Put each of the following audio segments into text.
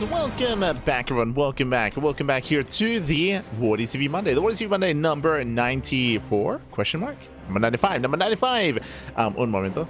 And welcome back, everyone. Welcome back here to the WardiTV Monday. The WardiTV Monday number 94? Question mark? Number 95. Number 95. Un momento.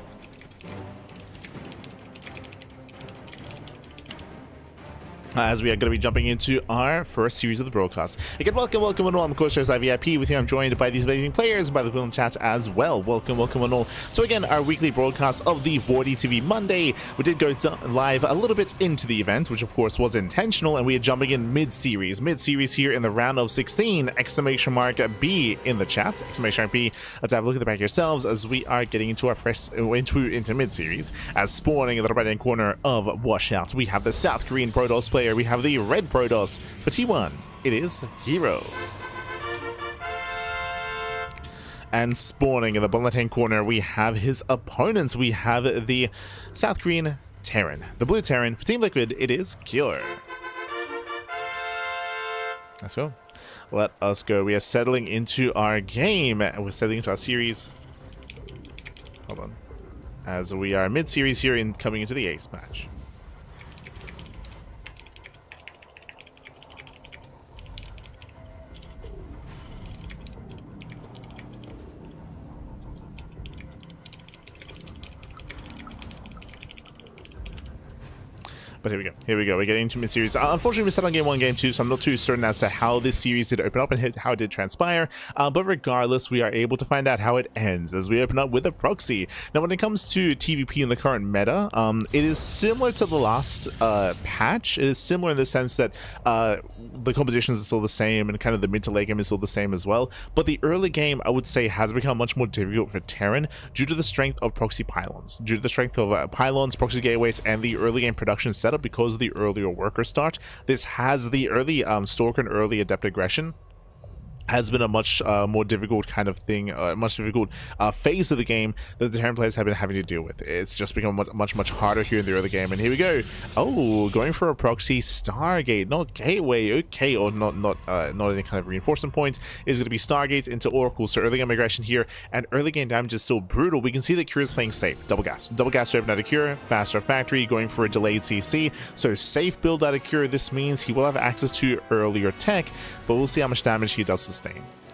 As we are going to be jumping into our first series of the broadcast. Again, welcome and all. I'm Coach VIP with you. I'm joined by these amazing players, by the people in chat as well. Welcome and all. So again, our weekly broadcast of the WardiTV Monday. We did go live a little bit into the event, which of course was intentional, and we are jumping in mid-series here in the round of 16. Exclamation mark B in the chat. Exclamation mark B. Let's have a look at the back yourselves as we are getting into our fresh into mid-series. As spawning in the right-hand corner of Washout, we have the South Korean Protoss player. We have the red Protoss. For T1, it is herO. And spawning in the bottom left-hand corner, we have his opponents. We have the South Korean Terran. The blue Terran. For Team Liquid, it is Cure. Let's go. Let us go. We are settling into our game. We're settling into our series. Hold on. As we are mid-series here in coming into the ace match. But here we go. We're getting into mid-series. Unfortunately, we set on game 1, game 2, so I'm not too certain as to how this series did open up and how it did transpire. But regardless, we are able to find out how it ends as we open up with a proxy. Now, when it comes to TVP in the current meta, it is similar to the last patch. It is similar in the sense that the compositions are still the same and kind of the mid to late game is still the same as well. But the early game, I would say, has become much more difficult for Terran due to the strength of proxy pylons, due to the strength of pylons, proxy gateways, and the early game production setup. Because of the earlier worker start, this has the early stalker and early adept aggression has been a much more difficult kind of thing, much difficult phase of the game that the Terran players have been having to deal with. It's just become much harder here in the early game. And here we go. Oh, going for a proxy Stargate, not gateway. Okay, or not any kind of reinforcement points. Is going to be Stargate into Oracle. So early game aggression here, and early game damage is still brutal. We can see that Cure is playing safe. Double gas to open out of Cure. Faster factory, going for a delayed CC. So safe build out of Cure. This means he will have access to earlier tech, but we'll see how much damage he does sustain.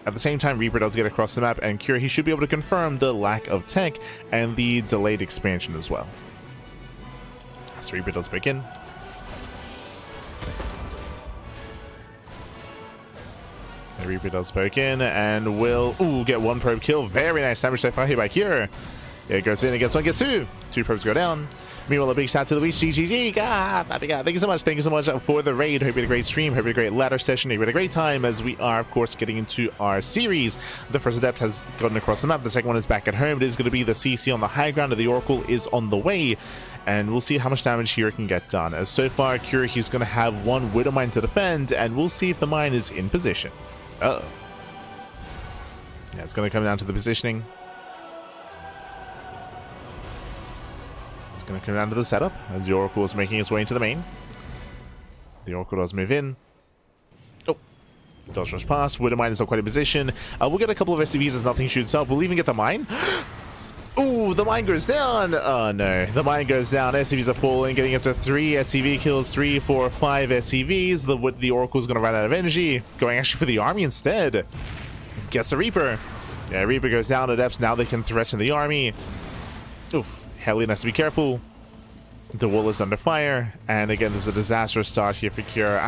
At the same time, Reaper does get across the map, and Cure, he should be able to confirm the lack of tech and the delayed expansion as well. So Reaper does break in. And Reaper does poke in and will get one probe kill. Very nice damage so far here by Cure. Yeah, it goes in, it gets one, gets two. Two probes go down. Meanwhile, a big shout to Luis GGG. Thank you so much for the raid. Hope you had a great stream. Hope you had a great ladder session. Hope you had a great time as we are, of course, getting into our series. The first adept has gotten across the map. The second one is back at home. It is going to be the CC on the high ground, and the Oracle is on the way. And we'll see how much damage here can get done. As so far, Cure, he's going to have one Widow Mine to defend, and we'll see if the mine is in position. Uh-oh. Yeah, it's going to come down to the positioning. Going to come down to the setup as the Oracle is making its way into the main. The Oracle does move in. Oh, does rush past. Widow Mine is not quite in position. We'll get a couple of SCVs as nothing shoots up. We'll even get the mine. Ooh, the mine goes down. Oh no, the mine goes down. SCVs are falling, getting up to 3 SCV kills, 3, 4, 5 SCVs. The Oracle is going to run out of energy, going actually for the army instead. Gets the Reaper. Yeah, Reaper goes down. Adepts now they can threaten the army. Oof. Hellion has to be careful. The wall is under fire, and again, there's a disastrous start here for Cure.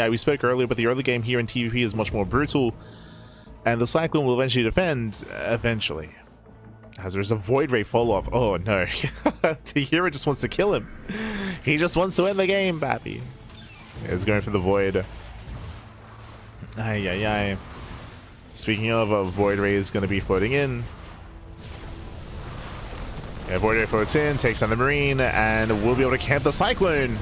We spoke earlier, but the early game here in TVP is much more brutal, and the Cyclone will eventually defend. Eventually, as there's a Void Ray follow-up. Oh no, Tahira just wants to kill him. He just wants to win the game, Pappy. He's going for the Void. Speaking of, a Void Ray is going to be floating in. Yeah, Void Ray floats in, takes on the Marine, and we'll be able to camp the Cyclone.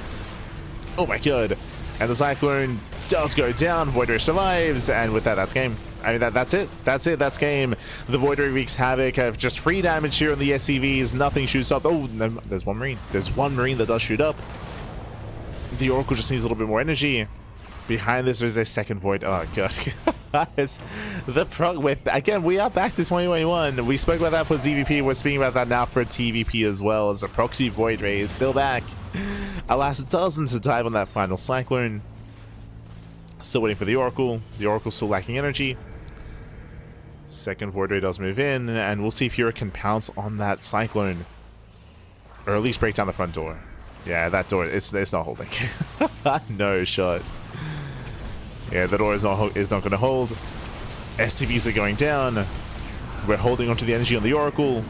Oh my god. And the Cyclone does go down. Void Ray survives, and with that, that's game. I mean, that's it. That's game. The Void Ray wreaks havoc. Have just free damage here on the SCVs. Nothing shoots up. Oh, no, there's one Marine. There's one Marine that does shoot up. The Oracle just needs a little bit more energy. Behind this, there's a second Void. Oh, god. Guys, again, we are back to 2021. We spoke about that for ZVP. We're speaking about that now for TVP as well, as the proxy Void Ray is still back. Alas, dozens of time on that final Cyclone. Still waiting for the Oracle. The Oracle's still lacking energy. Second Void Ray does move in, and we'll see if herO can pounce on that Cyclone. Or at least break down the front door. Yeah, that door, it's not holding. No shot. Yeah, the door is not going to hold. STBs are going down. We're holding onto the energy on the Oracle.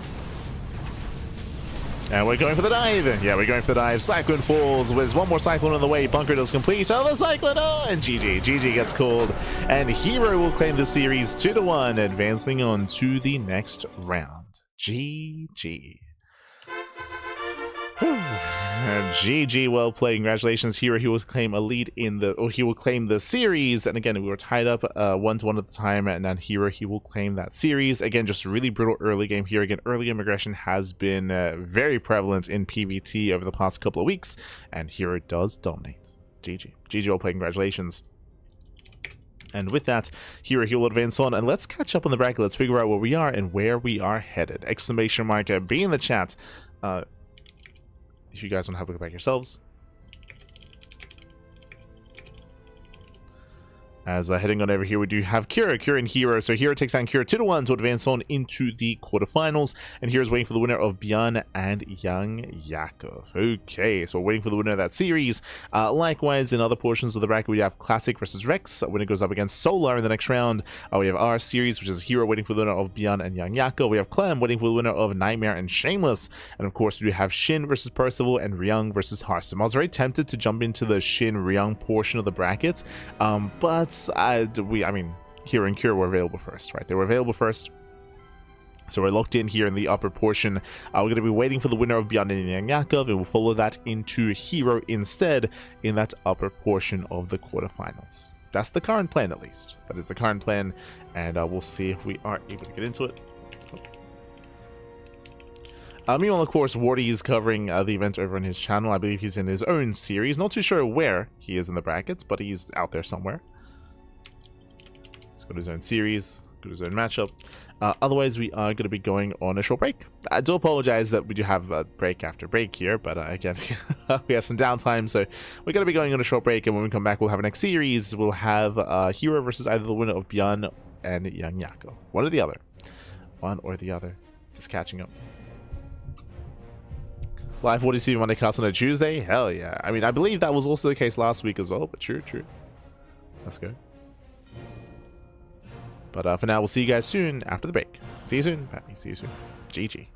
And we're going for the dive. Yeah, we're going for the dive. Cyclone falls. There's one more Cyclone on the way. Bunker does complete. Oh, the Cyclone. Oh, and GG. GG gets called. And herO will claim the series 2-1, advancing on to the next round. GG. GG, well played. Congratulations, herO. He will claim a lead in the, or he will claim the series. And again, we were tied up 1-1 at the time, and then herO, he will claim that series. Again, just really brutal early game here. Again, early game aggression has been very prevalent in PvT over the past couple of weeks, and herO does dominate. GG. GG, well played. Congratulations. And with that, herO, he will advance on, and let's catch up on the bracket. Let's figure out where we are and where we are headed. Exclamation mark, be in the chat. If you guys want to have a look back yourselves. As heading on over here, we do have Kira and herO. So herO takes down Kira 2-1 to advance on into the quarterfinals. And here's waiting for the winner of Björn and Young Yakov. Okay, so we're waiting for the winner of that series. Likewise, in other portions of the bracket, we have Classic versus Rex. Winner goes up against Solar in the next round. We have our series, which is herO waiting for the winner of Björn and Young Yakov. We have Clem waiting for the winner of Nightmare and Shameless. And of course, we do have SHIN versus Percival and ryung versus Harsum. I was very tempted to jump into the SHIN ryung portion of the bracket, but I mean, herO and Kira were available first, right? They were available first. So we're locked in here in the upper portion. We're going to be waiting for the winner of Björn and Young Yakov, and we'll follow that into herO instead in that upper portion of the quarterfinals. That's the current plan, at least. That is the current plan, and we'll see if we are able to get into it. Meanwhile, of course, Wardy is covering the event over on his channel. I believe he's in his own series. Not too sure where he is in the brackets, but he's out there somewhere. Let's go to his own series, go to his own matchup. Otherwise, we are going to be going on a short break. I do apologize that we do have break after break here, but again, we have some downtime, so we're going to be going on a short break, and when we come back, we'll have our next series. We'll have herO versus either the winner of Björn and Young Yakov. One or the other. One or the other. Just catching up. Live WardiTV Monday cast on a Tuesday? Hell yeah. I mean, I believe that was also the case last week as well, but true. Let's go. But for now, we'll see you guys soon after the break. See you soon, Patty. See you soon. GG.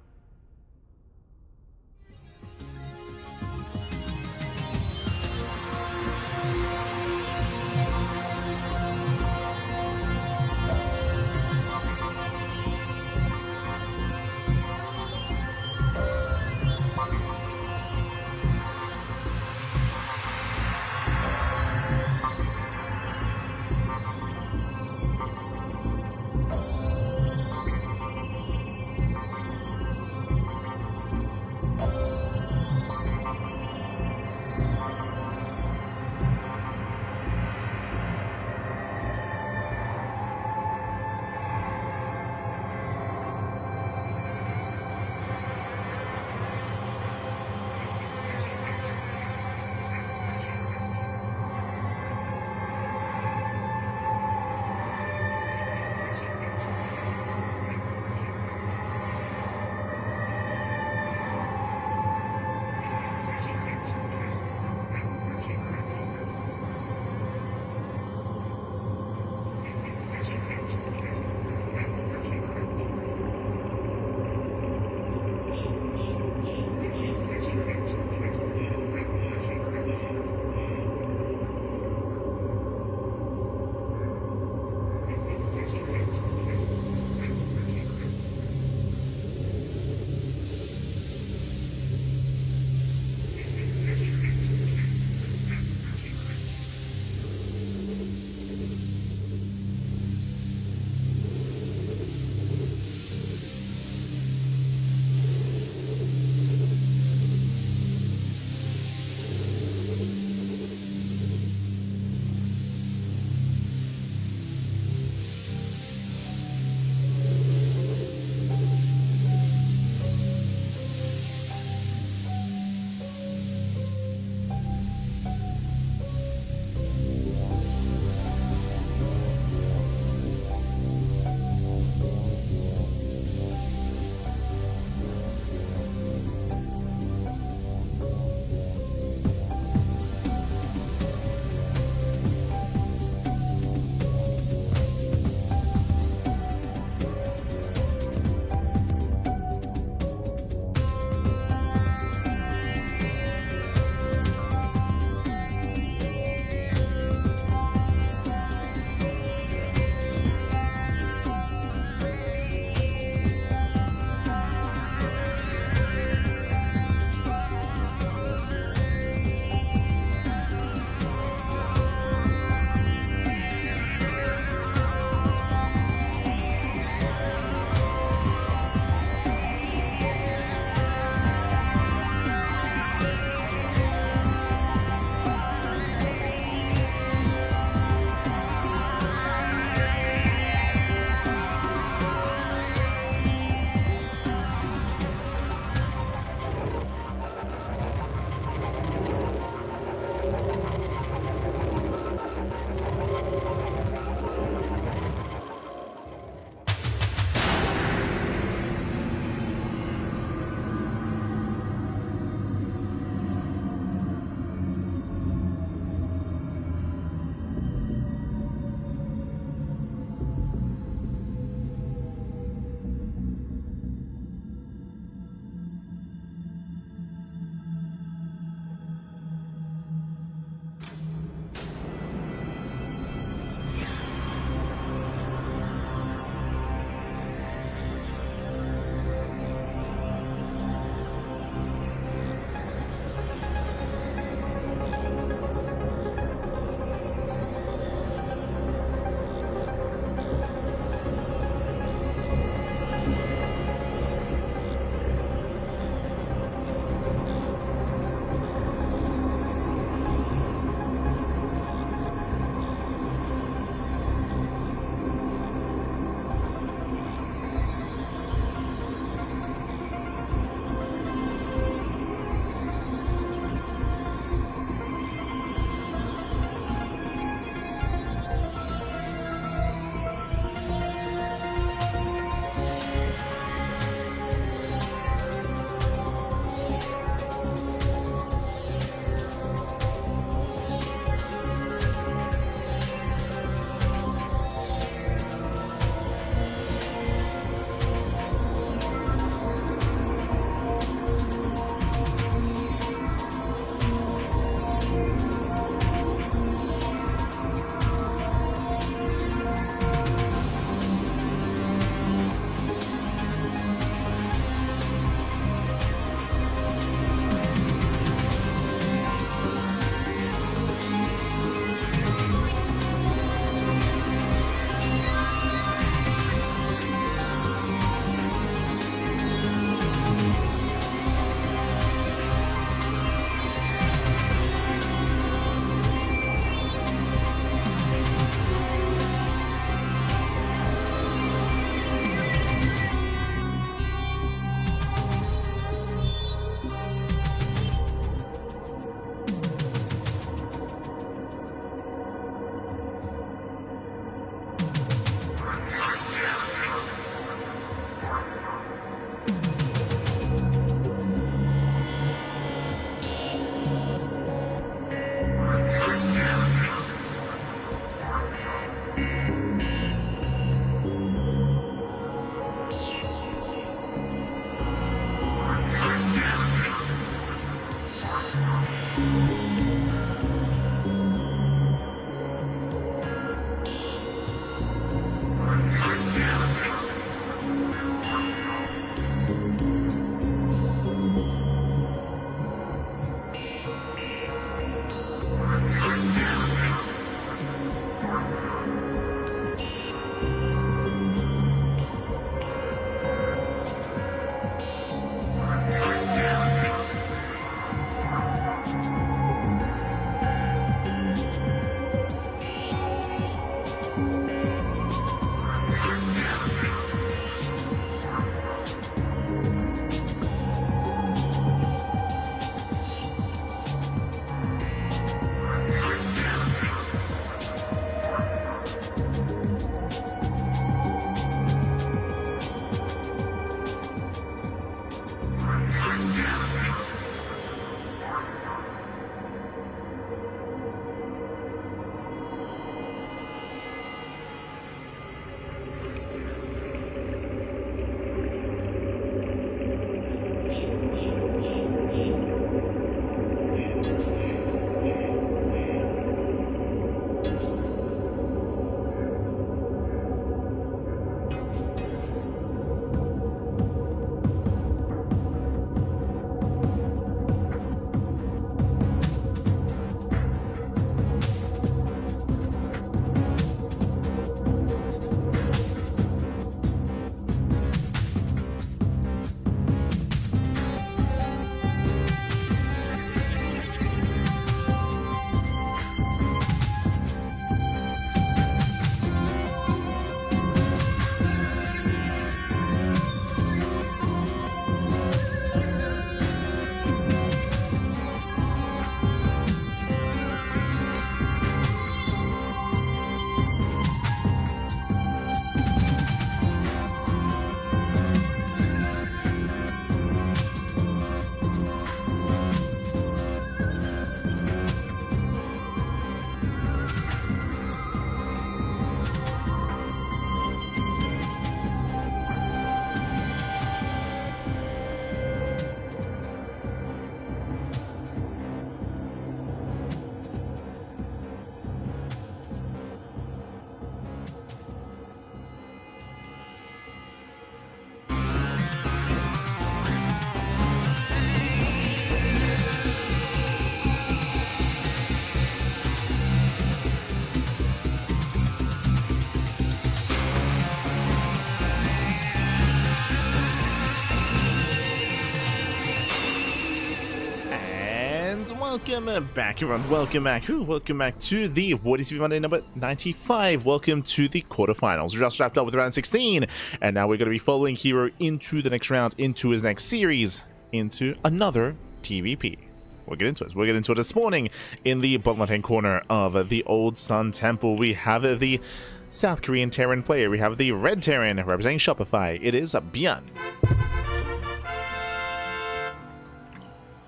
Welcome back, everyone. Welcome back. Welcome back to the WardiTV Monday number 95. Welcome to the quarterfinals. We're just wrapped up with round 16, and now we're going to be following herO into the next round, into his next series, into another TVP. We'll get into it. We'll get into it this morning. In the bottom left-hand corner of the Old Sun Temple, we have the South Korean Terran player. We have the red Terran representing Shopify. It is Byun.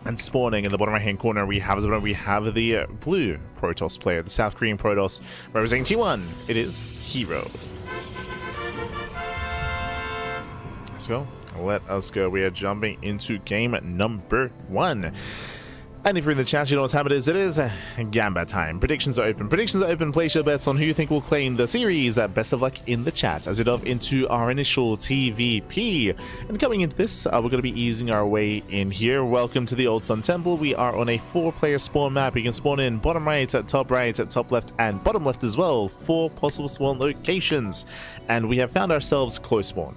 And spawning in the bottom right-hand corner, we have the blue Protoss player, the South Korean Protoss, representing T1. It is herO. Let's go. Let us go. We are jumping into game number 1. And if you're in the chat, you know what time it is. It is Gamba time. Predictions are open. Place your bets on who you think will claim the series. Best of luck in the chat as we delve into our initial TVP. And coming into this, we're going to be easing our way in here. Welcome to the Old Sun Temple. We are on a 4-player spawn map. You can spawn in bottom right, top left, and bottom left as well. 4 possible spawn locations. And we have found ourselves close spawn.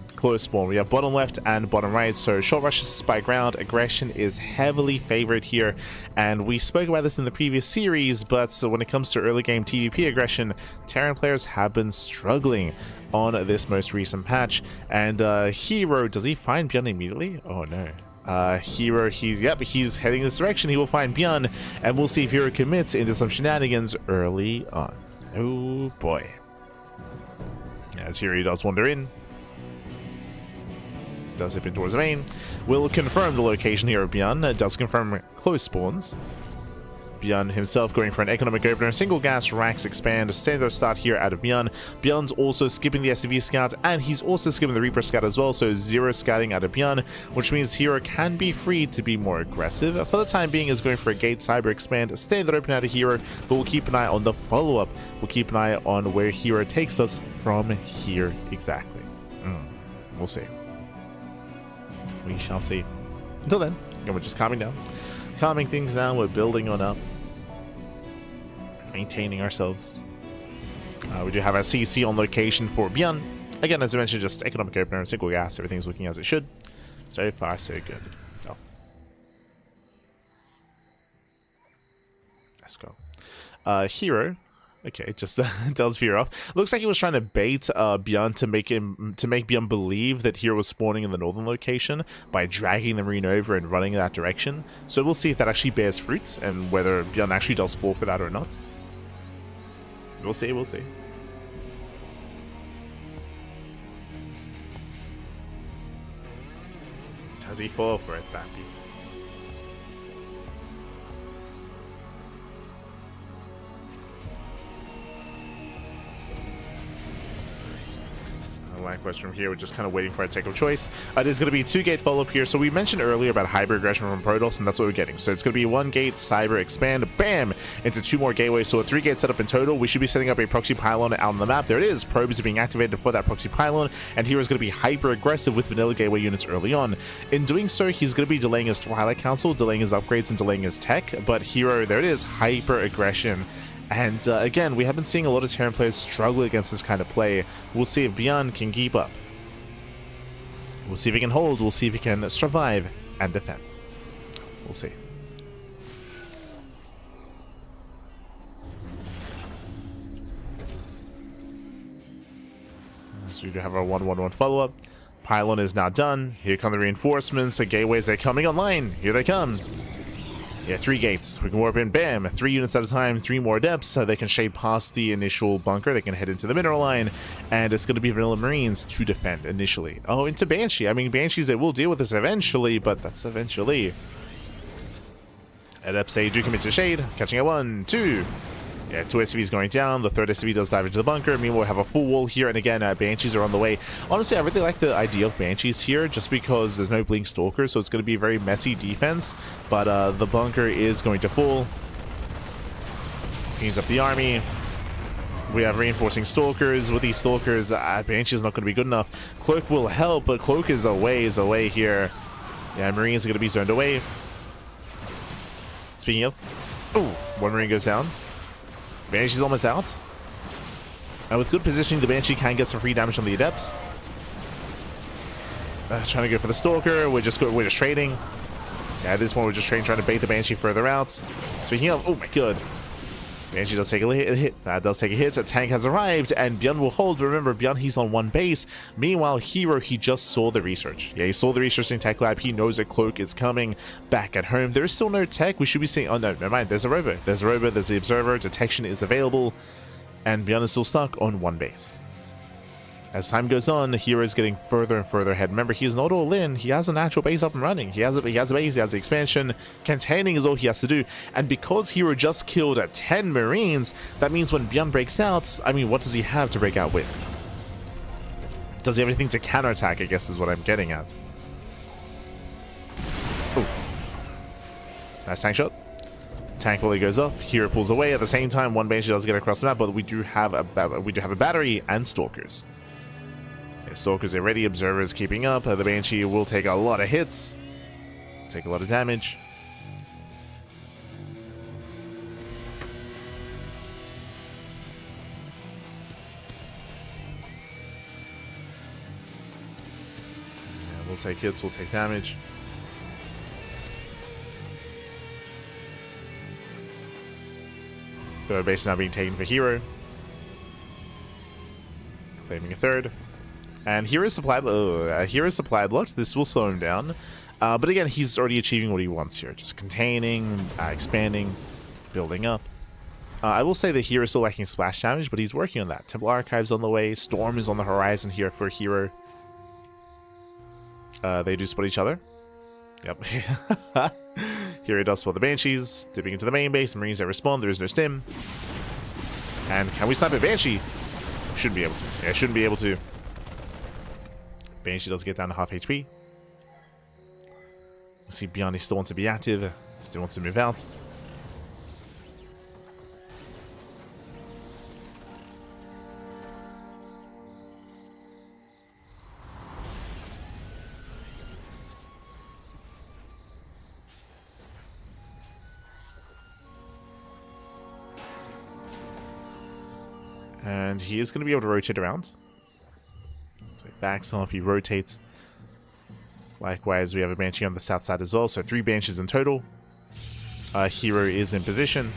We have bottom left and bottom right, so short rushes by ground aggression is heavily favored here, and we spoke about this in the previous series, but when it comes to early game TVP aggression, Terran players have been struggling on this most recent patch. And herO, does he find Byun immediately? Oh no. herO, he's heading this direction. He will find Byun, and we'll see if herO commits into some shenanigans early on. Oh boy. As herO does wander in, does zip in towards the main. Will confirm the location here of Byun. Does confirm close spawns. Byun himself going for an economic opener. Single gas, racks expand. Standard start here out of Byun. Byun's also skipping the SCV scout, and he's also skipping the Reaper scout as well, so 0 scouting out of Byun, which means herO can be free to be more aggressive. For the time being, is going for a gate, cyber expand, standard open out of herO, but we'll keep an eye on the follow-up. We'll keep an eye on where herO takes us from here exactly. We'll see. We shall see. Until then, we're just calming down. Calming things down, we're building on up. Maintaining ourselves. We do have a CC on location for Byun. Again, as I mentioned, just economic opener, single gas, everything's looking as it should. So far, so good. Oh. Let's go. herO. Okay, just tells fear off. Looks like he was trying to bait Byun to make Byun believe that herO was spawning in the northern location by dragging the marine over and running in that direction. So we'll see if that actually bears fruit and whether Byun actually does fall for that or not. We'll see. Does he fall for it, Bappy? Question from here, we're just kind of waiting for a take of choice. There's going to be 2-gate follow-up here. So we mentioned earlier about hybrid aggression from Protoss, and that's what we're getting. So it's going to be 1-gate, cyber, expand, bam, into 2 more gateways. So a 3-gate setup in total. We should be setting up a proxy pylon out on the map. There it is. Probes are being activated for that proxy pylon, and hero's going to be hyper aggressive with vanilla gateway units early on. In doing so, he's going to be delaying his Twilight Council, delaying his upgrades, and delaying his tech. But herO, there it is, hyper aggression. And again, we have been seeing a lot of Terran players struggle against this kind of play. We'll see if Byun can keep up. We'll see if he can hold. We'll see if he can survive and defend. We'll see. So we do have our 1-1-1 follow-up. Pylon is now done. Here come the reinforcements. The gateways are coming online. Here they come. Yeah, 3 gates. We can warp in, bam, 3 units at a time, 3 more depths. They can shade past the initial bunker. They can head into the mineral line, and it's going to be vanilla marines to defend initially. Oh, into Banshee. I mean, Banshees, they will deal with this eventually, but that's eventually. Adepts, they do commit to shade, catching at 1, 2. Yeah, 2 SCVs going down. The 3rd SCV does dive into the bunker. Meanwhile, we have a full wall here, and again, Banshees are on the way. Honestly, I really like the idea of Banshees here, just because there's no Blink Stalker, so it's going to be a very messy defense. But the bunker is going to fall. Cleans up the army. We have reinforcing Stalkers. With these Stalkers, Banshee is not going to be good enough. Cloak will help, but Cloak is a ways away here. Yeah, Marines are going to be zoned away. Speaking of, oh, 1 Marine goes down. Banshee's almost out. And with good positioning, the Banshee can get some free damage on the Adepts. Trying to go for the Stalker. We're just trading. Yeah, at this point, we're just trying to bait the Banshee further out. Speaking of, oh my god. Banshee does take a hit. That does take a hit. A tank has arrived, and Bjorn will hold. But remember, Bjorn, he's on one base. Meanwhile, herO, he just saw the research. Yeah, he saw the research in Tech Lab. He knows a cloak is coming back at home. There is still no tech. We should be seeing... Oh, no, never mind. There's a robo. There's a robo. There's the observer. Detection is available. And Bjorn is still stuck on one base. As time goes on, herO is getting further and further ahead. Remember, he's not all in. He has an actual base up and running. He has a base, he has the expansion. Containing is all he has to do. And because herO just killed 10 Marines, that means when Bjorn breaks out, I mean, what does he have to break out with? Does he have anything to counterattack, I guess is what I'm getting at. Oh. Nice tank shot. Tank volley goes off. herO pulls away. At the same time, one Banshee does get across the map, but we do have a battery and stalkers. Stalkers are ready, observers keeping up. The Banshee will take a lot of hits, take a lot of damage. Yeah, we'll take hits, we'll take damage. Third base now being taken for herO. Claiming a third. And hero's supplied locked. This will slow him down. But again, he's already achieving what he wants here. Just containing, expanding, building up. I will say that herO is still lacking splash damage, but he's working on that. Temple Archive's on the way. Storm is on the horizon here for herO. They do spot each other. Yep. herO does spot the Banshees. Dipping into the main base. Marines that respond. There is no stim. And can we snipe a Banshee? Shouldn't be able to. Yeah, shouldn't be able to. Banshee does get down to half HP. You see Bjorn, he still wants to be active, still wants to move out. And he is going to be able to rotate around. Backs off, he rotates. Likewise, we have a Banshee on the south side as well, so 3 Banshees in total. herO is in position,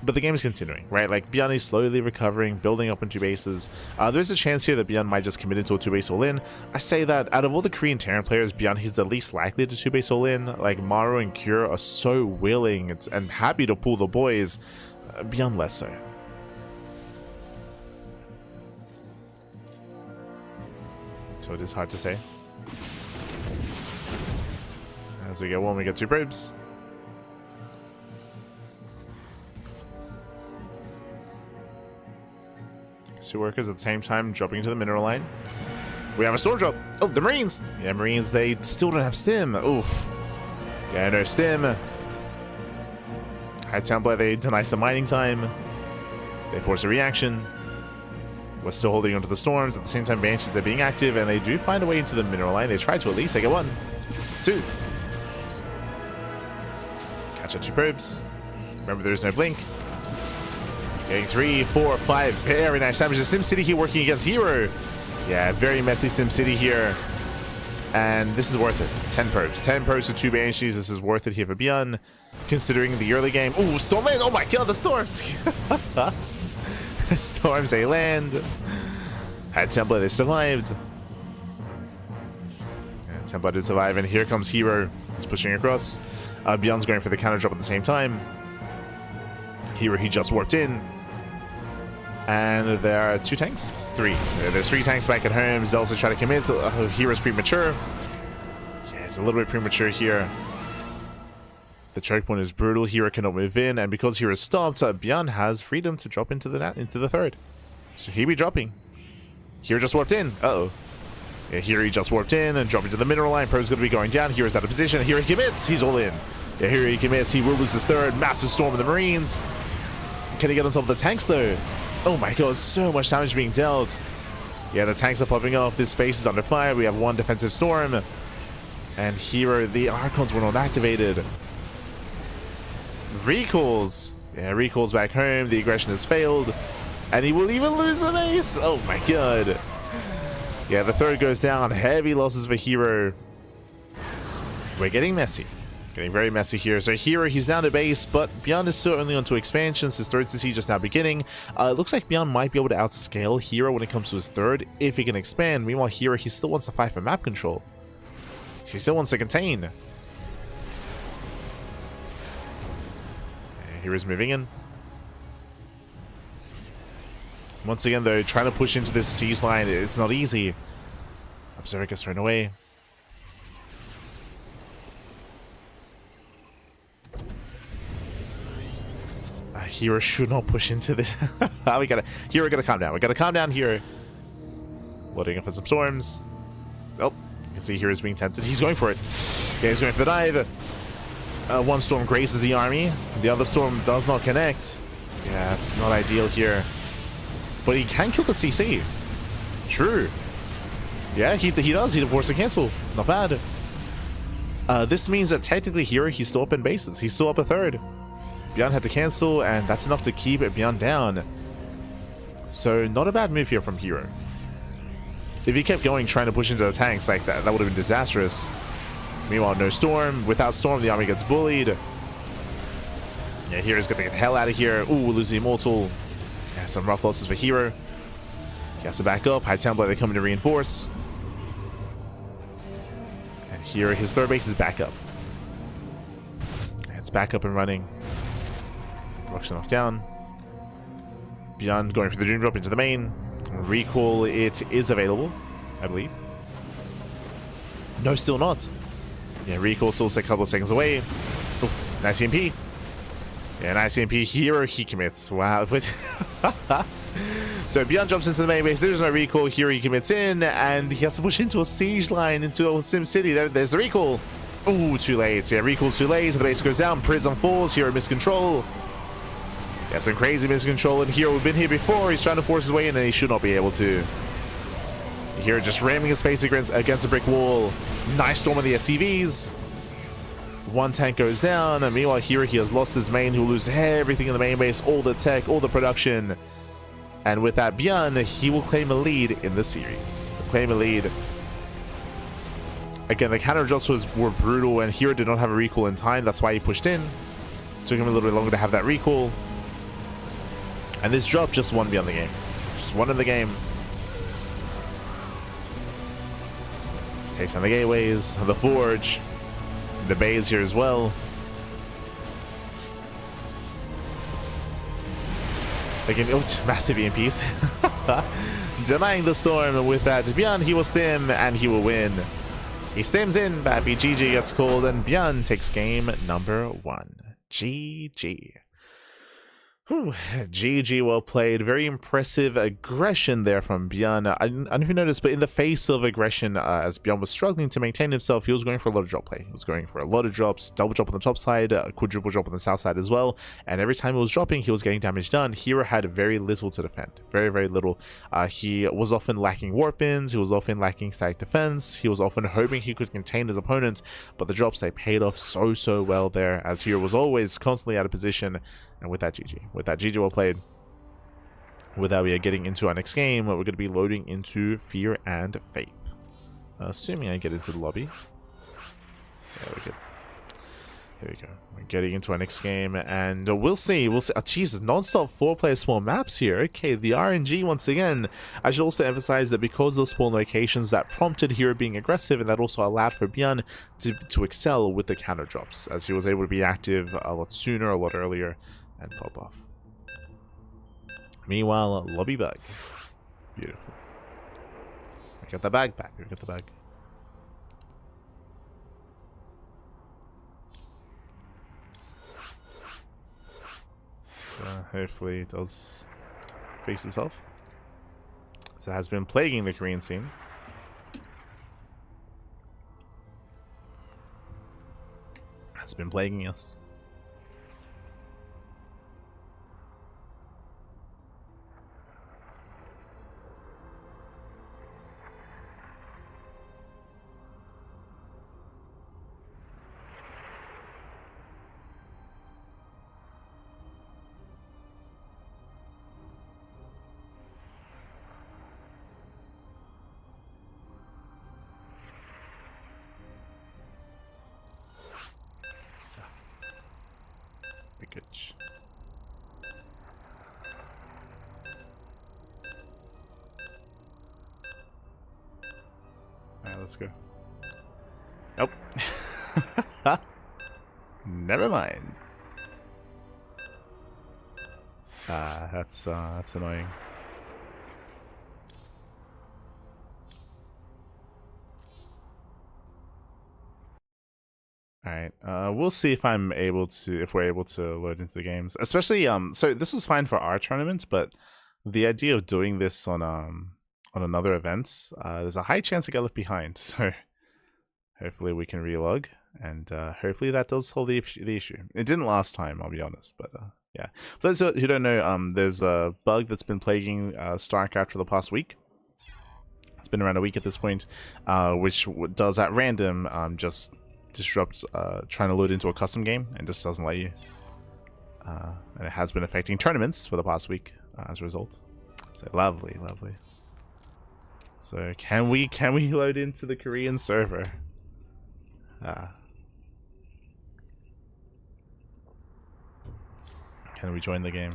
but the game is continuing, right? Like, Bjorn is slowly recovering, building up into bases. There's a chance here that Bjorn might just commit into a 2-base all-in. I say that out of all the Korean Terran players, Bjorn he's the least likely to 2-base all-in. Like, morO and Cure are so willing and happy to pull the boys. Bjorn less so. So it is hard to say. As we get one, we get 2 probes. Two workers at the same time dropping into the mineral line. We have a storm drop. Oh, the Marines. Yeah, Marines, they still don't have stim. Oof. Yeah, no stim. High Templar, they deny some mining time. They force a reaction. We're still holding onto the storms. At the same time, Banshees are being active, and they do find a way into the mineral line. They try to at least. They get 1, 2. Catch up 2 probes. Remember, there is no blink. Getting 3, 4, 5. Very nice damage. The SimCity here working against herO. Yeah, very messy SimCity here. And this is worth it. 10 probes. 10 probes for 2 Banshees. This is worth it here for Bjorn, considering the early game. Ooh, Stormland. Oh my god, the storms. Storms, they land. At Templar, they survived. And Templar did survive, and here comes herO. He's pushing across. Bjorn's going for the counter drop at the same time. herO, he just warped in. And there are 2 tanks? 3. There's 3 tanks back at home. Zelza trying to commit. herO's premature. Yeah, it's a little bit premature here. The choke point is brutal. herO cannot move in, and because herO stopped, Bjorn has freedom to drop into the third. So he'll be dropping. herO just warped in. Uh-oh. Yeah, herO just warped in and dropped into the mineral line. Pro's going to be going down. herO's out of position. herO commits. He's all in. Yeah, herO he commits. He will lose his third. Massive storm of the Marines. Can he get on top of the tanks, though? Oh my god, so much damage being dealt. Yeah, the tanks are popping off. This base is under fire. We have 1 defensive storm. And herO, the Archons were not activated. Recalls. Yeah, recalls back home. The aggression has failed. And he will even lose the base. Oh my god. Yeah, the third goes down. Heavy losses for herO. We're getting messy. Getting very messy here. So herO, he's down to base, but Beyond is still only on 2 expansions. His third CC just now beginning. It looks like Beyond might be able to outscale herO when it comes to his third, if he can expand. Meanwhile, herO, he still wants to fight for map control. He still wants to contain. And hero's moving in. Once again, though, trying to push into this siege line, it's not easy. Observer gets thrown away. herO should not push into this. herO gotta calm down. We gotta calm down here. Loading up for some storms. Oh, you can see hero's being tempted. He's going for it. Yeah, he's going for the dive. One storm graces the army. The other storm does not connect. Yeah, it's not ideal here. But he can kill the CC. True. Yeah, he does. He forced to cancel. Not bad. This means that technically herO, he's still up in bases. He's still up a third. Beyond had to cancel, and that's enough to keep it Beyond down. So not a bad move here from herO. If he kept going trying to push into the tanks like that, that would have been disastrous. Meanwhile, no storm. Without storm, the army gets bullied. Yeah, hero's gonna get the hell out of here. Ooh, lose the immortal. Yeah, some rough losses for herO. He has to back up. High template, they come in to reinforce. And here, his third base is back up. It's back up and running. Rocks knocked down. Beyond going for the Dream Drop into the main. Recall, it is available, I believe. No, still not. Yeah, recall still a couple of seconds away. Oof, nice EMP. Yeah, nice EMP. herO, he commits. Wow. So Beyond jumps into the main base. There's no recall. herO, he commits in, and he has to push into a siege line, into a Sim City. There's the recall. Ooh, too late. Yeah, recall's too late. The base goes down. Prism falls. herO miscontrol. Yeah, some crazy miscontrol. And herO, we've been here before. He's trying to force his way in, and he should not be able to. herO just ramming his face against a brick wall. Nice storm of the SCVs. One tank goes down, and meanwhile herO, he has lost his main. He'll lose everything in the main base, all the tech, all the production. And with that Beyond, he will claim a lead in the series. Claim a lead. Again, the counter drops were brutal, and herO did not have a recall in time. That's why he pushed in. Took him a little bit longer to have that recall. And this drop just won Beyond the game. Just won in the game. Takes down the gateways, the forge, the bays here as well. Again, massive EMPs. Denying the storm, and with that, Beyond, he will stim, and he will win. He stims in, Bappy GG gets called, and Beyond takes game number 1. GG. Whew. GG, well played. Very impressive aggression there from Beyond. I don't know if you noticed, but in the face of aggression, as Beyond was struggling to maintain himself, he was going for a lot of drop play. He was going for a lot of drops, double drop on the top side, quadruple drop on the south side as well. And every time he was dropping, he was getting damage done. herO had very little to defend. Very, very little. He was often lacking warp ins. He was often lacking static defense. He was often hoping he could contain his opponent. But the drops, they paid off so well there, as herO was always constantly out of position. And with that, GG. With that, GG, well played. With that, we are getting into our next game. We're going to be loading into Fear and Faith. Assuming I get into the lobby. There we go. Here we go. We're getting into our next game, and we'll see. We'll see. Oh, Jesus, non-stop 4-player small maps here. Okay, the RNG once again. I should also emphasize that because of the spawn locations, that prompted herO being aggressive, and that also allowed for Beyond to excel with the counter drops, as he was able to be active a lot sooner, a lot earlier, and pop off. Meanwhile, lobby bug. Beautiful. We got the bag back. We got the bag. Hopefully it does fix itself. So it has been plaguing the Korean scene. Has been plaguing us. Good. Alright, let's go. Nope. Never mind. That's annoying. Alright, we'll see if we're able to load into the games. Especially, so this was fine for our tournament, but the idea of doing this on another event, there's a high chance to get left behind, so hopefully we can relog, and hopefully that does solve the issue. It didn't last time, I'll be honest, but yeah. For those who don't know, there's a bug that's been plaguing StarCraft for the past week. It's been around a week at this point, which does at random just disrupt trying to load into a custom game and just doesn't let you. And it has been affecting tournaments for the past week as a result. So lovely, lovely. So can we load into the Korean server? Can we join the game?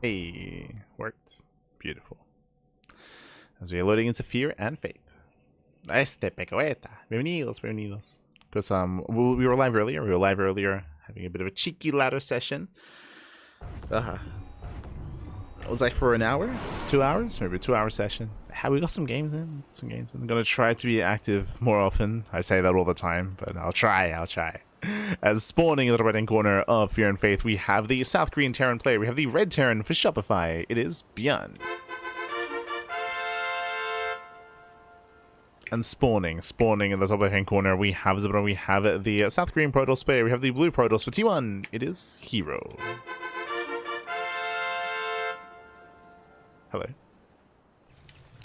Hey, worked. Beautiful. As we are loading into Fear and Faith. Bienvenidos, bienvenidos. Because we were live earlier. Having a bit of a cheeky ladder session. It was like for an hour, 2 hours, maybe a 2-hour session. We got some games in. I'm gonna try to be active more often. I say that all the time, but I'll try. As spawning in the right-hand corner of Fear and Faith, we have the South Korean Terran player. We have the Red Terran for Shopify. It is Byun. And spawning in the top right-hand corner, we have the South Korean Protoss player. We have the Blue Protoss for T1. It is herO. Hello.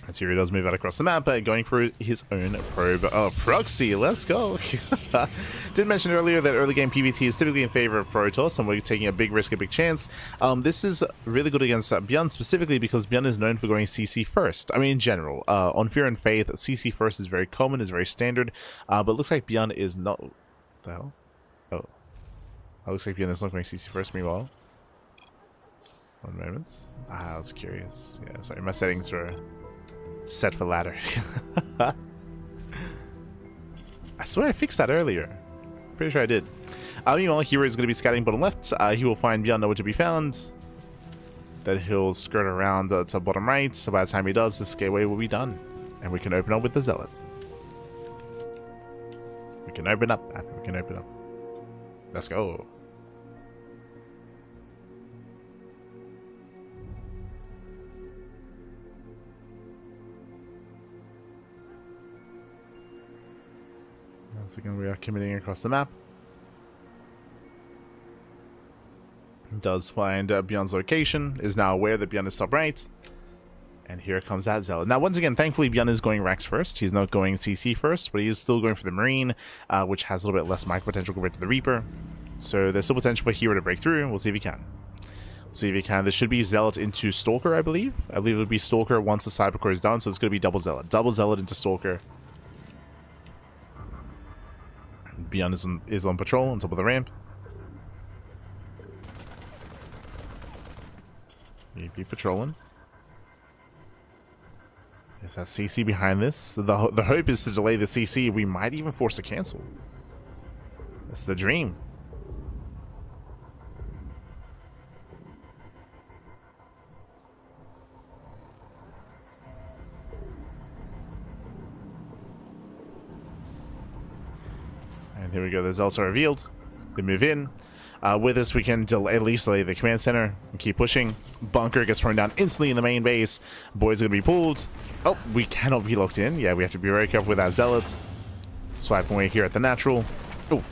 As herO does move out across the map, going for his own probe. Oh, proxy, let's go. Did mention earlier that early game PvT is typically in favor of Protoss, and we're taking a big risk, a big chance. This is really good against Byun, specifically because Byun is known for going CC first. I mean, in general, on Fear and Faith, CC first is very common, is very standard, but it looks like Byun is not... What the hell? Oh. It looks like Byun is not going CC first, meanwhile. One moment. I was curious. Yeah, sorry, my settings were set for ladder. I swear I fixed that earlier. Pretty sure I did. Meanwhile, herO is going to be scouting bottom left. He will find Byun nowhere to be found. Then he'll skirt around to bottom right. So by the time he does, this gateway will be done. And we can open up with the Zealot. We can open up, man. We can open up. Let's go. Once again, we are committing across the map. Does find Byun's location, is now aware that Byun is top right. And here comes that Zealot. Now, once again, thankfully, Byun is going Rex first. He's not going CC first, but he is still going for the Marine, which has a little bit less micro potential compared to the Reaper. So there's still potential for herO to break through. We'll see if he can. This should be Zealot into Stalker, I believe. I believe it would be Stalker once the Cybercore is done, so it's going to be double Zealot. Double Zealot into Stalker. Byun is on patrol on top of the ramp. Be patrolling. Is that CC behind this? The hope is to delay the CC. We might even force a cancel. That's the dream. And here we go. The Zealots are revealed. They move in. With this, we can at least delay the command center and keep pushing. Bunker gets thrown down instantly in the main base. Boys are going to be pulled. Oh, we cannot be locked in. Yeah, we have to be very careful with our Zealots. Swiping away here at the natural. Oh.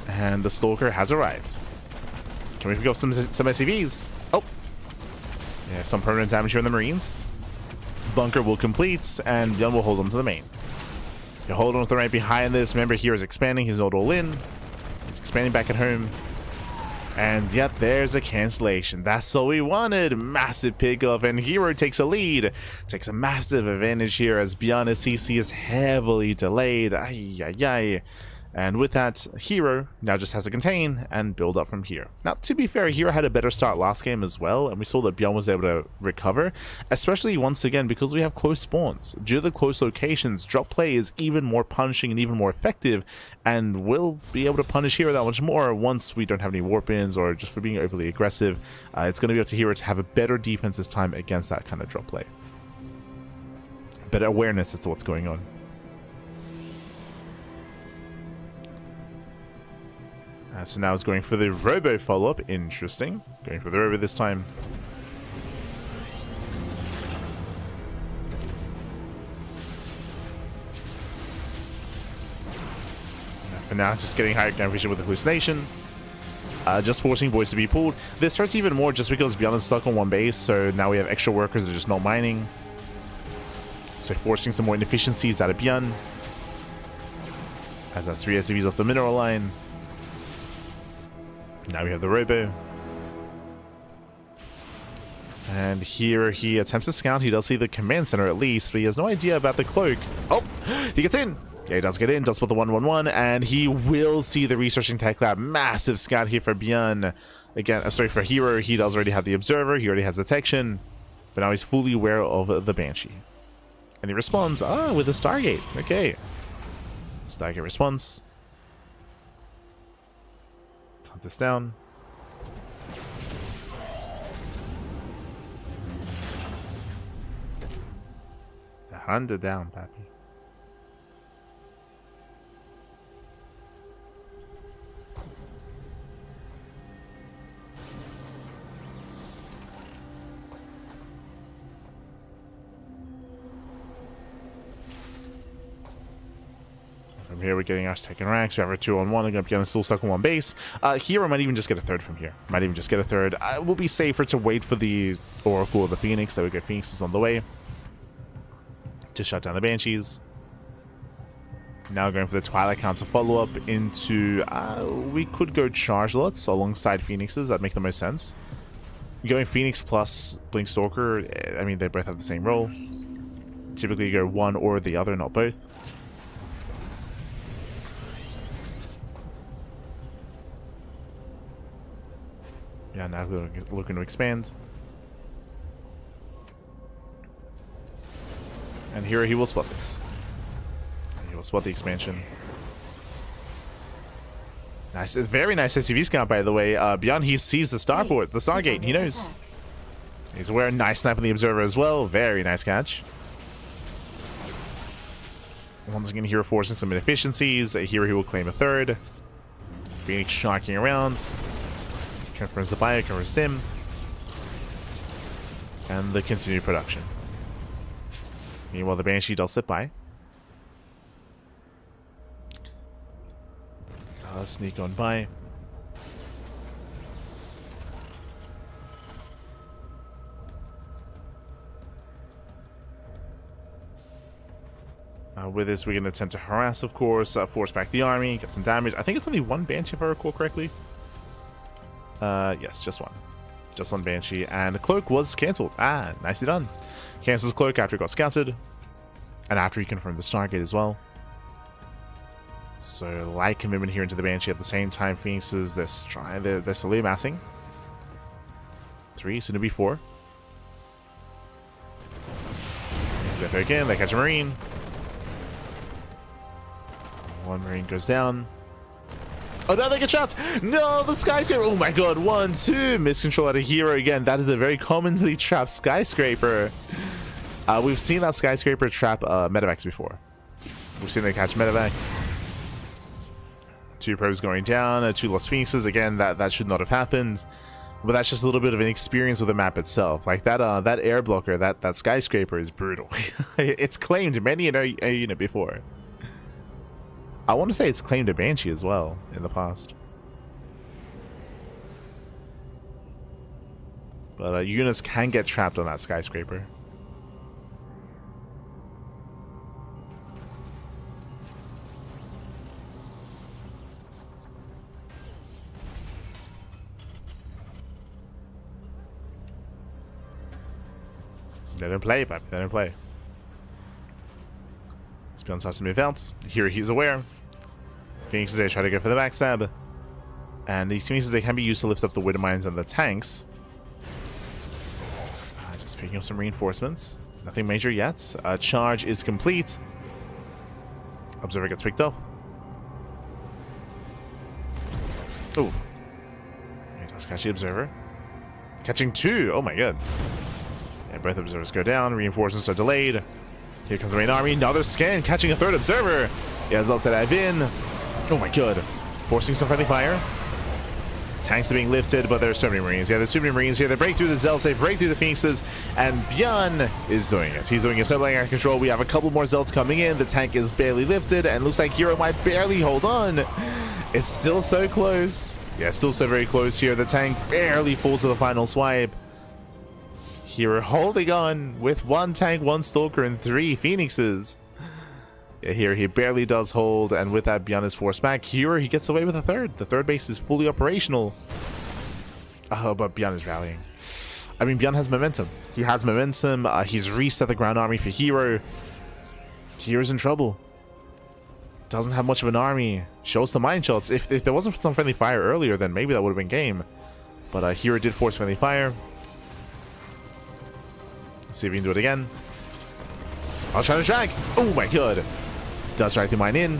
And the Stalker has arrived. Can we pick up some SCVs? Oh. Yeah, some permanent damage here on the Marines. Bunker will complete, and Byun will hold on to the main. You hold on to the right behind this. Remember, here is expanding. He's not all in. He's expanding back at home. And yep, there's a cancellation. That's all we wanted. Massive pickoff, and herO takes a lead. Takes a massive advantage here as Beyond's CC is heavily delayed. Ay, ay, ay. And with that, herO now just has to contain and build up from here. Now, to be fair, herO had a better start last game as well, and we saw that Beyond was able to recover, especially once again because we have close spawns. Due to the close locations, drop play is even more punishing and even more effective, and we'll be able to punish herO that much more once we don't have any warp-ins or just for being overly aggressive. It's going to be up to herO to have a better defense this time against that kind of drop play. Better awareness as to what's going on. So now it's going for the Robo follow-up. Interesting. Going for the Robo this time. For now, just getting higher ground vision with the hallucination. Just forcing boys to be pulled. This hurts even more just because Beyond is stuck on one base, so now we have extra workers that are just not mining. So forcing some more inefficiencies out of Beyond. As that's 3 SCVs off the mineral line. Now we have the Robo. And here he attempts to scout. He does see the command center at least, but he has no idea about the cloak. Oh, he gets in. Yeah, he does get in, does put the 1-1-1, and he will see the researching tech lab. Massive scout here for Beyond. Again, sorry, for herO, he does already have the observer. He already has detection, but now he's fully aware of the Banshee. And he responds, with the Stargate. Okay. Stargate response. Hunt this down. The hunter down, pappy. From here, we're getting our second racks. We have our 2-on-1. Again, still stuck on one base. herO might even just get a third from here. Might even just get a third. It will be safer to wait for the Oracle or the Phoenix. There we go. Phoenix is on the way to shut down the Banshees. Now going for the Twilight Counter follow-up into... we could go Charge Lots alongside Phoenixes. That'd make the most sense. Going Phoenix plus Blink Stalker, I mean, they both have the same role. Typically, you go one or the other, not both. Yeah, now looking to expand. And here he will spot this. He will spot the expansion. Nice, very nice SCV scout, by the way. Beyond, he sees the starport, the Stargate. He knows. He's aware. Nice snipe on the observer as well. Very nice catch. Once again, herO forcing some inefficiencies. Here he will claim a third. Phoenix shocking around. Confirms the bio, confirms Sim. And the continued production. Meanwhile, the Banshee does sit by. Does sneak on by. With this, we're going to attempt to harass, of course, force back the army, get some damage. I think it's only one Banshee, if I recall correctly. Yes, just one. Just one Banshee. And the Cloak was cancelled. Nicely done. Cancels Cloak after it got scouted. And after he confirmed the Stargate as well. So, light commitment here into the Banshee at the same time. Phoenixes, they're slowly amassing. 3, soon to be 4. They pick in, they catch a Marine. One Marine goes down. Oh no, they get shot! No, the skyscraper! Oh my god, 1-2! Miscontrol out of herO again. That is a very commonly trapped skyscraper. We've seen that skyscraper trap medevacs before. We've seen they catch medevacs. 2 probes going down, 2 lost Phoenixes. Again, that should not have happened. But that's just a little bit of an experience with the map itself. Like that air blocker, that skyscraper is brutal. It's claimed many in a unit before. I want to say it's claimed a Banshee as well in the past. But units can get trapped on that skyscraper. Let him play, papi. Let him play. Beyond starts to move out. Here he's aware. Phoenixes, they try to go for the backstab. And these Phoenixes, they can be used to lift up the Widow Mines and the tanks. Just picking up some reinforcements. Nothing major yet. Charge is complete. Observer gets picked off. Oh. He does catch the Observer. Catching 2. Oh my god. And both Observers go down. Reinforcements are delayed. Here comes the main army. Another scan, catching a 3rd Observer. Yeah, as well said, I've been. Oh my god. Forcing some friendly fire. Tanks are being lifted, but there's so many Marines. Yeah, there's so many Marines here. They break through the Zelts, they break through the Phoenixes, and Bjorn is doing it. He's doing a snowballing out of control. We have a couple more Zelts coming in. The tank is barely lifted, and looks like herO might barely hold on. It's still so close. Yeah, still so very close here. The tank barely falls to the final swipe. herO holding on with 1 tank, 1 Stalker, and 3 Phoenixes. Yeah, here he barely does hold, and with that, Bjorn is forced back. Here he gets away with a 3rd. The 3rd base is fully operational. Oh, but Bjorn is rallying. I mean, Bjorn has momentum. He has momentum. He's reset the ground army for herO. herO's in trouble. Doesn't have much of an army. Shows the mine shots. If there wasn't some friendly fire earlier, then maybe that would have been game. But herO did force friendly fire. Let's see if we can do it again. I'll try to drag. Oh my god. Does drag the mine in.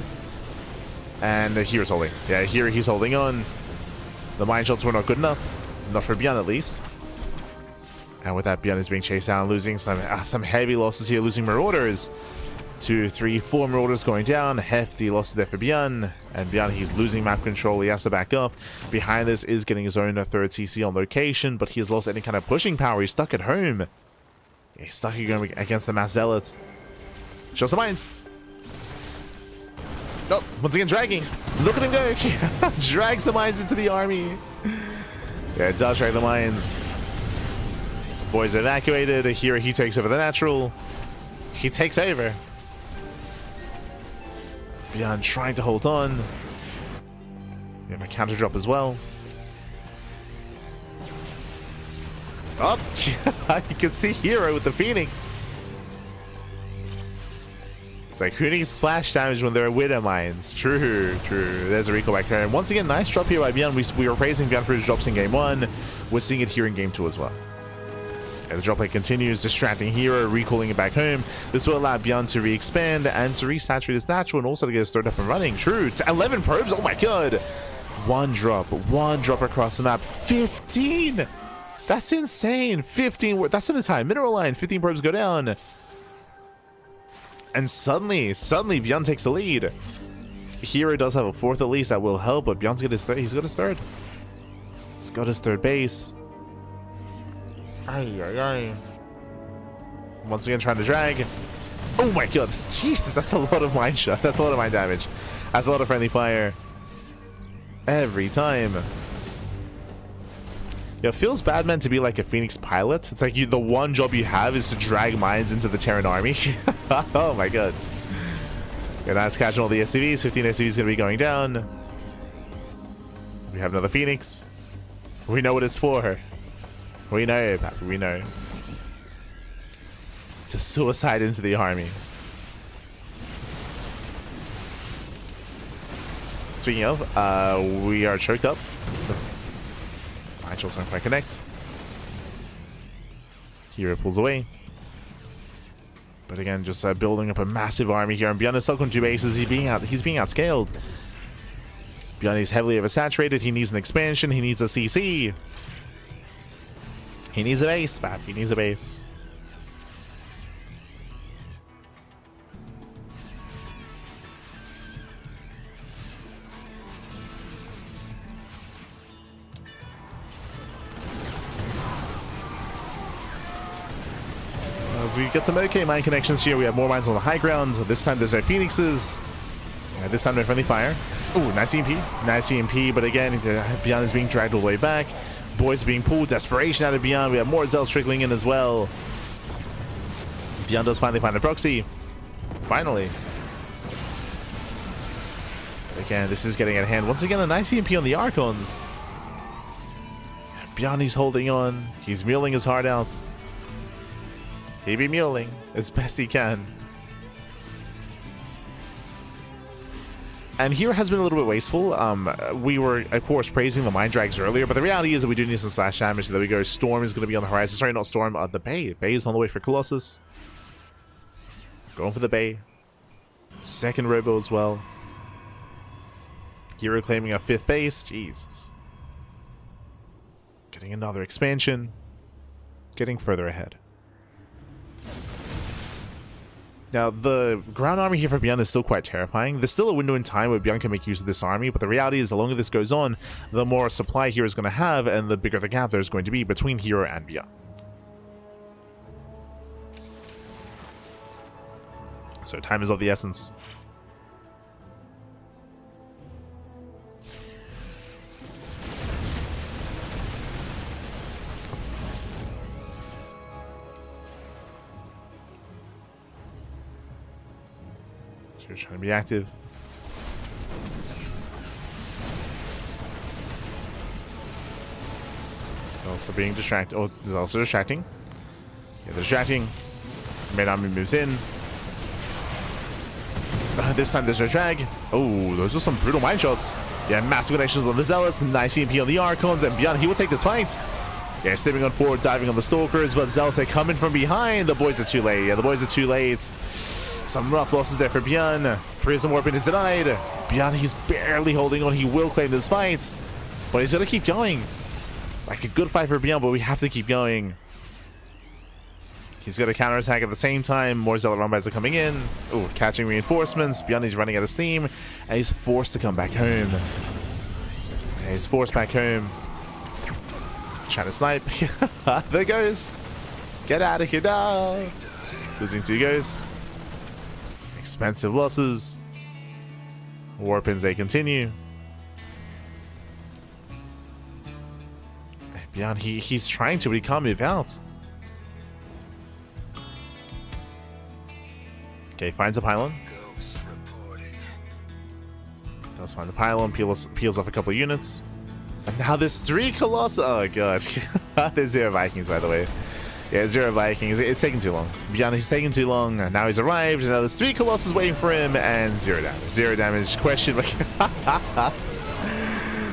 And here's holding. Yeah, here he's holding on. The mine shots were not good enough. Not for Bjorn, at least. And with that, Bjorn is being chased down, losing some heavy losses here, losing Marauders. 2, 3, 4 Marauders going down. Hefty losses there for Bjorn. And Bjorn, he's losing map control. He has to back off. Behind this is getting his own 3rd CC on location, but he has lost any kind of pushing power. He's stuck at home. He's stuck against the Mass Zealots. Show some mines. Oh, once again dragging. Look at him go. Drags the mines into the army. Yeah, it does drag the mines. Boys evacuated. Here he takes over the natural. He takes over. Bjorn trying to hold on. We have a counter drop as well. Oh, you can see herO with the Phoenix. It's like, who needs splash damage when there are Widow Mines? True, true. There's a recall back there. And once again, nice drop here by Bjorn. We were praising Bjorn for his drops in game 1. We're seeing it here in game 2 as well. And the drop play continues, distracting herO, recalling it back home. This will allow Bjorn to re-expand and to resaturate his natural, and also to get his 3rd up and running. True. 11 probes. Oh my god. One drop across the map. 15. That's insane. 15. That's an entire mineral line. 15 probes go down. And suddenly Bjorn takes the lead. herO does have a 4th at least that will help, but Bjorn's got his 3rd. He's got his 3rd. He's got his 3rd base. Ay, ay, ay. Once again trying to drag. Oh my god, Jesus, that's a lot of mine shot. That's a lot of mine damage. That's a lot of friendly fire. Every time. Yeah, it feels bad, man, to be like a Phoenix pilot. It's like the one job you have is to drag mines into the Terran army. Oh my god. Yeah, that's catching all the SCVs. 15 SCVs gonna be going down. We have another Phoenix. We know what it's for. We know, Papi, we know. To suicide into the army. Speaking of, we are choked up. My shots don't quite connect. herO pulls away. But again, just building up a massive army here. And Bjorn is stuck on 2 bases. He's being outscaled. Bjorn is heavily oversaturated. He needs an expansion. He needs a CC. He needs a base, Pap. He needs a base. As we get some okay mine connections here, we have more mines on the high ground. This time there's no Phoenixes. This time no friendly fire. Oh, nice EMP. Nice EMP, but again, Bjorn is being dragged all the way back. Boys being pulled. Desperation out of Bjorn. We have more Zelts trickling in as well. Bjorn does finally find the proxy. Finally. But again, this is getting out of hand. Once again, a nice EMP on the Archons. Bjorn is holding on. He's milling his heart out. He be muling as best he can. And here has been a little bit wasteful. We were, of course, praising the Mind Drags earlier, but the reality is that we do need some slash damage. So there we go. Storm is going to be on the horizon. Sorry, not Storm. The Bay. Bay is on the way for Colossus. Going for the Bay. Second Robo as well. herO claiming a 5th base. Jesus. Getting another expansion. Getting further ahead. Now, the ground army here for Beyond is still quite terrifying. There's still a window in time where Beyond can make use of this army, but the reality is the longer this goes on, the more supply here is going to have, and the bigger the gap there's going to be between herO and Beyond. So time is of the essence. He's trying to be active. He's also being distracted. Oh, he's also distracting. Yeah, they're distracting. Main army moves in. This time there's a drag. Oh, those are some brutal mine shots. Yeah, massive connections on the Zealous. Nice EMP on the Archons. And Beyond, he will take this fight. Yeah, stepping on forward, diving on the Stalkers. But Zealous, they come in from behind. The boys are too late. Yeah, the boys are too late. Some rough losses there for Beyond. Prism Warping is denied. Beyond, he's barely holding on. He will claim this fight. But he's going to keep going. Like a good fight for Beyond, but we have to keep going. He's got a counterattack at the same time. More Zealot Rumbys are coming in. Ooh, catching reinforcements. Beyond, he's running out of steam. And he's forced to come back home. And he's forced back home. Trying to snipe. There goes. Get out of here now. Losing 2 ghosts. Expensive losses. Warpins, they continue. Beyond, he's trying to, but he can't move out. Okay, finds a pylon. Does find the pylon, peels off a couple of units. And now there's 3 Colossus. Oh god. There's 0 Vikings, by the way. Yeah, 0 Vikings. It's taking too long. Beyond, he's taking too long. Now he's arrived. Now there's 3 Colossus waiting for him, and 0 damage. 0 damage. Question.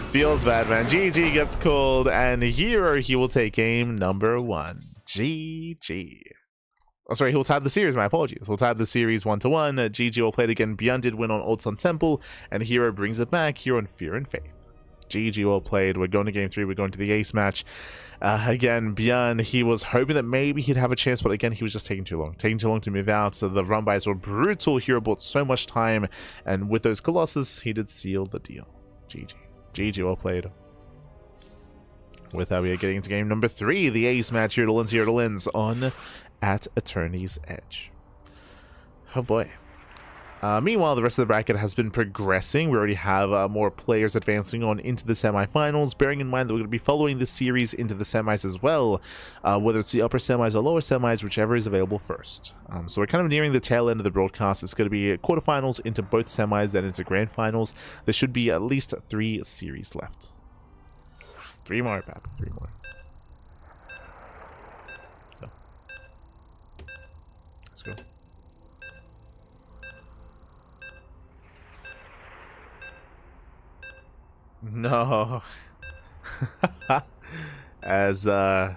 Feels bad, man. GG gets called, and here he will take game number 1. GG. Oh, sorry, he'll tie the series. My apologies. We'll tie the series 1-1. GG will play it again. Beyond did win on Ults on Temple, and herO brings it back here on Fear and Faith. GG well played. We're going to game 3. We're going to the ace match. Again, Beyond, he was hoping that maybe he'd have a chance, but again, he was just taking too long. Taking too long to move out. So the run-bys were brutal. herO bought so much time, and with those Colossus, he did seal the deal. GG. GG well played. With that, we are getting into game number 3, the ace match. Here to Lens on at Eternity's Edge. Oh boy. Meanwhile, the rest of the bracket has been progressing. We already have more players advancing on into the semifinals, bearing in mind that we're going to be following this series into the semis as well, whether it's the upper semis or lower semis, whichever is available first. So we're kind of nearing the tail end of the broadcast. It's going to be quarterfinals into both semis, then into grand finals. There should be at least 3 series left. 3 more, Pap. 3 more. Go. Let's go. No. As I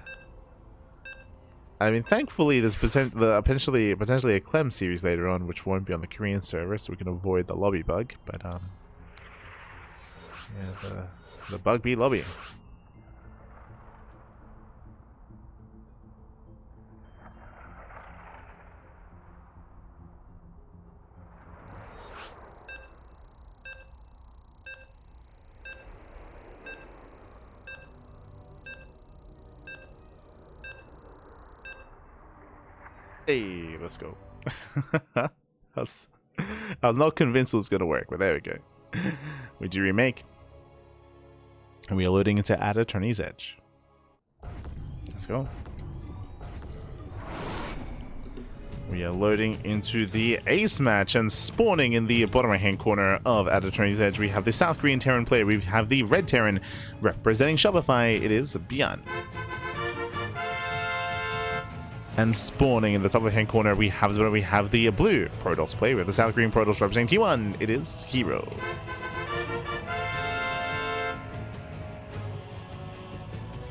mean, thankfully there's potentially a Clem series later on, which won't be on the Korean server, so we can avoid the lobby bug. But yeah, the bug be lobby. Hey, let's go. I was not convinced it was gonna work, but there we go. We do remake. And we are loading into at Eternity's Edge. Let's go. We are loading into the ace match, and spawning in the bottom right hand corner of at Eternity's Edge, we have the South Korean Terran player. We have the red Terran representing Shopify. It is Beyond. And spawning in the top left-hand corner, we have the blue Protoss play with the South Green Protoss representing T1. It is herO.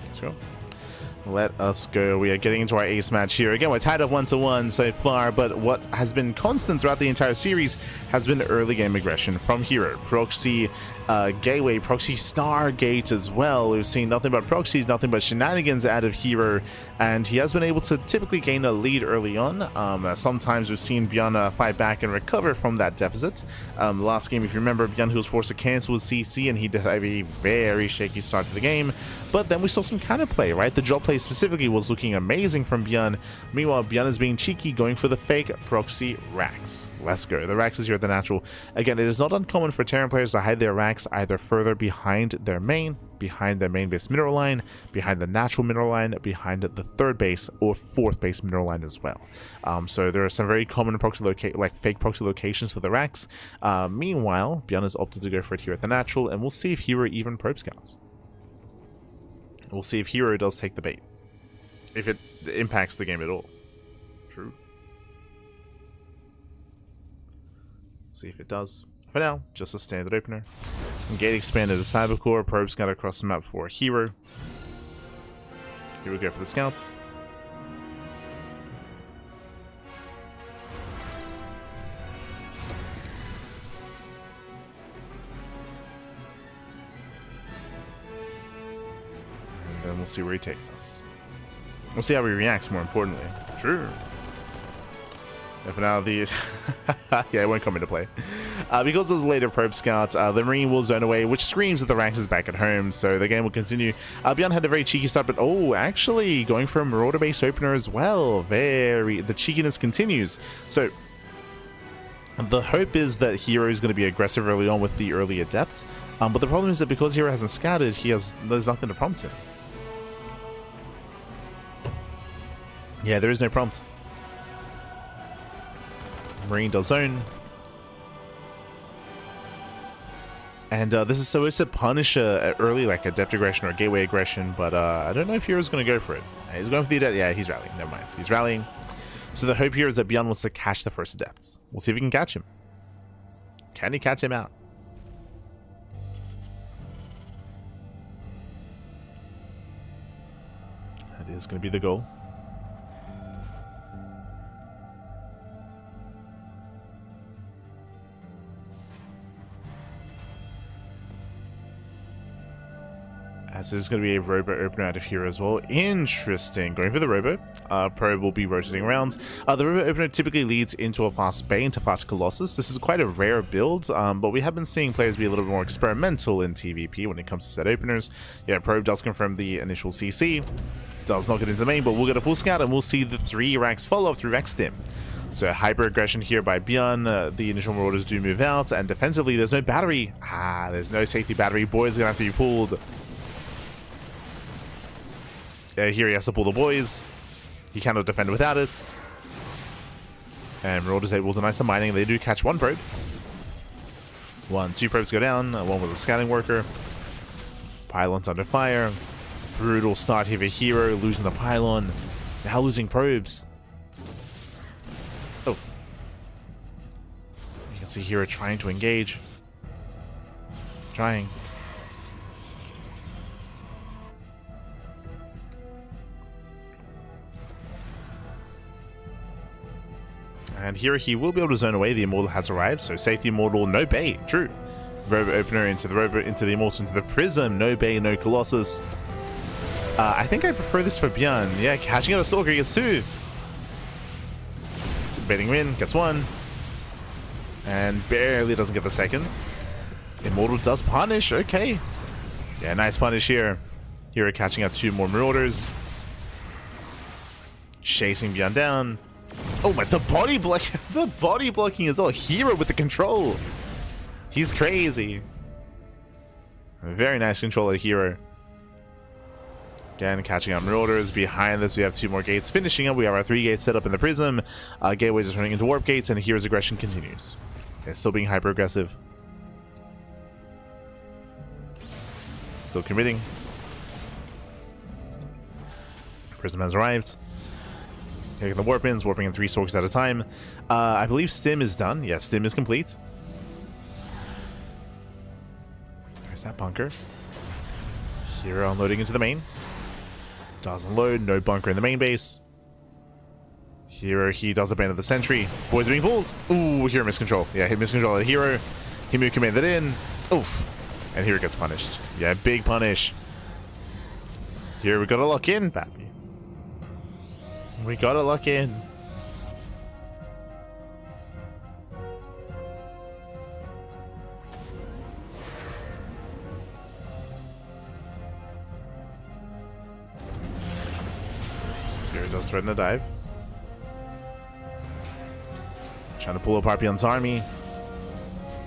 Let's go. Let us go. We are getting into our ace match here. Again, we're tied up 1-1 so far, but what has been constant throughout the entire series has been early game aggression from herO. Proxy gateway, proxy Stargate as well. We've seen nothing but proxies, nothing but shenanigans out of herO, and he has been able to typically gain a lead early on. Sometimes we've seen Bjorn fight back and recover from that deficit. Last game, if you remember, Bjorn was forced to cancel his CC, and he did have a very shaky start to the game, but then we saw some counterplay, right? The job play specifically was looking amazing from Bjorn. Meanwhile, Bjorn is being cheeky, going for the fake proxy racks. Let's go. The racks is here at the natural. Again, it is not uncommon for Terran players to hide their racks either further behind their main base mineral line, behind the natural mineral line, behind the third base or fourth base mineral line as well. So there are some very common proxy fake proxy locations for the racks. Meanwhile, Bjorn has opted to go for it here at the natural, and we'll see if herO even probe scouts. We'll see if herO does take the bait, if it impacts the game at all. True. See if it does. For now, just a standard opener. Gate expanded to Cybercore, probe scout across the map for herO. Here we go for the scouts. And then we'll see where he takes us. We'll see how he reacts, more importantly. Sure. And for now, the yeah, it won't come into play. Because of those later probe scouts, the Marine will zone away, which screams that the ranks is back at home, so the game will continue. Bjorn had a very cheeky start, but oh, actually going for a Marauder-based opener as well. The cheekiness continues. So the hope is that herO is going to be aggressive early on with the early Adept, but the problem is that because herO hasn't scouted, there's nothing to prompt him. Yeah, there is no prompt. Marine does zone. And this is supposed to punish a early Adept aggression or gateway aggression, but I don't know if hero's going to go for it. He's going for the Adept. Yeah, he's rallying. Never mind. He's rallying. So the hope here is that Bjorn wants to catch the first Adept. We'll see if we can catch him. Can he catch him out? That is going to be the goal. As this is going to be a robo opener out of here as well. Interesting. Going for the robo. Probe will be rotating around. The robo opener typically leads into a fast Bay, into fast Colossus. This is quite a rare build, but we have been seeing players be a little bit more experimental in TVP when it comes to set openers. Yeah, Probe does confirm the initial CC. Does not get into main, but we'll get a full scout and we'll see the 3 racks follow up through X-Stim. So hyper aggression here by Bjorn. The initial Marauders do move out, and defensively there's no battery. There's no safety battery. Boys are going to have to be pulled. Here he has to pull the boys. He cannot defend without it. And Marauder's able to deny some mining. They do catch 1 probe. 2 probes go down. 1 with a scouting worker. Pylon's under fire. Brutal start here for herO, losing the pylon. Now losing probes. Oh. You can see herO trying to engage. Trying. And here he will be able to zone away. The Immortal has arrived, so safety Immortal, no Bay, true. Robo opener into the Immortal, into the Prism, no Bay, no Colossus. I think I prefer this for Bjorn. Yeah, catching out a Stalker, gets 2. Baiting him in, gets 1. And barely doesn't get the second. Immortal does punish, okay. Yeah, nice punish here. herO catching out 2 more Marauders. Chasing Bjorn down. Oh my, the body blocking as well. herO with the control. He's crazy. Very nice control of herO. Again, catching out Marauders. Behind this, we have 2 more gates finishing up. We have our 3 gates set up in the Prism. Gateways is running into warp gates, and hero's aggression continues. Okay, still being hyper aggressive. Still committing. Prism has arrived. Taking the warp-ins, warping in 3 stalkers at a time. I believe stim is done. Yeah, stim is complete. There's that bunker. herO unloading into the main. Doesn't load, no bunker in the main base. herO, he does abandon the sentry. Boys are being pulled. Ooh, herO miscontrol. Yeah, hit miscontrol at herO. He moved command that in. Oof. And herO gets punished. Yeah, big punish. Here we gotta lock in, Pappy. We gotta lock in. herO does threaten a dive. Trying to pull apart Beyond's army.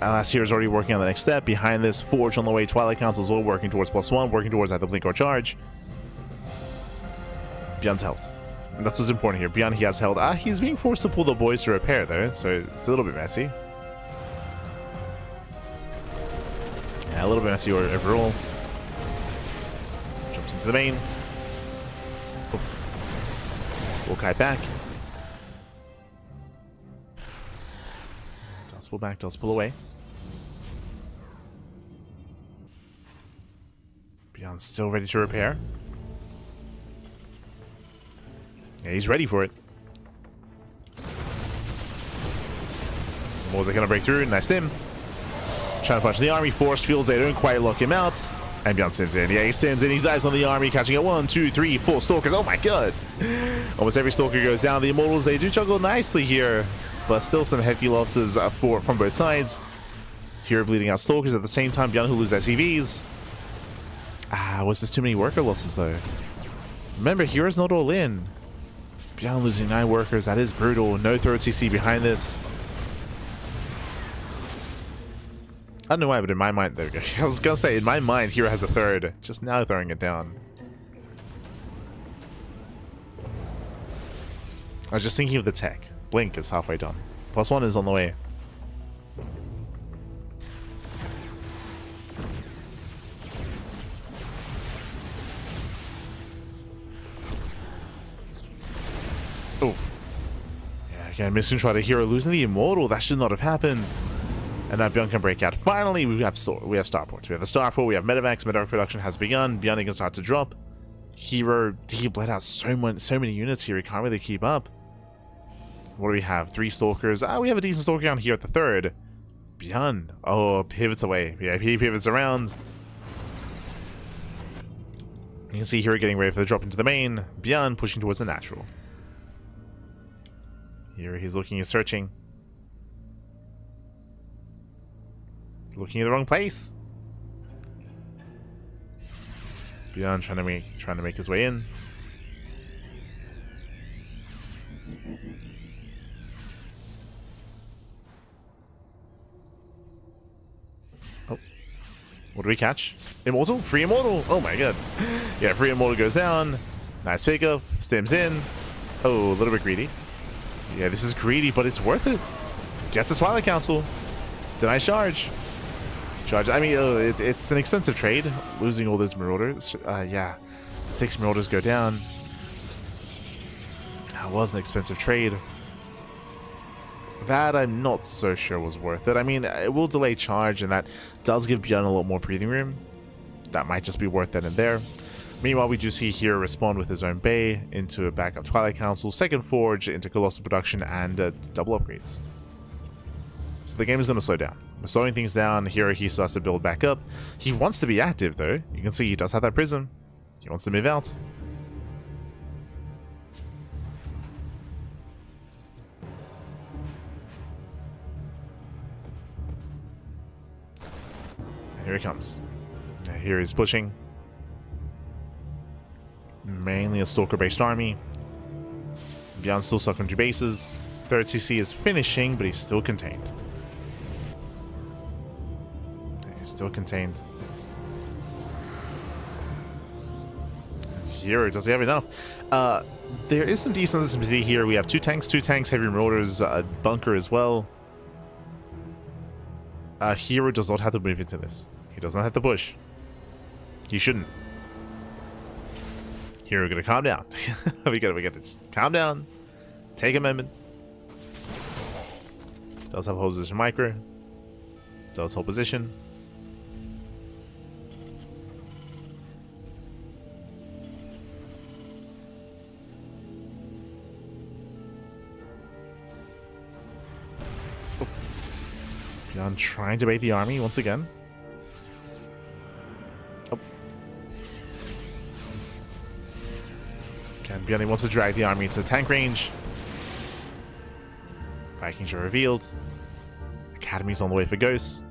Last here is already working on the next step. Behind this, Forge on the way. Twilight Council as well, working towards +1, working towards either blink or charge. Beyond's held. And that's what's important here. Beyond, he has held. He's being forced to pull the boys to repair there, so it's a little bit messy. Yeah, a little bit messy overall. Jumps into the main. Oh. Wokai back. Does pull back, does pull away. Beyond's still ready to repair. Yeah, he's ready for it. Was it gonna break through? Nice stim. Trying to punch the army. Force fields, they don't quite lock him out. And Beyond stims in. Yeah, he stims in. He dives on the army, catching it 1, 2, 3, 4 stalkers. Oh my god. Almost every stalker goes down. The Immortals, they do juggle nicely here. But still some hefty losses from both sides. herO bleeding out stalkers at the same time. Beyond who lose SCVs. Was this too many worker losses though? Remember, herO's not all in. Beyond losing 9 workers, that is brutal. No third CC behind this. I don't know why, but in my mind, there we go. I was gonna say, in my mind, herO has a third. Just now throwing it down. I was just thinking of the tech. Blink is halfway done. +1 is on the way. Oof. Yeah, again, miscontrol to herO losing the Immortal. That should not have happened. And now Beyond can break out. Finally, we have starports. We have the starport. We have medevacs. Medevac production has begun. Beyond can start to drop. herO, he bled out so many units here. He can't really keep up. What do we have? 3 stalkers. We have a decent stalker down here at the 3rd. Beyond. Oh, pivots away. Yeah, he pivots around. You can see herO getting ready for the drop into the main. Beyond pushing towards the natural. Here he's looking and searching. He's looking in the wrong place. Beyond trying to make his way in. Oh. What do we catch? Immortal? Free Immortal! Oh my god. Yeah, free Immortal goes down. Nice pickup. Stims in. Oh, a little bit greedy. Yeah, this is greedy, but it's worth it. Gets the Twilight Council. Deny charge. Charge. I mean, it's an expensive trade. Losing all those Marauders. Yeah. 6 Marauders go down. That was an expensive trade. That I'm not so sure was worth it. I mean, it will delay charge, and that does give Beyond a lot more breathing room. That might just be worth it in there. Meanwhile, we do see herO respond with his own Bay into a backup Twilight Council, second Forge into Colossal Production, and double upgrades. So the game is going to slow down. We're slowing things down. herO, he still has to build back up. He wants to be active, though. You can see he does have that Prism. He wants to move out. And here he comes. Here he's pushing. Mainly a stalker-based army. Beyond still stuck on 2 bases. 3rd CC is finishing, but he's still contained. He's still contained. herO, does he have enough? There is some decent sensitivity here. We have 2 tanks, heavy marauders, a bunker as well. herO does not have to move into this. He does not have to push. He shouldn't. herO, gonna calm down. we gotta just calm down. Take a moment. Does have hold position micro. Does hold position. Beyond trying to bait the army once again. Oh. Again, Beyond wants to drag the army into the tank range. Vikings are revealed. Academy's on the way for Ghosts.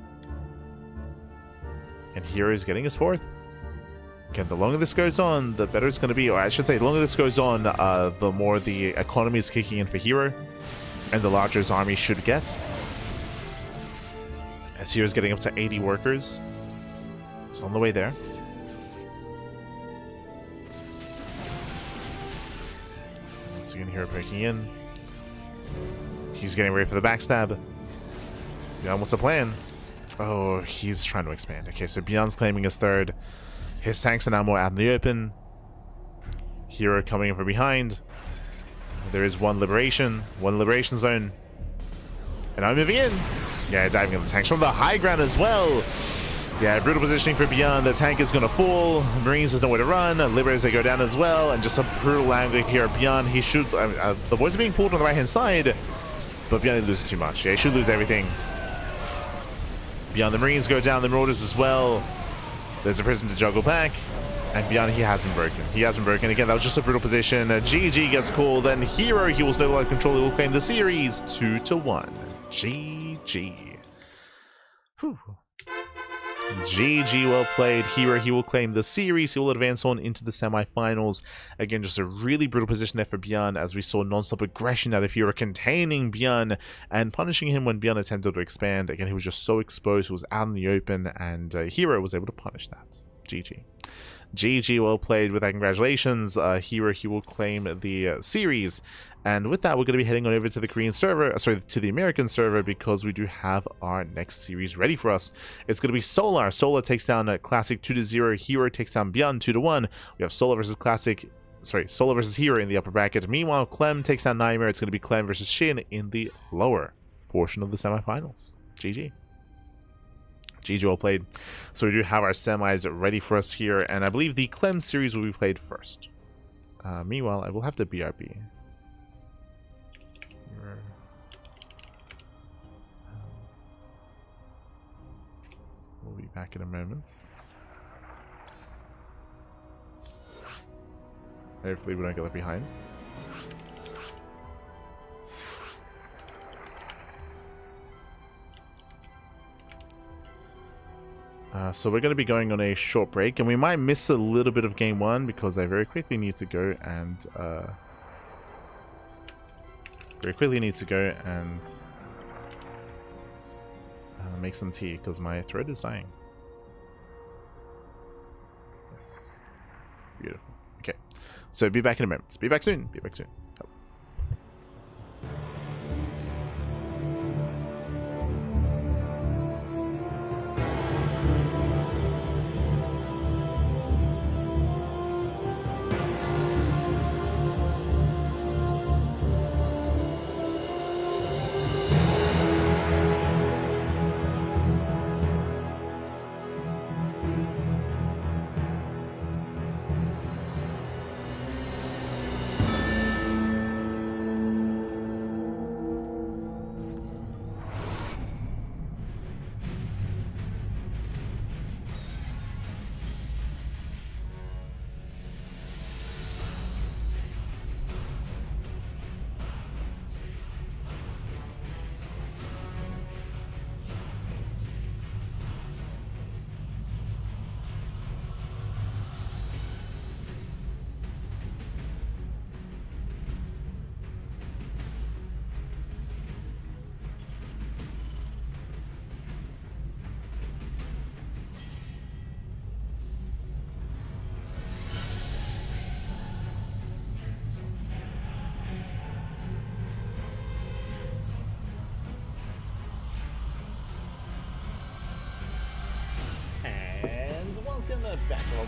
And herO is getting his 4th. Again, the longer this goes on, the better it's going to be. Or I should say, the longer this goes on, the more the economy is kicking in for herO. And the larger his army should get. As hero's getting up to 80 workers. It's on the way there. Once again, herO breaking in. He's getting ready for the backstab. Beyond, what's the plan? Oh, he's trying to expand. Okay, so Beyond's claiming his 3rd. His tanks are now more out in the open. herO coming in from behind. There is one liberation zone. And I'm moving in. Yeah, diving on the tanks from the high ground as well. Yeah, brutal positioning for Beyond. The tank is going to fall. Marines has nowhere to run. Liberators, they go down as well. And just a brutal angle here. Beyond, he should... the boys are being pulled on the right-hand side. But Beyond, he loses too much. Yeah, he should lose everything. Beyond, the Marines go down. The Marauders as well. There's a Prism to juggle back. And Beyond, he hasn't broken. He hasn't broken. Again, that was just a brutal position. GG gets called. And herO, he will no longer control. He will claim the series 2-1. GG. Whew. GG, well played. herO, he will claim the series. He will advance on into the semifinals. Again, just a really brutal position there for Beyond, as we saw non-stop aggression out of herO, containing Beyond and punishing him when Beyond attempted to expand. Again, he was just so exposed. He was out in the open, and herO was able to punish that. GG. GG, well played. With that, congratulations. herO, he will claim the series. And with that, we're going to be heading on over to the Korean server, sorry, to the American server, because we do have our next series ready for us. It's going to be Solar. Solar takes down Classic 2-0. herO takes down Beyond 2-1. We have Solar versus Classic, sorry, Solar versus herO in the upper bracket. Meanwhile, Clem takes down Nightmare. It's going to be Clem versus SHIN in the lower portion of the semifinals. GG. GG, well played. So we do have our semis ready for us here, and I believe the Clem series will be played first. Meanwhile, I will have to BRB. We'll be back in a moment. Hopefully we don't get left behind. So we're going to be going on a short break, and we might miss a little bit of game 1 because I very quickly need to go and make some tea because my throat is dying. Yes, beautiful. Okay, so be back in a moment. Be back soon. Be back soon.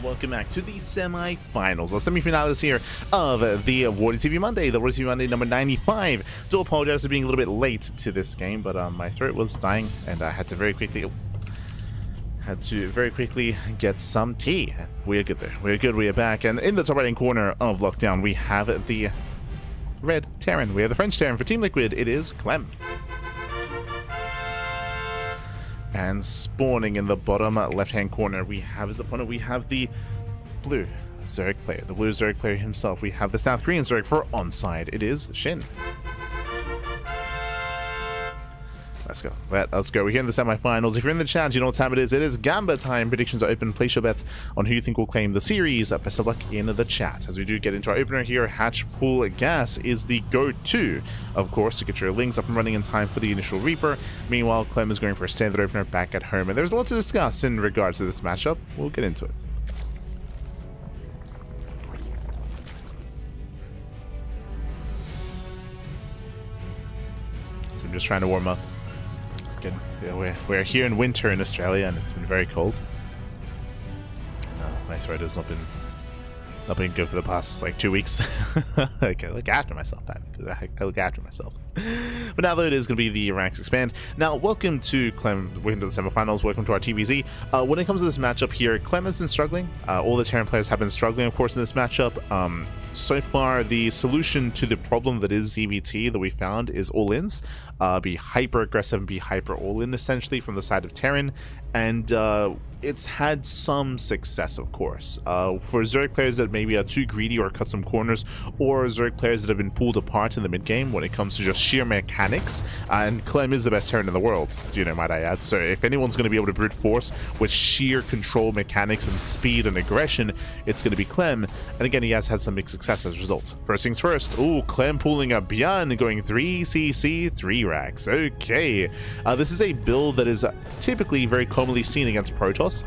Welcome back to the semi-finals or semi-finales here of the WardiTV Monday, the WardiTV Monday number 95. Do apologize for being a little bit late to this game, but my throat was dying and I had to very quickly get some tea. We're good there. We're good. We are back, and in the top right-hand corner of Lockdown, we have the red Terran. We have the French Terran for Team Liquid. It is Clem. And spawning in the bottom left-hand corner, we have his opponent. We have the blue Zerg player, the blue Zerg player himself. We have the South Korean Zerg for onside. It is SHIN. Let's go. Let us go. We're here in the semifinals. If you're in the chat, you know what time it is. It is Gamba time. Predictions are open. Place your bets on who you think will claim the series. Best of luck in the chat. As we do get into our opener here, Hatch Pool Gas is the go-to, of course, to get your Lings up and running in time for the initial Reaper. Meanwhile, Clem is going for a standard opener back at home. And there's a lot to discuss in regards to this matchup. We'll get into it. So I'm just trying to warm up. Again, we're here in winter in Australia, and it's been very cold. And my throat has not been good for the past like 2 weeks. Okay, look after myself, Pat. I look after myself. But now, though, it is going to be the ranks expand. Now, welcome to Clem. Welcome to the semifinals. Welcome to our TVZ. When it comes to this matchup here, Clem has been struggling. All the Terran players have been struggling, of course, in this matchup. So far, the solution to the problem that is ZVT that we found is all-ins. Be hyper aggressive and be hyper all-in, essentially, from the side of Terran. And it's had some success, of course. For Zerg players that maybe are too greedy or cut some corners, or Zerg players that have been pulled apart in the mid-game when it comes to just sheer mechanics, and Clem is the best Terran in the world, might I add. So if anyone's going to be able to brute force with sheer control mechanics and speed and aggression, it's going to be Clem. And again, he has had some mixed success as a result. First things first, Clem pulling up Björn, going 3cc, 3 racks. Okay, this is a build that is typically very commonly seen against Protoss,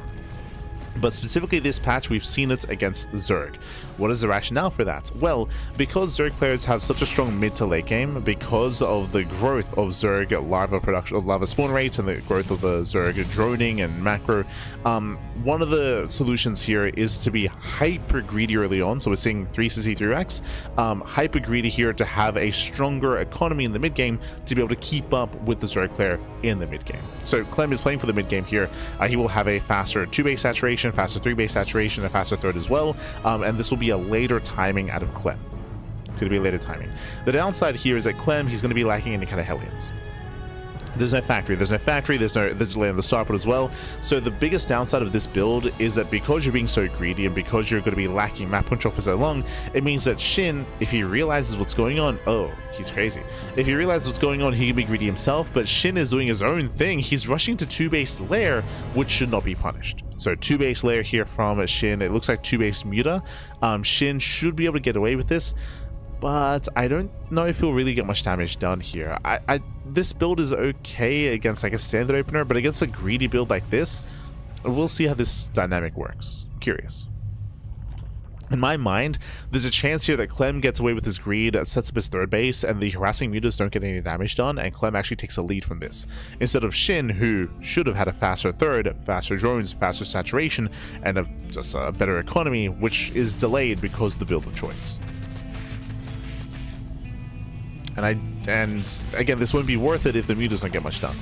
but specifically this patch we've seen it against Zerg. What is the rationale for that? Well, because Zerg players have such a strong mid to late game, because of the growth of Zerg larva production, of larva spawn rates, and the growth of the Zerg droning and macro, one of the solutions here is to be hyper greedy early on. So we're seeing 3cc 3x, hyper greedy here to have a stronger economy in the mid game to be able to keep up with the Zerg player in the mid game. So Clem is playing for the mid game here. He will have a faster 2-base saturation, faster 3-base saturation, a faster third as well, and this will be a later timing out of Clem. It's going to be a later timing. The downside here is that Clem, he's going to be lacking any kind of Hellions. There's no factory, there's delay on the starport as well. So the biggest downside of this build is that because you're being so greedy and because you're going to be lacking map control for so long, it means that SHIN, if he realizes what's going on, he's crazy. If he realizes what's going on, he can be greedy himself, but SHIN is doing his own thing. He's rushing to 2-base lair, which should not be punished. So 2-base lair here from SHIN. It looks like 2-base muta. SHIN should be able to get away with this, but I don't know if he'll really get much damage done here. This build is okay against like a standard opener, but against a greedy build like this, we'll see how this dynamic works. Curious. In my mind, there's a chance here that Clem gets away with his greed, sets up his third base, and the harassing mutas don't get any damage done, and Clem actually takes a lead from this. Instead of SHIN, who should have had a faster third, faster drones, faster saturation, and just a better economy, which is delayed because of the build of choice. And again, this wouldn't be worth it if the mutas don't get much done.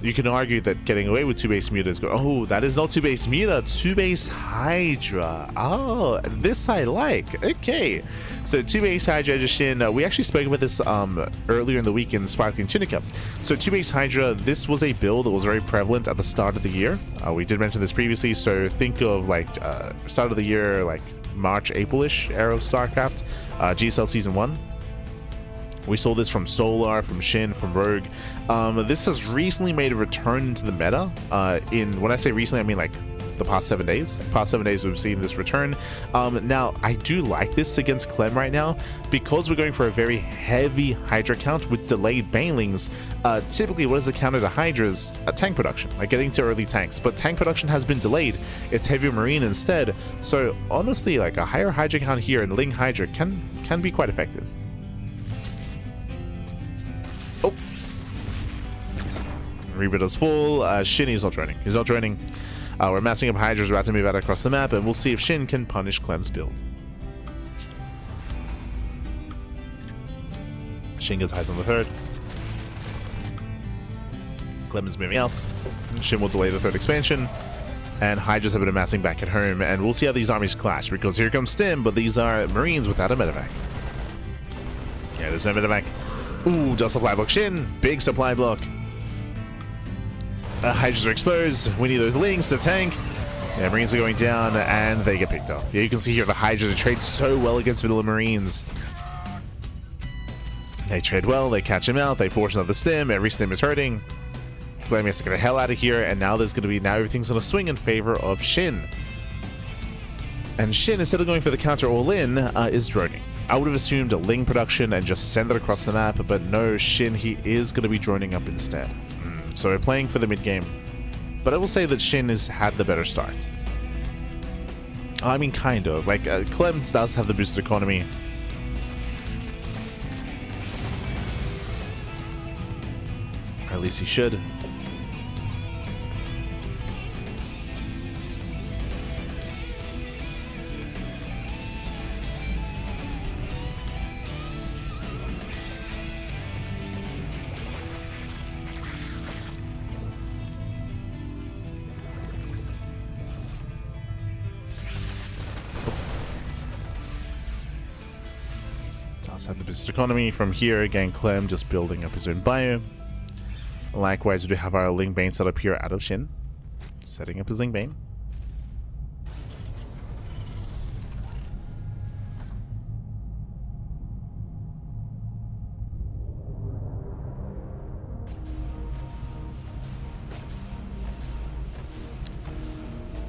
You can argue that getting away with 2-base muta is good. Oh, that is not 2-base muta, 2-base Hydra. Oh, this I like. Okay, so 2-base Hydra SHIN. We actually spoke about this earlier in the week in Sparkling Tunica. So 2-base Hydra, this was a build that was very prevalent at the start of the year. We did mention this previously, so think of like start of the year, like March, April-ish era of StarCraft, GSL Season 1. We saw this from Solar, from SHIN, from Rogue. This has recently made a return into the meta. When I say recently, I mean like the past 7 days. Past 7 days, we've seen this return. Now, I do like this against Clem right now because we're going for a very heavy Hydra count with delayed banelings. Typically, what is the counter to Hydras? Tank production, like getting to early tanks. But tank production has been delayed. It's heavier Marine instead. So honestly, like a higher Hydra count here in Ling Hydra can be quite effective. Reaper does full. SHIN is not draining. He's not draining. We're massing up Hydras, about to move out across the map, and we'll see if SHIN can punish Clem's build. SHIN gets highs on the third. Clem is moving out. SHIN will delay the third expansion. And Hydras have been amassing back at home, and we'll see how these armies clash, because here comes Stim, but these are Marines without a medevac. Yeah, there's no medevac. Ooh, just supply block SHIN. Big supply block. Hydras are exposed. We need those links to tank. Yeah, Marines are going down, and they get picked up. Yeah, you can see here the Hydras trade so well against vanilla Marines. They trade well, they catch him out, they force another Stim. Every Stim is hurting. Clem has to get the hell out of here, and now everything's going to swing in favor of SHIN. And SHIN, instead of going for the counter all-in, is droning. I would have assumed a Ling production and just send it across the map, but no, SHIN, he is going to be droning up instead. So we're playing for the mid-game. But I will say that SHIN has had the better start. I mean, kind of. Like, Clem does have the boosted economy. Or at least he should. Have the boosted economy. From here again, Clem just building up his own bio. Likewise, we do have our Ling Bane set up here out of SHIN, setting up his Ling Bane.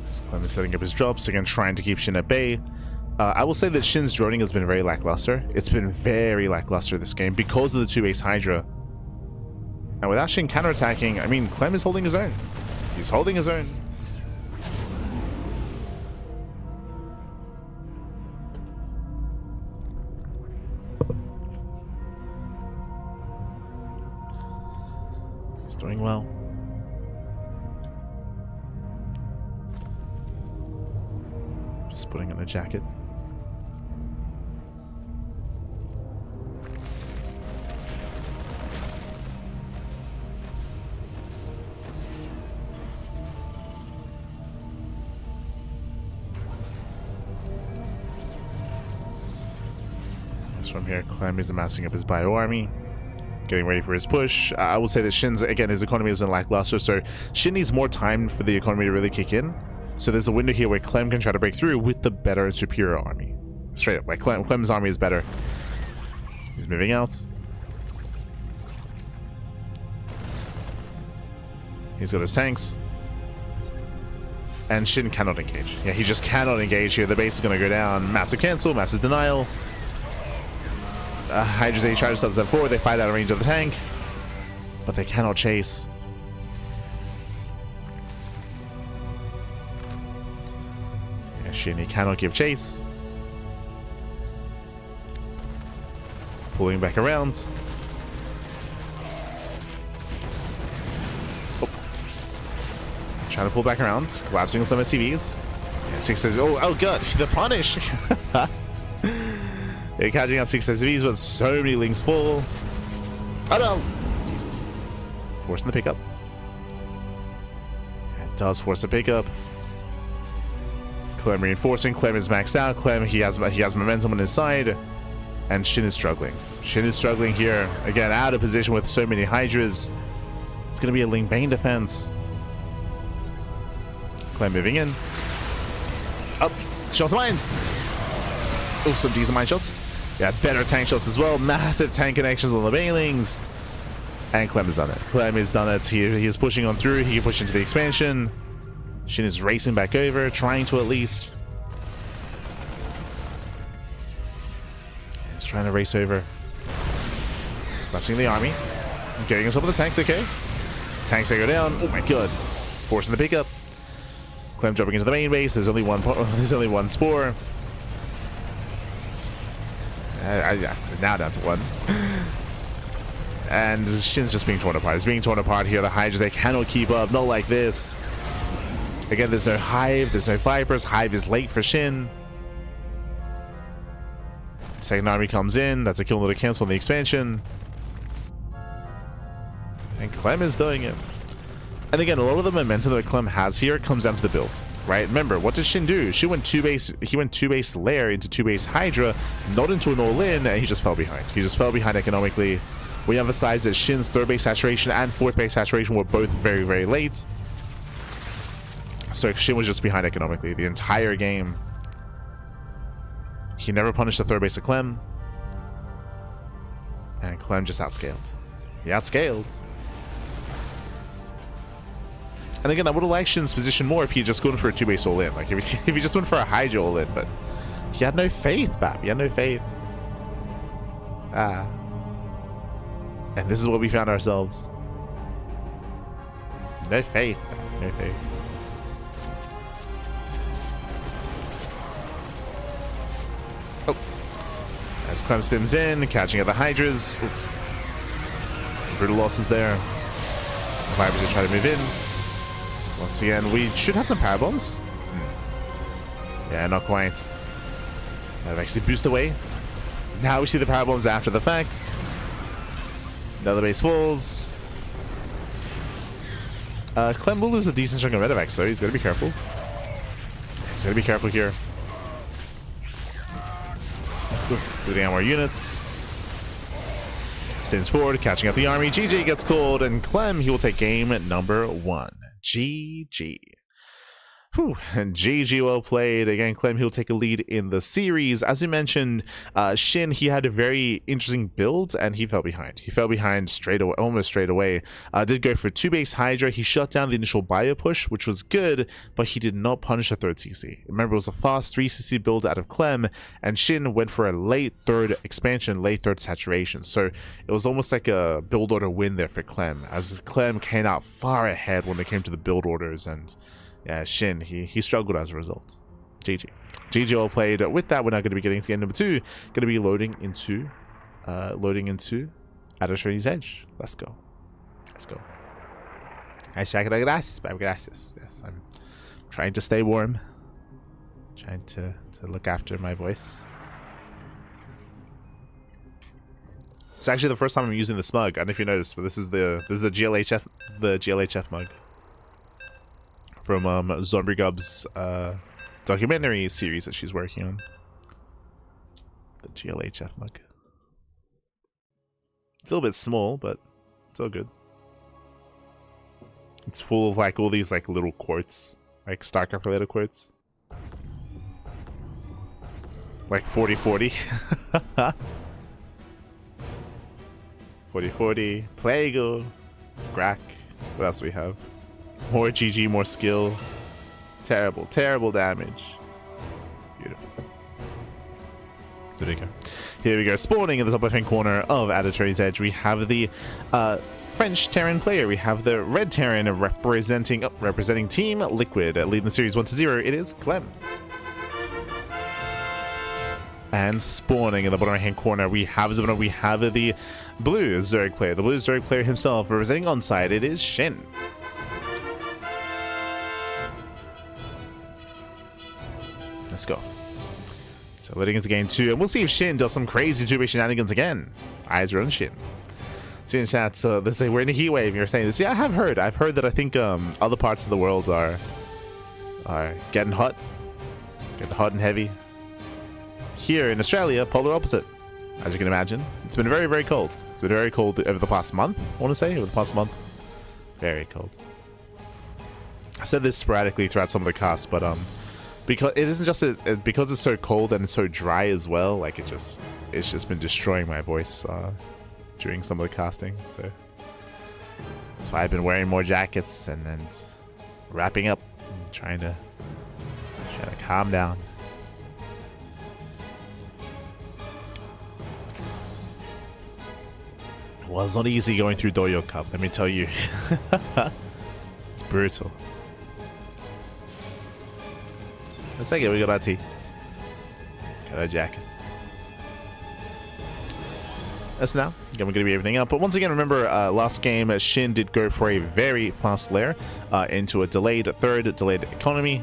So Clem is setting up his drops again, trying to keep SHIN at bay. I will say that SHIN's droning has been very lackluster. It's been very lackluster this game because of the 2-base Hydra. And without SHIN counterattacking, I mean, Clem is holding his own. He's holding his own. He's doing well. Just putting on a jacket. From here, Clem is amassing up his bio army, getting ready for his push. I will say that SHIN's, again, his economy has been lackluster, so SHIN needs more time for the economy to really kick in. So there's a window here where Clem can try to break through with the better and superior army. Straight up, like Clem's army is better. He's moving out. He's got his tanks. And SHIN cannot engage. Yeah, he just cannot engage here. The base is going to go down. Massive cancel, massive denial. Hydras A try to step forward, they fight out of range of the tank, but they cannot chase. Yeah, SHIN, he cannot give chase. Pulling back around. Oh. Trying to pull back around, collapsing on some SCVs. Yeah, 6 says, oh god, the punish! They're catching out 6 SCVs, but so many links fall. Oh no! Jesus. Forcing the pickup. It does force the pickup. Clem reinforcing. Clem is maxed out. Clem, he has momentum on his side. And SHIN is struggling. SHIN is struggling here. Again, out of position with so many Hydras. It's going to be a Ling Bane defense. Clem moving in. Up. Shots of mines. Oh, some decent mine shots. Yeah, better tank shots as well. Massive tank connections on the Banelings. And Clem has done it. Clem has done it. He is pushing on through. He can push into the expansion. SHIN is racing back over, trying to at least. He's trying to race over. Collapsing the army. Getting on top of the tanks, okay. Tanks they go down. Oh my god. Forcing the pickup. Clem jumping into the main base. There's only one spore. Now down to 1. And SHIN's just being torn apart. It's being torn apart here. The Hydras, they cannot keep up. Not like this. Again, there's no Hive, there's no Vipers. Hive is late for SHIN. Second army comes in. That's a kill to cancel on the expansion. And Clem is doing it. And again, a lot of the momentum that Clem has here comes down to the build, right? Remember, what did SHIN do? He went two base Lair into 2-base Hydra, not into an all-in, and he just fell behind. He just fell behind economically. We emphasize that SHIN's 3rd base saturation and 4th base saturation were both very, very late. So SHIN was just behind economically the entire game. He never punished the 3rd base of Clem. And Clem just outscaled. He outscaled. And again, I would have liked SHIN's position more if he had just gone for a 2-base all-in. Like, if he just went for a Hydra all-in, but he had no faith, Bap. He had no faith. Ah. And this is what we found ourselves. No faith, Bap. No faith. Oh. As Clem stims in, catching at the Hydras. Oof. Some brutal losses there. The Vipers are trying to move in. Once again, we should have some power bombs. Yeah, not quite. I've actually boosted away. Now we see the power bombs after the fact. Another base falls. Clem will lose a decent chunk of medevacs, so he's got to be careful. He's got to be careful here. Looting out more units. Stands forward, catching up the army. GG gets called, and Clem, he will take game number 1. GG. Whew. And GG, well played. Again, Clem, he'll take a lead in the series. As we mentioned, SHIN, he had a very interesting build, and he fell behind. He fell behind straight away, almost straight away. Did go for 2-base Hydra. He shut down the initial bio push, which was good, but he did not punish a 3rd CC. Remember, it was a fast 3 CC build out of Clem, and SHIN went for a late 3rd expansion, late 3rd saturation. So it was almost like a build order win there for Clem, as Clem came out far ahead when it came to the build orders, and yeah, SHIN, he struggled as a result. GG. GG all played. With that, we're now going to be getting to game number 2. Going to be loading into Adversarial's Edge. Let's go. Let's go. Gracias. Yes, I'm trying to stay warm. Trying to look after my voice. It's actually the first time I'm using this mug. I don't know if you noticed, but this is the GLHF mug from Zombie Gub's documentary series that she's working on. The GLHF mug. It's a little bit small, but it's all good. It's full of like all these like little quartz, like StarCraft related quartz. Like 40-40. 40-40, Plago, Grak. What else do we have? More GG, more skill. Terrible, terrible damage. Beautiful. There we go. Here we go. Spawning in the top left-hand corner of Adversarial's Edge, we have the French Terran player. We have the red Terran representing Team Liquid. Leading the series 1-0. It is Clem. And spawning in the bottom right-hand corner, we have the blue Zerg player. The blue Zerg player himself, representing onside, it is SHIN. Let's go. So letting into game 2, and we'll see if SHIN does some crazy 2-base shenanigans again. Eyes are on SHIN. See in chat, so they say we're in a heat wave. You're saying this? Yeah, I have heard. I've heard that I think other parts of the world are getting hot and heavy. Here in Australia, polar opposite, as you can imagine. It's been very, very cold. It's been very cold over the past month, I want to say. Over the past month. Very cold. I said this sporadically throughout some of the casts, but because it isn't just because it's so cold and it's so dry as well, like it's just been destroying my voice during some of the casting. So that's why I've been wearing more jackets and then wrapping up and trying to calm down. Well, it's not easy going through Doyo Cup, let me tell you. It's brutal. Let's take it, we got our tea. Got our jackets. as now. Again, we're going to be evening up. But once again, remember, last game, SHIN did go for a very fast lair into a delayed third, delayed economy.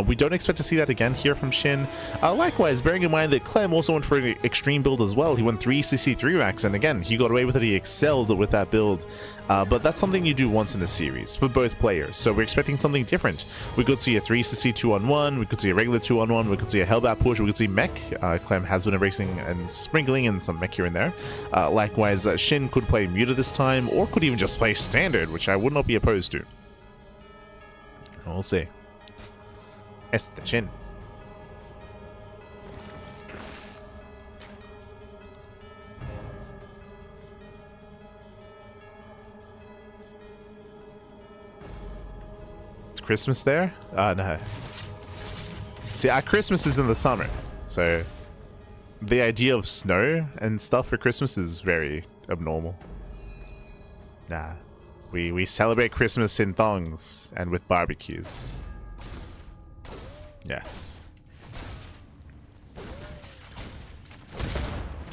We don't expect to see that again here from SHIN. Likewise, bearing in mind that Clem also went for an extreme build as well. He went 3 CC3 racks, and again, he got away with it. He excelled with that build. But that's something you do once in a series for both players. So we're expecting something different. We could see a 3 CC 2-on-1. We could see a regular 2-on-1. We could see a Hellbat push. We could see mech. Clem has been embracing and sprinkling in some mech here and there. Likewise, SHIN could play Muta this time, or could even just play standard, which I would not be opposed to. We'll see. SHIN. It's Christmas there? No. See, our Christmas is in the summer, so the idea of snow and stuff for Christmas is very abnormal. Nah. We celebrate Christmas in thongs and with barbecues. Yes.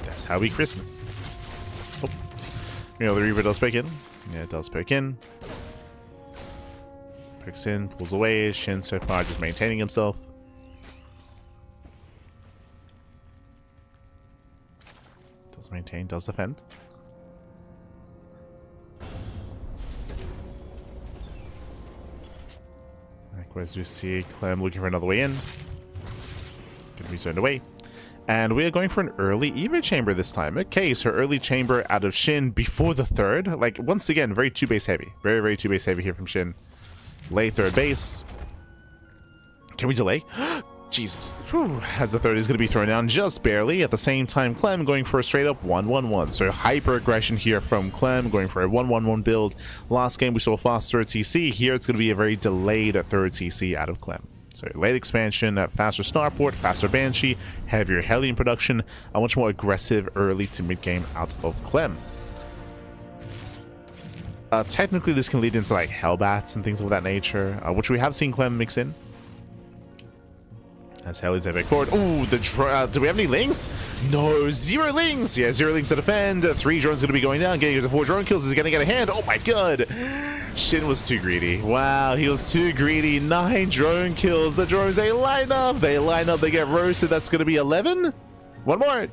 That's how we Christmas. Oh. You know, the Reaver does poke in. Yeah, it does poke in. Pokes in, pulls away. SHIN so far just maintaining himself. Does maintain, does defend. Likewise, you see Clem looking for another way in. Could be zoned away. And we are going for an early Evo chamber this time. Okay, so early chamber out of SHIN before the third. Like, once again, very 2-base heavy. Very, very 2-base heavy here from SHIN. Late third base. Can we delay? Jesus. Whew. As the third is going to be thrown down just barely. At the same time, Clem going for a straight up 1-1-1. So hyper aggression here from Clem, going for a 1-1-1 build. Last game we saw a fast third CC. Here it's going to be a very delayed third CC out of Clem. So late expansion, faster Starport, faster Banshee, heavier Hellion production, a much more aggressive early to mid game out of Clem. Technically this can lead into like Hellbats and things of that nature, which we have seen Clem mix in. As Helly's epic forward. Oh, do we have any lings? No, 0 lings. Yeah, 0 lings to defend. 3 drones going to be going down. Getting to 4 drone kills. Is going to get a hand. Oh my god. SHIN was too greedy. Wow, he was too greedy. 9 drone kills. The drones, they line up. They line up. They get roasted. That's going to be 11. One more.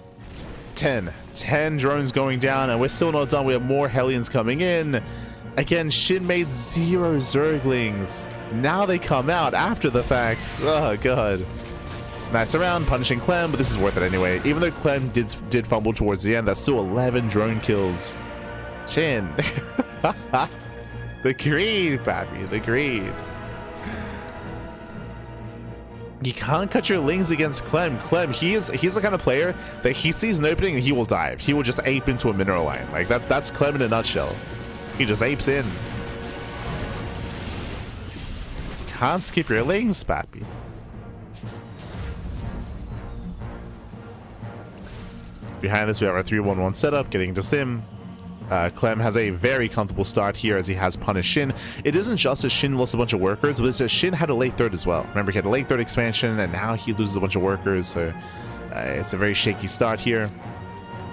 10. 10 drones going down, and we're still not done. We have more Hellions coming in. Again, SHIN made 0 Zerglings. Now they come out after the fact. Oh god. Nice around, punishing Clem, but this is worth it anyway. Even though Clem did fumble towards the end, that's still 11 drone kills. SHIN. The greed, baby, the greed. You can't cut your lings against Clem. Clem, he's the kind of player that he sees an opening and he will dive. He will just ape into a mineral line. Like that's Clem in a nutshell. He just apes in. Can't skip your lings, pappy. Behind this, we have our 3-1-1 setup, getting to Sim. Clem has a very comfortable start here as he has punished SHIN. It isn't just that SHIN lost a bunch of workers, but it's that SHIN had a late third as well. Remember, he had a late third expansion, and now he loses a bunch of workers, so it's a very shaky start here.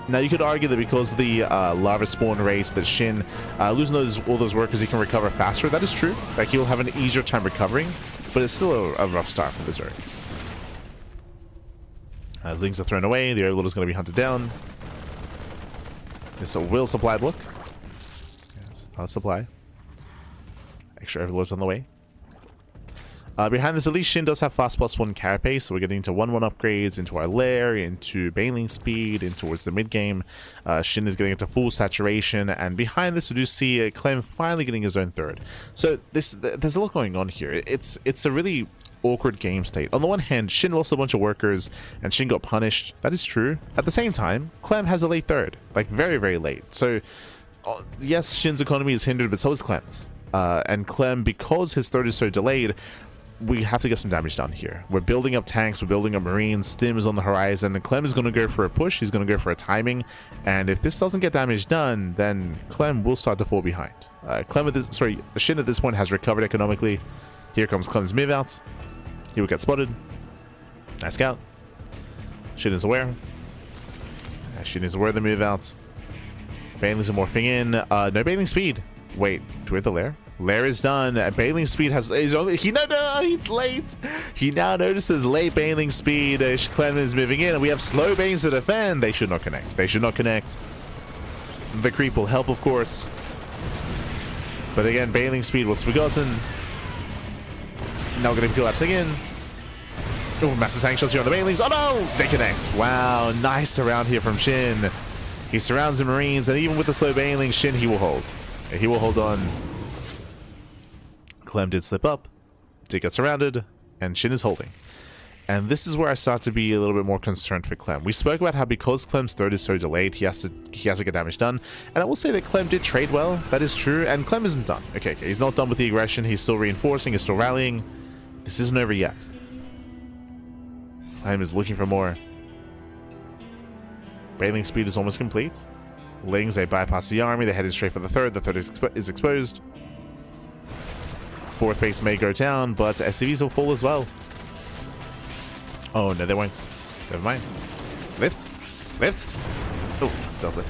Now, you could argue that because of the lava spawn rate that SHIN, losing all those workers, he can recover faster. That is true. Like, he'll have an easier time recovering, but it's still a rough start for the Zerg. As lings are thrown away, the Overlord is going to be hunted down. It's a will supply block. Yes, not supply. Extra Overlords on the way. Behind this, at least SHIN does have fast +1 carapace, so we're getting into 1-1 upgrades into our lair, into baneling speed, in towards the mid game. SHIN is getting into full saturation, and behind this, we do see Clem finally getting his own third. So there's a lot going on here. It's a really awkward game state. On the one hand, SHIN lost a bunch of workers and SHIN got punished. That is true. At the same time, Clem has a late third, like very, very late. So yes, SHIN's economy is hindered, but so is Clem's. And Clem, because his third is so delayed, we have to get some damage done here. We're building up tanks, we're building up marines, Stim is on the horizon, and Clem is going to go for a push, he's going to go for a timing, and if this doesn't get damage done, then Clem will start to fall behind. SHIN at this point has recovered economically. Here comes Clem's move out. He will get spotted. Nice scout. SHIN is aware. SHIN is aware of the move out. Banelings are morphing in. No bailing speed. Wait, do we have the lair? Lair is done. Bailing speed is only. He's late. He now notices late bailing speed. Clem is moving in, and we have slow banes to defend. They should not connect. They should not connect. The creep will help, of course. But again, bailing speed was forgotten. Now going to be collapsing in. Oh, massive tank shots here on the banelings. Oh no! They connect. Wow, nice surround here from SHIN. He surrounds the Marines, and even with the slow bailing, SHIN, he will hold. He will hold on. Clem did slip up, did get surrounded, and SHIN is holding. And this is where I start to be a little bit more concerned for Clem. We spoke about how because Clem's third is so delayed, he has to get damage done. And I will say that Clem did trade well. That is true. And Clem isn't done. Okay, he's not done with the aggression. He's still reinforcing. He's still rallying. This isn't over yet. Clem is looking for more. Bailing speed is almost complete. Lings, they bypass the army. They're headed straight for the third. The third is exposed. Fourth base may go down, but SCVs will fall as well. Oh, no, they won't. Never mind. Lift. Lift. Oh, it does lift.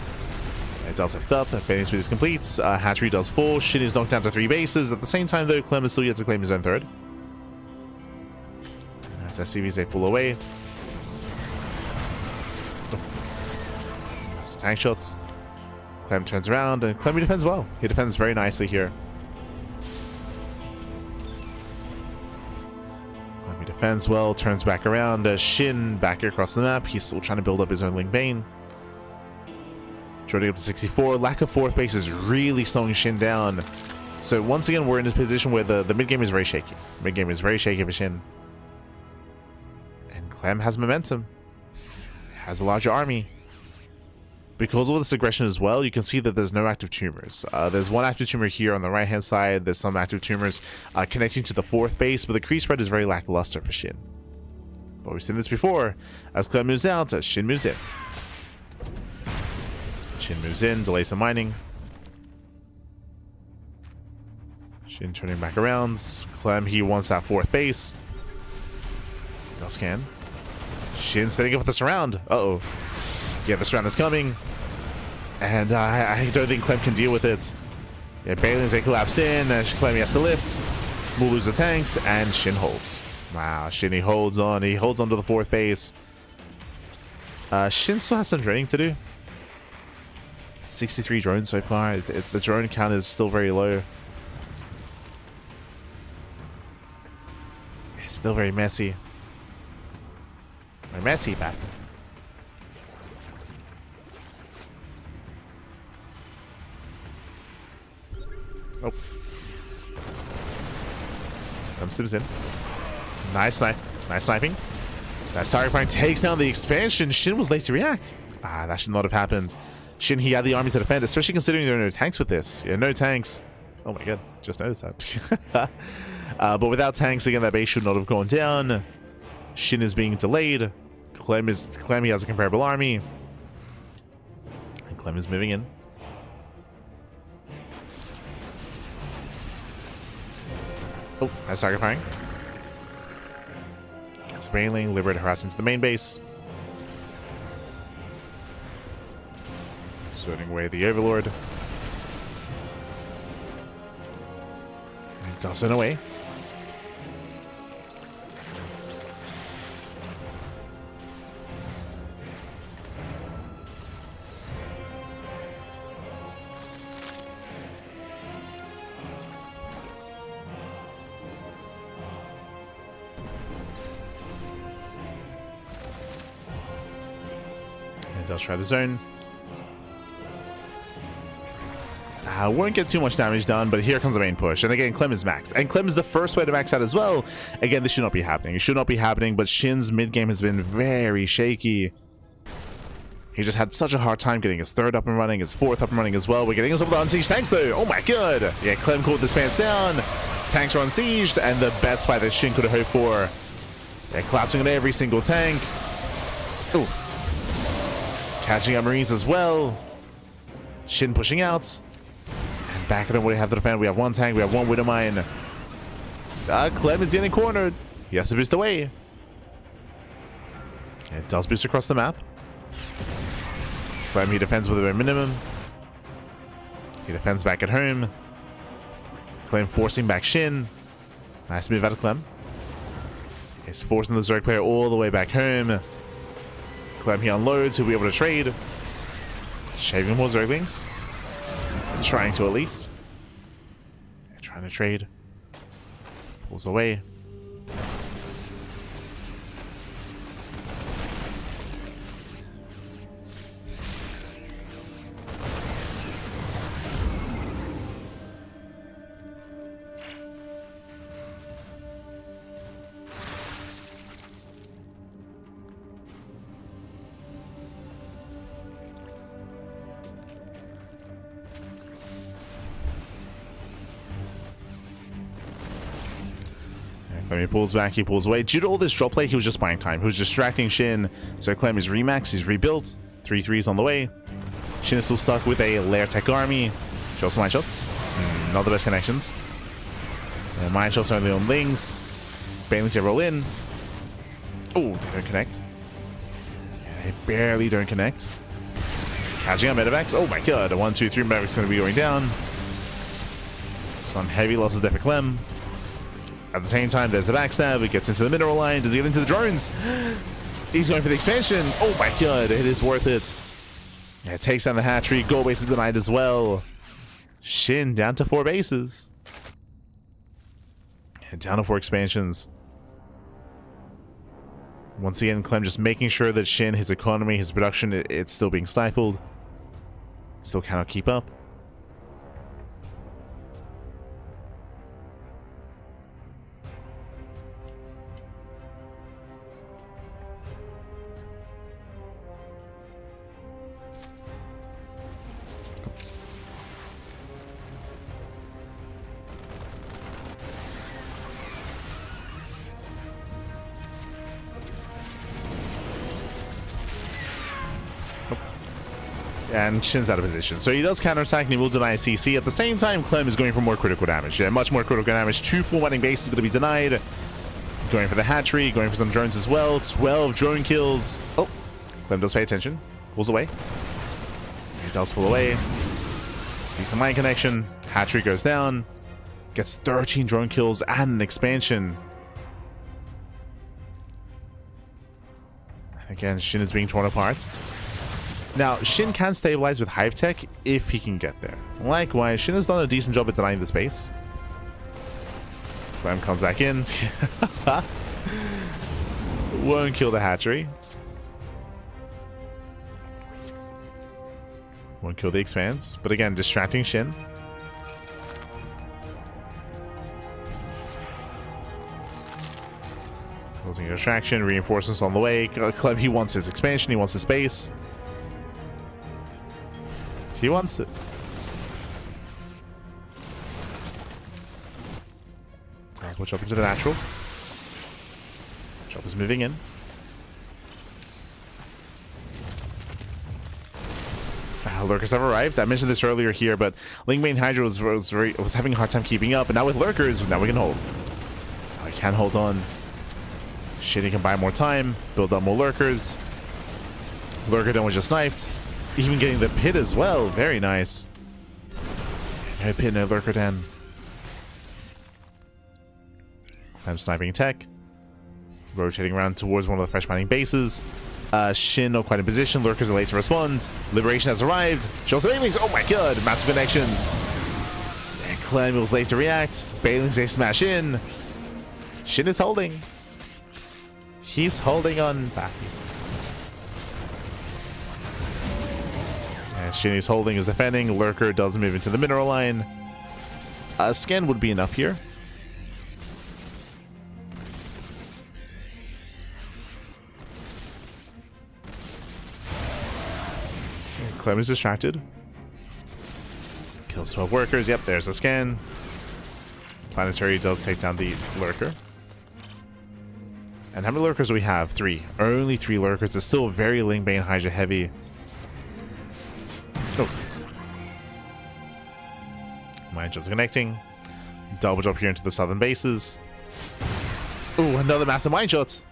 It does lift up. Bailing speed is complete. Hatchery does fall. SHIN is knocked down to 3 bases. At the same time, though, Clem is still yet to claim his own third. As SCVs, they pull away. Oh. Massive tank shots. Clem turns around, and Clem defends well. He defends very nicely here. Clem defends well, turns back around. SHIN back across the map. He's still trying to build up his own Link Bane. Droning up to 64. Lack of fourth base is really slowing SHIN down. So once again, we're in this position where the mid-game is very shaky. Mid-game is very shaky for SHIN. And Clem has momentum. Has a larger army. Because of all this aggression as well, you can see that there's no active tumors. There's one active tumor here on the right-hand side. There's some active tumors connecting to the fourth base, but the creep spread is very lackluster for SHIN. But we've seen this before. As Clem moves out, SHIN moves in. SHIN moves in, delays some mining. SHIN turning back around. Clem, he wants that fourth base. Does scan. SHIN setting up with the surround. Uh-oh. Yeah, the surround is coming. And I don't think Clem can deal with it. Yeah, Bailings, they collapse in. Clem has to lift. We'll lose the tanks. And SHIN holds. Wow, SHIN, he holds on. He holds on to the fourth base. SHIN still has some droning to do. 63 drones so far. The drone count is still very low. It's still very messy. Very messy, but... Oh. Sims in. Nice snipe. Nice sniping. Nice target prime takes down the expansion. SHIN was late to react. That should not have happened. SHIN, he had the army to defend, especially considering there are no tanks with this. Yeah, no tanks. Oh my god, just noticed that. But without tanks, again, that base should not have gone down. SHIN is being delayed. Clem, he has a comparable army. And Clem is moving in. Oh, nice target firing. Gets Bailing, Liberator harassing to the main base. Sorting away the Overlord. And does it away. Does try the zone. Won't get too much damage done, but here comes the main push. And again, Clem is maxed. And Clem is the first way to max out as well. Again, this should not be happening. It should not be happening, but SHIN's mid-game has been very shaky. He just had such a hard time getting his third up and running, his fourth up and running as well. We're getting us over the unsieged tanks though. Oh my god. Yeah, Clem caught this pants down. Tanks are unsieged, and the best fight that SHIN could have hoped for. Yeah, collapsing on every single tank. Oof. Catching up Marines as well. SHIN pushing out. And back at him, what do we have to defend? We have one tank, we have one Widowmine. Clem is getting cornered. He has to boost away. It does boost across the map. Clem, he defends with a minimum. He defends back at home. Clem forcing back SHIN. Nice move out of Clem. He's forcing the Zerg player all the way back home. Clem he unloads, he'll be able to trade. Shaving more Zerglings. Trying to at least. Yeah, trying to trade. Pulls away. Clem he pulls back, he pulls away. Due to all this drop play, he was just buying time. He was distracting SHIN. So Clem is remaxed, he's rebuilt. 3-3s on the way. SHIN is still stuck with a Lair Tech army. Show some mine shots. Not the best connections. Mine shots are only on Lings. Banelings they roll in. Oh, they don't connect. Yeah, they barely don't connect. Catching up medevacs. Oh my god, a 1-2-3 medevac's going to be going down. Some heavy losses there for Clem. At the same time, there's a backstab. It gets into the mineral line. Does he get into the drones? He's going for the expansion. Oh my god, it is worth it. Yeah, it takes down the hatchery. Gold base is denied as well. SHIN down to 4 bases. And down to 4 expansions. Once again, Clem just making sure that SHIN, his economy, his production, it's still being stifled. Still cannot keep up. And SHIN's out of position. So he does counterattack and he will deny a CC. At the same time, Clem is going for more critical damage. Yeah, much more critical damage. 2 full wedding bases is going to be denied. Going for the hatchery, going for some drones as well. 12 drone kills. Oh, Clem does pay attention. Pulls away. He does pull away. Decent mine connection. Hatchery goes down. Gets 13 drone kills and an expansion. Again, SHIN is being torn apart. Now, SHIN can stabilize with Hive Tech if he can get there. Likewise, SHIN has done a decent job at denying the space. Clem comes back in. Won't kill the hatchery. Won't kill the expanse. But again, distracting SHIN. Closing a distraction, reinforcements on the way. Clem, he wants his expansion, he wants his space. He wants it. We'll jump into the natural. Chop is moving in. Lurkers have arrived. I mentioned this earlier here, but Lingmane Hydra was having a hard time keeping up, and now with Lurkers, now we can hold. I can hold on. SHIN can buy more time, build up more Lurkers. Lurker then was just sniped. Even getting the pit as well. Very nice. No pit, no Lurker den. I'm sniping tech. Rotating around towards one of the fresh mining bases. SHIN not quite in position. Lurkers are late to respond. Liberation has arrived. Shows some Banelings. Oh my god. Massive connections. And Clem was late to react. Banelings, they smash in. SHIN is holding. He's holding on back. SHIN is holding, is defending. Lurker does move into the mineral line. A scan would be enough here. Clem is distracted. Kills 12 workers. Yep, there's a scan. Planetary does take down the Lurker. And how many Lurkers do we have? 3. Only 3 Lurkers. It's still very Lingbane Hydra heavy. Oof. Mine just connecting. Double jump here into the southern bases. Ooh, another massive mine shot.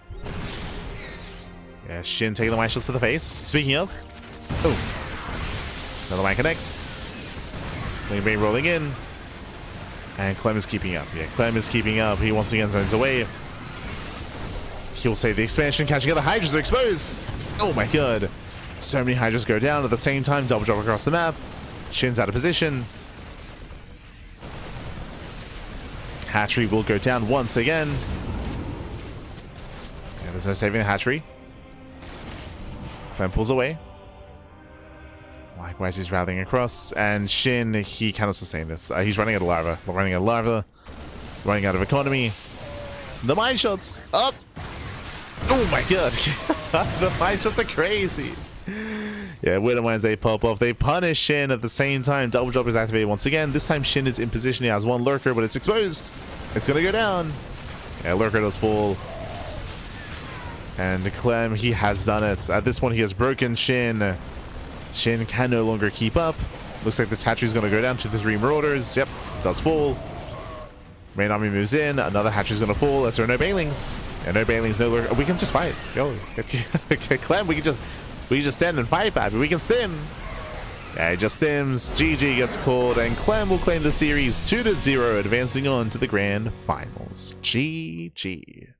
Yeah, SHIN taking the mine shots to the face. Speaking of. Oof. Another mine connects. Lane Bane rolling in. And Clem is keeping up. Yeah, Clem is keeping up. He once again turns away. He'll save the expansion, catching other Hydras are exposed. Oh my god. So many Hydras go down at the same time. Double drop across the map. Shin's out of position. Hatchery will go down once again. Yeah, there's no saving the hatchery. Clem pulls away. Likewise, he's rallying across. And Shin, he cannot sustain this. He's running out of lava. Running out of lava. Running out of economy. The mine shots up. Oh my god. The mine shots are crazy. Yeah, Widow Mines, they pop off. They punish Shin at the same time. Double drop is activated once again. This time Shin is in position. He has one lurker, but it's exposed. It's gonna go down. Yeah, lurker does fall. And Clem, he has done it. At this point, he has broken Shin. Shin can no longer keep up. Looks like this hatchery is gonna go down to the 3 Marauders. Yep, does fall. Main army moves in. Another hatchery is gonna fall as there are no Banelings. Yeah, no Banelings, no lurker. We can just fight. Yo, Clem, we can just stand and fight, baby. We can stim. Yeah, he just stims. GG gets called, and Clem will claim the series 2-0, advancing on to the grand finals. GG.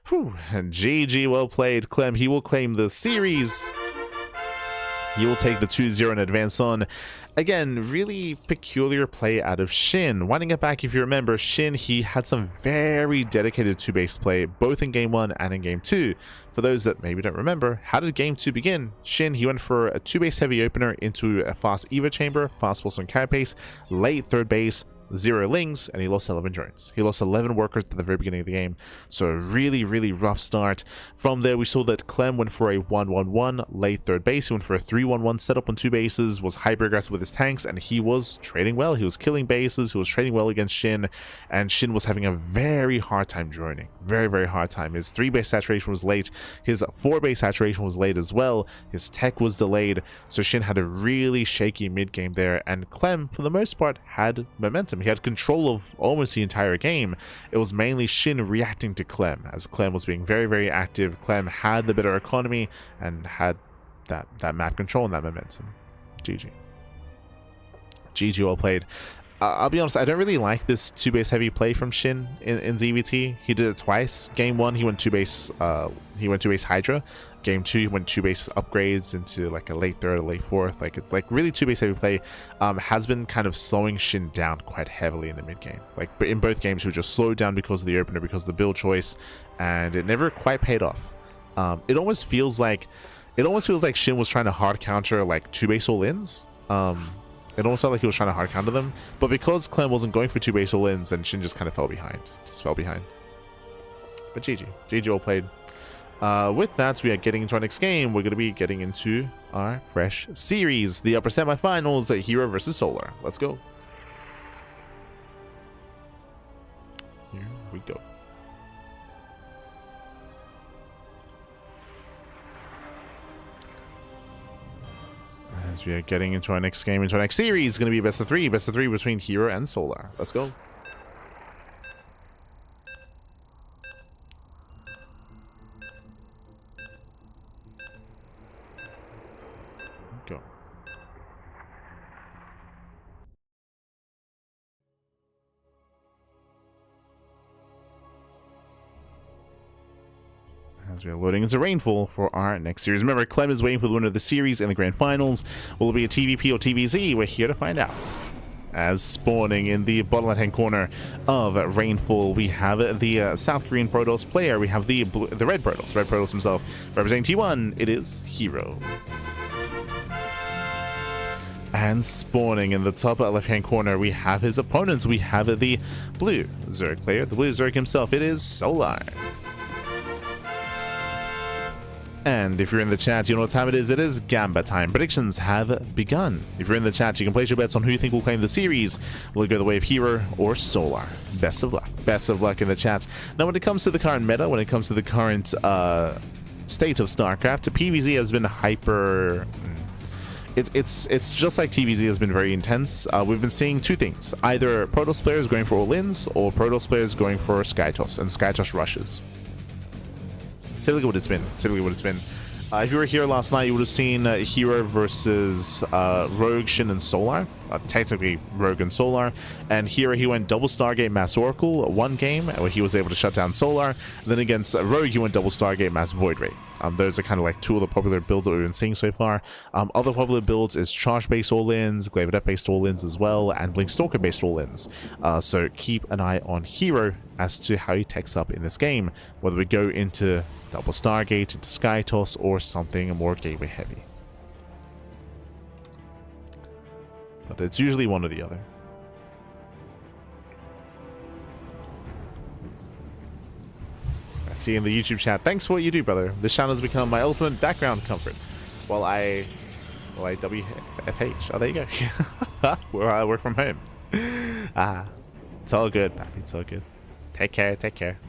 Whew. GG, well played, Clem. He will claim the series. He will take the 2-0 and advance on. Again, really peculiar play out of Shin. Winding it back, if you remember, Shin, he had some very dedicated 2-base play, both in Game 1 and in Game 2. For those that maybe don't remember, how did Game 2 begin? Shin, he went for a 2-base heavy opener into a fast Eva chamber, fast pulse on carapace, late 3rd base, 0 lings, and he lost 11 drones. He lost 11 workers at the very beginning of the game. So a really, really rough start. From there, we saw that Clem went for a 1-1-1 late 3rd base. He went for a 3-1-1 setup on 2 bases, was hyper aggressive with his tanks, and he was trading well. He was killing bases. He was trading well against Shin, and Shin was having a very hard time droning. Very, very hard time. His 3-base saturation was late. His 4-base saturation was late as well. His tech was delayed. So Shin had a really shaky mid game there, and Clem, for the most part, had momentum. He had control of almost the entire game. It was mainly Shin reacting to Clem, as Clem was being very, very active. Clem had the better economy and had that map control and that momentum. GG. GG, well played. I'll be honest, I don't really like this 2-base heavy play from Shin in ZVT. He did it twice. Game 1, he went 2-base Hydra. Game 2, he went 2-base upgrades into like a late 3rd or late 4th. Like, it's like really 2-base heavy play. Has been kind of slowing Shin down quite heavily in the mid game. Like, but in both games, he was just slowed down because of the opener, because of the build choice, and it never quite paid off. It almost feels like Shin was trying to hard counter like 2-base all-ins. It almost felt like he was trying to hard counter them, but because Clem wasn't going for 2-base all-ins, then Shin just kind of fell behind. But GG. GG, all played. With that, we are getting into our next game. We're going to be getting into our fresh series, the upper semifinals, herO versus Solar. Let's go. Here we go. As we are getting into our next game, into our next series, it's going to be best of 3 between herO and Solar. Let's go. Go. As we are loading into Rainfall for our next series. Remember, Clem is waiting for the winner of the series in the grand finals. Will it be a TVP or TVZ? We're here to find out. As spawning in the bottom left-hand corner of Rainfall, we have the South Korean Protoss player. We have the Red Protoss himself. Representing T1, it is herO. And spawning in the top left-hand corner, we have his opponents. We have the Blue Zerg player, the Blue Zerg himself. It is Solar. And if you're in the chat, you know what time it is. It is Gamba time. Predictions have begun. If you're in the chat, you can place your bets on who you think will claim the series. Will it go the way of herO or Solar? Best of luck. Best of luck in the chat. Now, when it comes to the current meta, when it comes to the current state of StarCraft, PvZ has been hyper... It's just like TVZ has been very intense. We've been seeing two things. Either Protoss players going for all-ins, or Protoss players going for Skytoss, and Skytoss rushes. Typically what it's been. If you were here last night, you would have seen herO versus Rogue, Shin, and Solar. Technically, Rogue and Solar. And herO, he went double Stargate, Mass Oracle, one game, where he was able to shut down Solar. And then against Rogue, he went double Stargate, Mass Void Ray. Those are kind of like two of the popular builds that we've been seeing so far. Other popular builds is Charge-based all-ins, Glaive Adept-based all-ins as well, and Blink Stalker-based all-ins. So keep an eye on herO as to how he techs up in this game, whether we go into double Stargate, into Sky Toss, or something more gateway heavy. But it's usually one or the other. I see in the YouTube chat, thanks for what you do, brother. This channel has become my ultimate background comfort while I WFH. Oh, there you go. Where I work from home. It's all good, Pappy. It's all good. Take care, take care.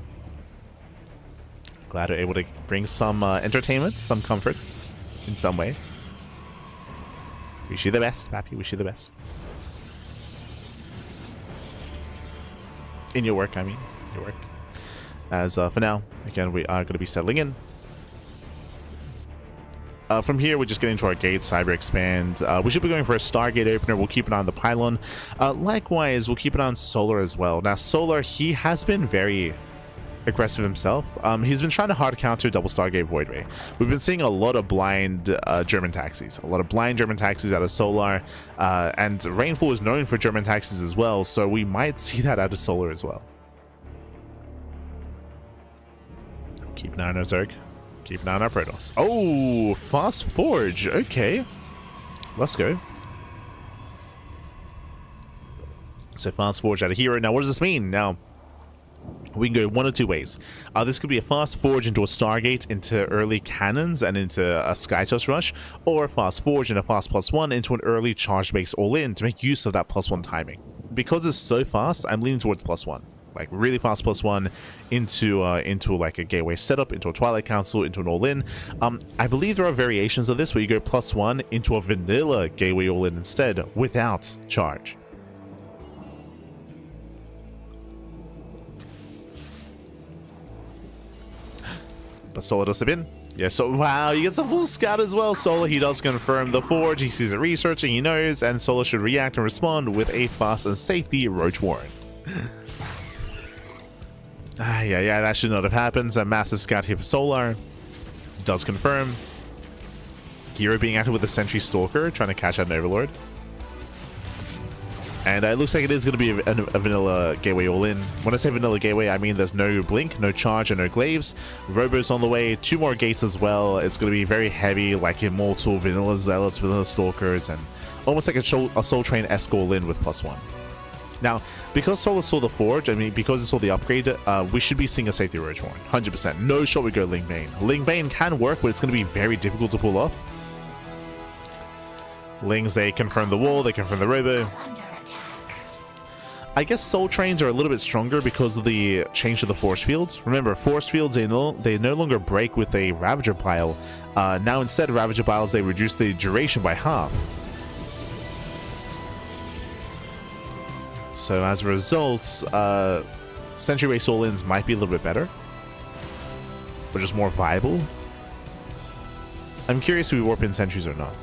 Glad we're able to bring some entertainment, some comfort in some way. Wish you the best, Pappy. Wish you the best. In your work, I mean. Your work. As for now, again, we are going to be settling in. From here, we're just getting to our gate, Cyber Expand. We should be going for a Stargate opener. We'll keep an eye on the Pylon. Likewise, we'll keep an eye on Solar as well. Now, Solar, he has been very aggressive himself. He's been trying to hard counter double Stargate Void Ray. We've been seeing a lot of blind German taxis. A lot of blind German taxis out of Solar. And Rainfall is known for German taxis as well, so we might see that out of Solar as well. Keep an eye on our Zerg. Keep an eye on our Protoss. Oh, Fast Forge. Okay. Let's go. So Fast Forge out of herO. Now, what does this mean? Now, we can go one of two ways. This could be a Fast Forge into a Stargate, into early cannons, and into a Skytoss rush, or a Fast Forge and a Fast +1 into an early charge-based all-in to make use of that +1 timing. Because it's so fast, I'm leaning towards +1. Like really fast +1 into like a gateway setup, into a Twilight Council, into an all-in. I believe there are variations of this where you go +1 into a vanilla gateway all-in instead without charge. But Solar does have in. Yeah, so wow, he gets a full scout as well. Solar, he does confirm the Forge. He sees it researching, he knows, and Solar should react and respond with a fast and safety Roach Warren. Yeah, that should not have happened. A massive scout here for Solar. Does confirm. herO being active with the Sentry Stalker, trying to catch out an Overlord. And it looks like it is going to be a vanilla gateway all-in. When I say vanilla gateway, I mean there's no blink, no charge, and no glaives. Robo's on the way, 2 more gates as well. It's going to be very heavy, like Immortal, vanilla Zealots, vanilla Stalkers, and almost like a Soul Train-esque all-in with +1. Now, because Solar saw the Forge, I mean, because it saw the upgrade, we should be seeing a safety Roach Warren, 100%. No shot we go Ling Bane. Ling Bane can work, but it's going to be very difficult to pull off. Lings, they confirm the wall, they confirm the Robo. I guess Soul Trains are a little bit stronger because of the change to the Force Fields. Remember, Force Fields, they no longer break with a Ravager Pile. Now, instead of Ravager Piles, they reduce the duration by half. So as a result, Sentry Race all-ins might be a little bit better, but just more viable. I'm curious if we warp in sentries or not.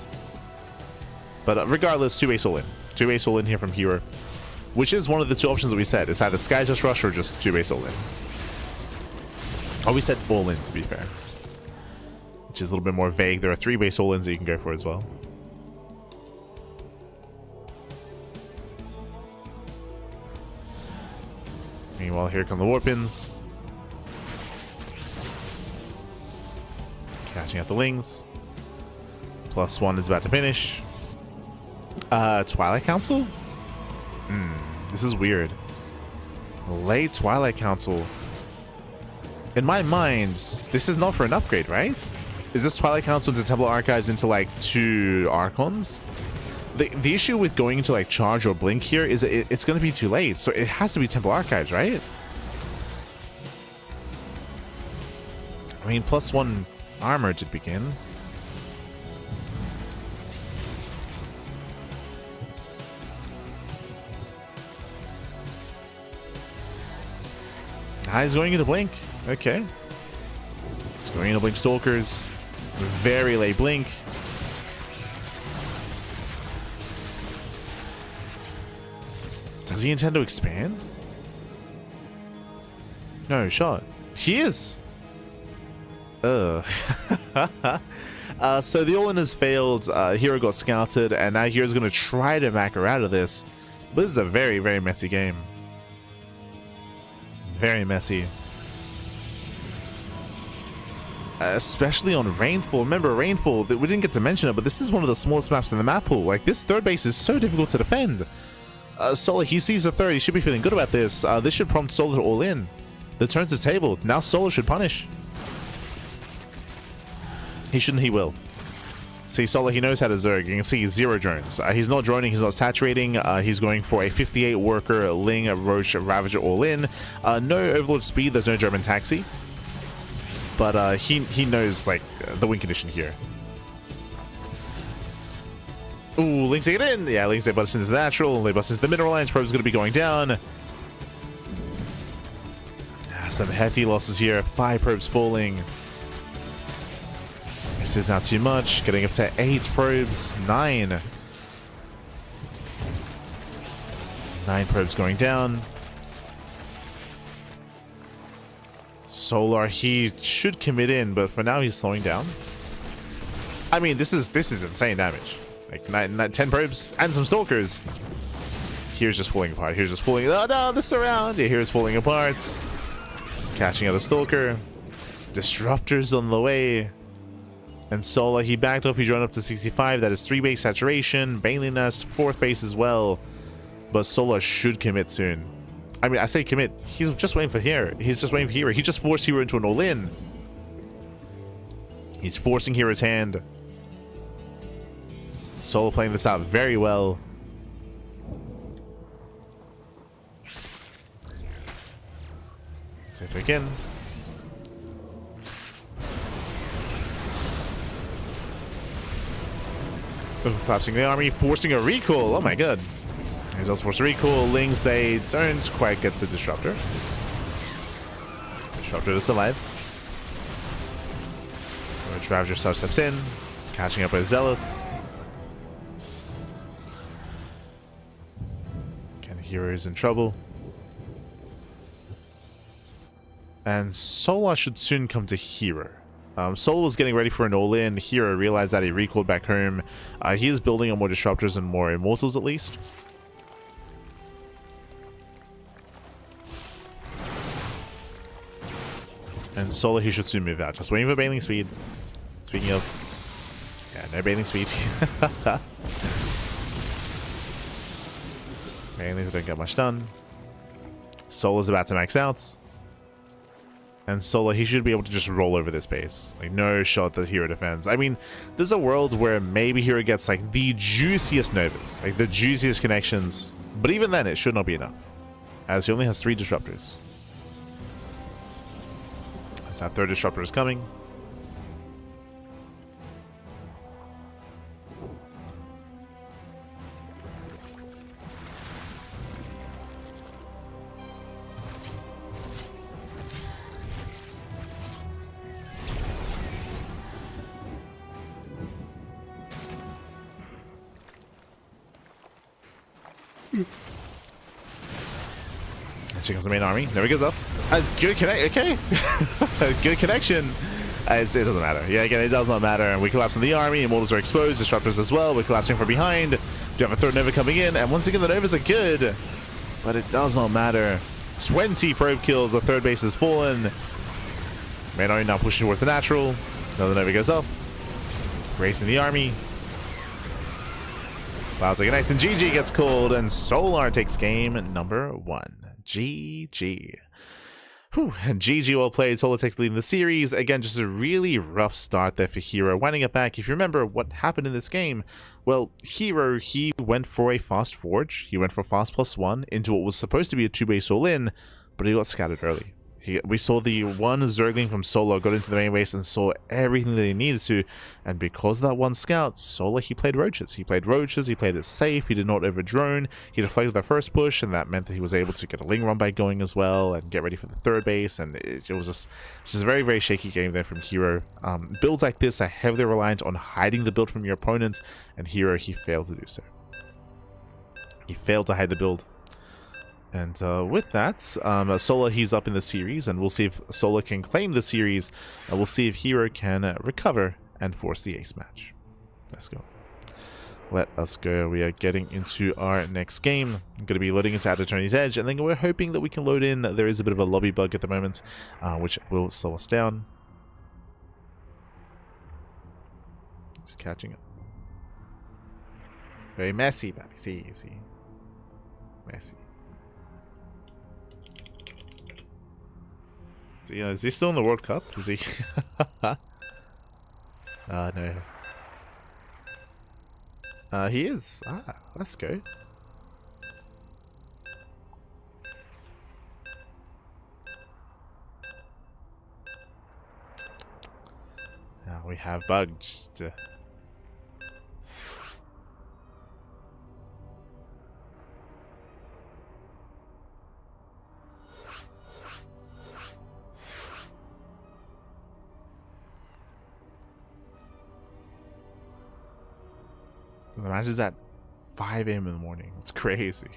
But regardless, 2-base all-in. 2-base all-in here from herO, which is one of the 2 options that we said. It's either Skytoss Rush or just 2-base all-in. Oh, we said all-in, to be fair, which is a little bit more vague. There are 3-base all-ins that you can go for as well. Meanwhile, here come the Warpins. Catching out the Lings. +1 is about to finish. Twilight Council? This is weird. Late Twilight Council. In my mind, this is not for an upgrade, right? Is this Twilight Council into Templar Archives into like 2 Archons? The issue with going into like charge or blink here is that it's going to be too late, so it has to be Temple Archives, right? I mean, +1 armor to begin. He's going into blink. Okay. He's going into blink Stalkers. Very late blink. Does he intend to expand? No shot. He is. So the all-in has failed. herO got scouted, and now hero's going to try to macro out of this. But this is a very, very messy game. Very messy. Especially on Rainfall. Remember, Rainfall, we didn't get to mention it, but this is one of the smallest maps in the map pool. Like, this third base is so difficult to defend. Solar, he sees the third. He should be feeling good about this. This should prompt Solar to all in. The turns of table. Now Solar should punish. He shouldn't, he will. See, Solar, he knows how to zerg. You can see 0 drones. He's not droning, he's not saturating. He's going for a 58 worker, Ling, Roche, Ravager all in. No Overlord speed, there's no German taxi. But he knows, like, the win condition here. Ooh, Link's get in. Yeah, Link's they bust into the natural. They bust into the mineral lines. Probe's going to be going down. Some hefty losses here. 5 probes falling. This is not too much. Getting up to 8 probes. 9. 9 probes going down. Solar, he should commit in, but for now he's slowing down. I mean, this is insane damage. Like 10 probes and some stalkers. Here's just falling apart. Here's just falling. Oh no, the surround. Yeah, here's falling apart. Catching out the stalker. Disruptors on the way. And Solar, he backed off. He drawn up to 65. That is 3 base saturation. Baneling Nest, 4th base as well. But Solar should commit soon. I mean, I say commit. He's just waiting for here. He's just waiting for hero. He just forced hero into an all-in. He's forcing hero's hand. Solar playing this out very well. Safe again. Collapsing the army, forcing a recall. Oh my god. He's also forced a recall. Lings, they don't quite get the disruptor. Disruptor is alive. Ravager steps in, catching up with Zealots. Hero is in trouble. And Solar should soon come to hero. Solar was getting ready for an all-in. Hero realized that he recalled back home. He is building on more disruptors and more immortals at least. And Solar, he should soon move out. Just waiting for bailing speed. Speaking of... Yeah, no bailing speed. Bailings don't get much done. Solar's about to max out. And Solar, he should be able to just roll over this base. Like, no shot that hero defends. I mean, there's a world where maybe hero gets, like, the juiciest novas. Like, the juiciest connections. But even then, it should not be enough. As he only has 3 disruptors. As that 3rd disruptor is coming. Here comes the main army. There he goes up. Good connect. Okay. Good connection. It doesn't matter. Yeah, again, it does not matter. And we collapse in the army. Immortals are exposed. Disruptors as well. We're collapsing from behind. Do have a 3rd Nova coming in. And once again, the Novas are good. But it does not matter. 20 probe kills. The 3rd base has fallen. Main army now pushing towards the natural. Another Nova goes up. Racing the army. Clouds like a nice, and GG gets called. And Solar takes game number 1. GG. Whew. GG, well played. Solar takes the lead in the series. Again, just a really rough start there for hero. Winding it back, if you remember what happened in this game, well, hero, he went for a fast forge. He went for fast +1 into what was supposed to be a 2-base all-in, but he got scattered early. We saw the one Zergling from Solar got into the main base and saw everything that he needed to, and because of that one scout, Solar, he played roaches. He played it safe, he did not over-drone, he deflected the first push, and that meant that he was able to get a Ling run by going as well, and get ready for the third base, and it was just a very, very shaky game there from herO. Builds like this are heavily reliant on hiding the build from your opponent, and herO, he failed to do so. He failed to hide the build. And with that, Solar, he's up in the series, and we'll see if Solar can claim the series. We'll see if herO can recover and force the ace match. Let's go. Let us go. We are getting into our next game. I'm going to be loading into Attorney's Edge, and then we're hoping that we can load in. There is a bit of a lobby bug at the moment, which will slow us down. Just catching up. Very messy, baby. See. Messy. Is he still in the World Cup? Is he? No. He is. Let's go. Now we have bugs. The match is at 5 AM in the morning. It's crazy.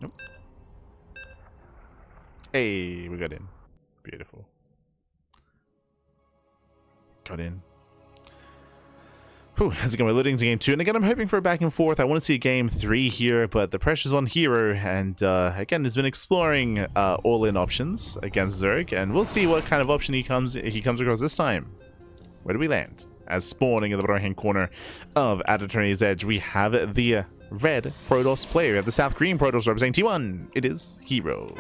Nope. Hey, we got in. Beautiful. Got in. Whew, how's it going? We're loading to game 2, and again, I'm hoping for a back and forth. I want to see a game 3 here, but the pressure's on herO, and again, he's been exploring all-in options against Zerg, and we'll see what kind of option he comes across this time. Where do we land? As spawning in the right-hand corner of Attorney's Edge, we have the red Protoss player. We have the South Green Protoss representing T1. It is herO.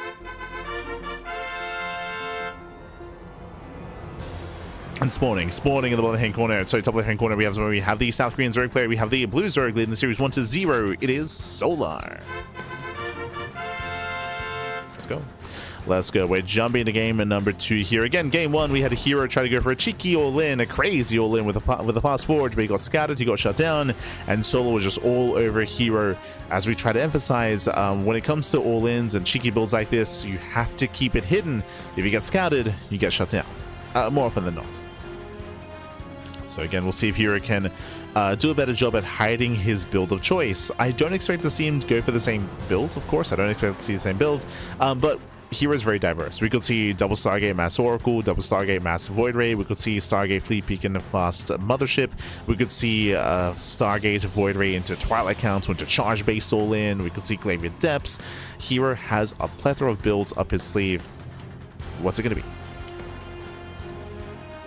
And spawning in the bottom-hand corner. So top left-hand corner, we have the South Korean Zerg player. We have the blue Zerg leading the series 1-0. It is Solar. Let's go. We're jumping to game number 2 here. Again, game 1, we had a herO try to go for a cheeky all-in, a crazy all-in with a fast forward, but he got scouted, he got shut down, and Solar was just all over herO. As we try to emphasize, when it comes to all-ins and cheeky builds like this, you have to keep it hidden. If you get scouted, you get shut down. More often than not. So again, we'll see if herO can do a better job at hiding his build of choice. I don't expect to see him go for the same build, of course. I don't expect to see the same build, but herO is very diverse. We could see double Stargate Mass Oracle, double Stargate Mass Void Ray. We could see Stargate Fleet Peak into Fast Mothership. We could see Stargate Void Ray into Twilight Council, into Charge Based All In. We could see Glacier Depths. herO has a plethora of builds up his sleeve. What's it going to be?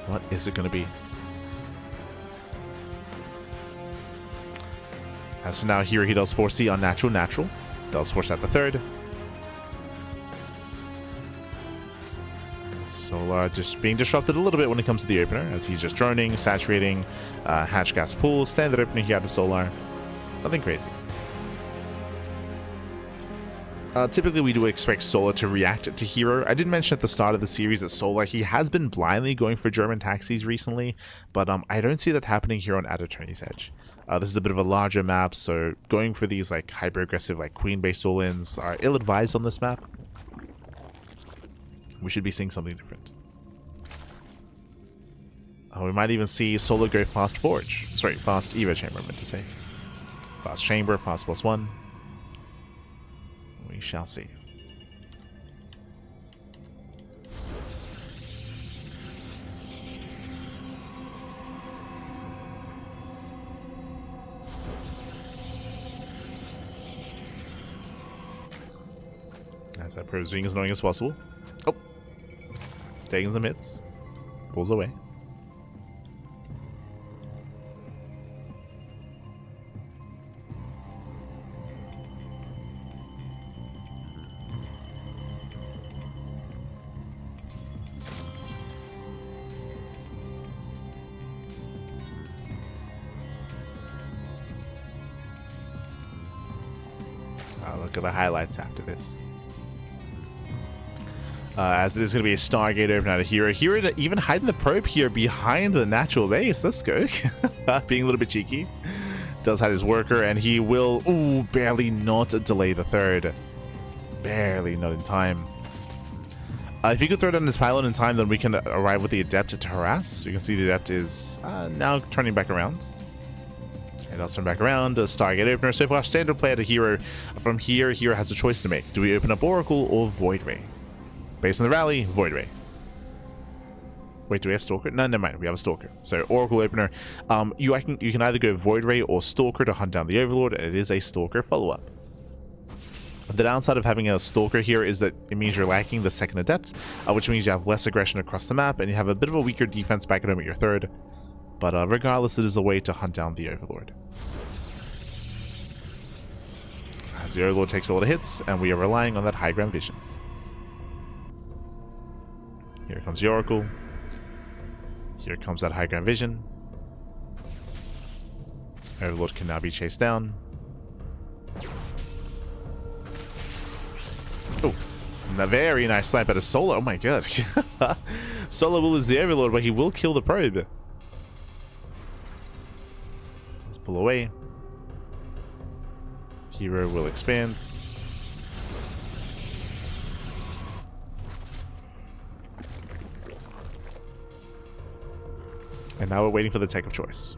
What is it going to be? As for now, here he does foresee Unnatural Natural. Does force out the third. Solar just being disrupted a little bit when it comes to the opener, as he's just droning, saturating, hatch gas pool, standard opener here out of Solar. Nothing crazy. Typically, we do expect Solar to react to herO. I did mention at the start of the series that Solar, he has been blindly going for German taxis recently, but I don't see that happening here on Attorney's Edge. This is a bit of a larger map, so going for these like hyper-aggressive, like queen-based all-ins are ill-advised on this map. We should be seeing something different. We might even see Solar go fast forge. Sorry, fast Evo chamber, I meant to say. Fast chamber, fast +1. We shall see. As that proves being as annoying as possible. Oh! Taking some hits. Pulls away. Look at the highlights after this. As it is going to be a Stargate open out of herO. herO even hiding the probe here behind the natural base. Let's go. Being a little bit cheeky. Does hide his worker, and he will, ooh, barely not delay the third. Barely not in time. If you could throw down this pylon in time, then we can arrive with the Adept to harass. You can see the Adept is now turning back around. It does turn back around. A Stargate opener. So far, standard play out of herO. From here, herO has a choice to make. Do we open up Oracle or Void Ray? Based on the rally, Void Ray. Wait, do we have Stalker? No, never mind. We have a Stalker. So Oracle opener. You can either go Void Ray or Stalker to hunt down the Overlord, and it is a Stalker follow-up. The downside of having a Stalker here is that it means you're lacking the second Adept, which means you have less aggression across the map, and you have a bit of a weaker defense back at home at your third. But regardless, it is a way to hunt down the Overlord. As the Overlord takes a lot of hits, and we are relying on that high ground vision. Here comes the Oracle. Here comes that high ground vision. Overlord can now be chased down. Oh, a very nice snipe at a Solo. Oh my god. Solo will lose the Overlord, but he will kill the probe. Let's pull away. herO will expand. And now we're waiting for the tech of choice.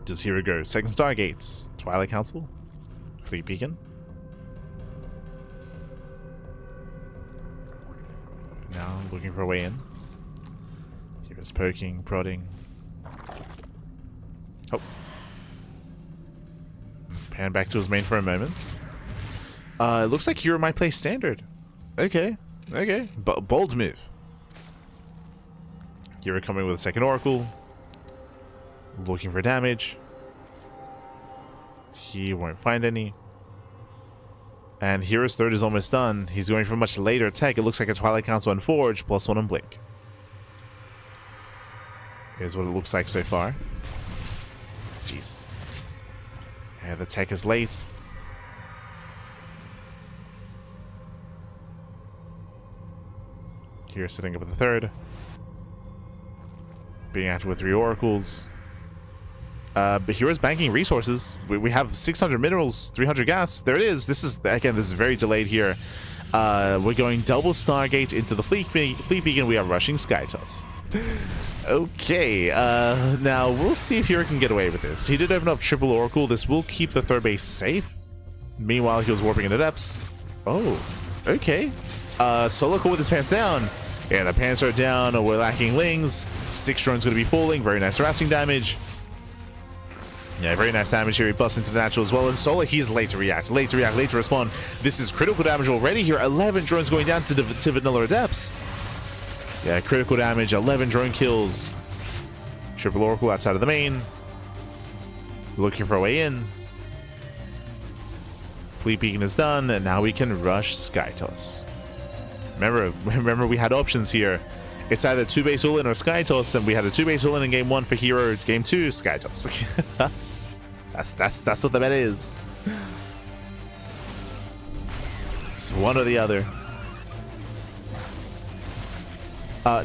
Does herO go second Stargate, Twilight Council, Fleet Beacon? Now looking for a way in. hero's poking, prodding. Oh. Pan back to his main for a moment. It looks like herO might play standard. Okay, okay. Bold move. herO coming with a second Oracle. Looking for damage. He won't find any. And herO's third is almost done. He's going for a much later tech. It looks like a Twilight Council on Forge, +1 on Blink. Here's what it looks like so far. Jeez. Yeah, the tech is late. Here's sitting up with the third. Being active with 3 Oracles. But herO's banking resources. We have 600 minerals, 300 gas. There it is. This is very delayed here. We're going double Stargate into the Fleet Beacon. We are rushing Skytoss. Okay, now we'll see if herO can get away with this. He did open up triple Oracle. This will keep the third base safe. Meanwhile, he was warping into depths. Oh, okay. Solo with his pants down. Yeah, the pants are down. We're lacking Lings. 6 drones going to be falling. Very nice harassing damage. Yeah, very nice damage here. He busts into the natural as well. And Solo, he's late to react, late to respond. This is critical damage already here. 11 drones going down to Vanilla Adepts. Yeah, critical damage, 11 drone kills. Triple Oracle outside of the main. Looking for a way in. Fleet Beacon is done, and now we can rush Skytoss. Remember we had options here. It's either 2-base all-in or Skytoss, and we had a 2-base all-in in game 1 for herO, game 2, Skytoss. That's what the bet is. It's one or the other.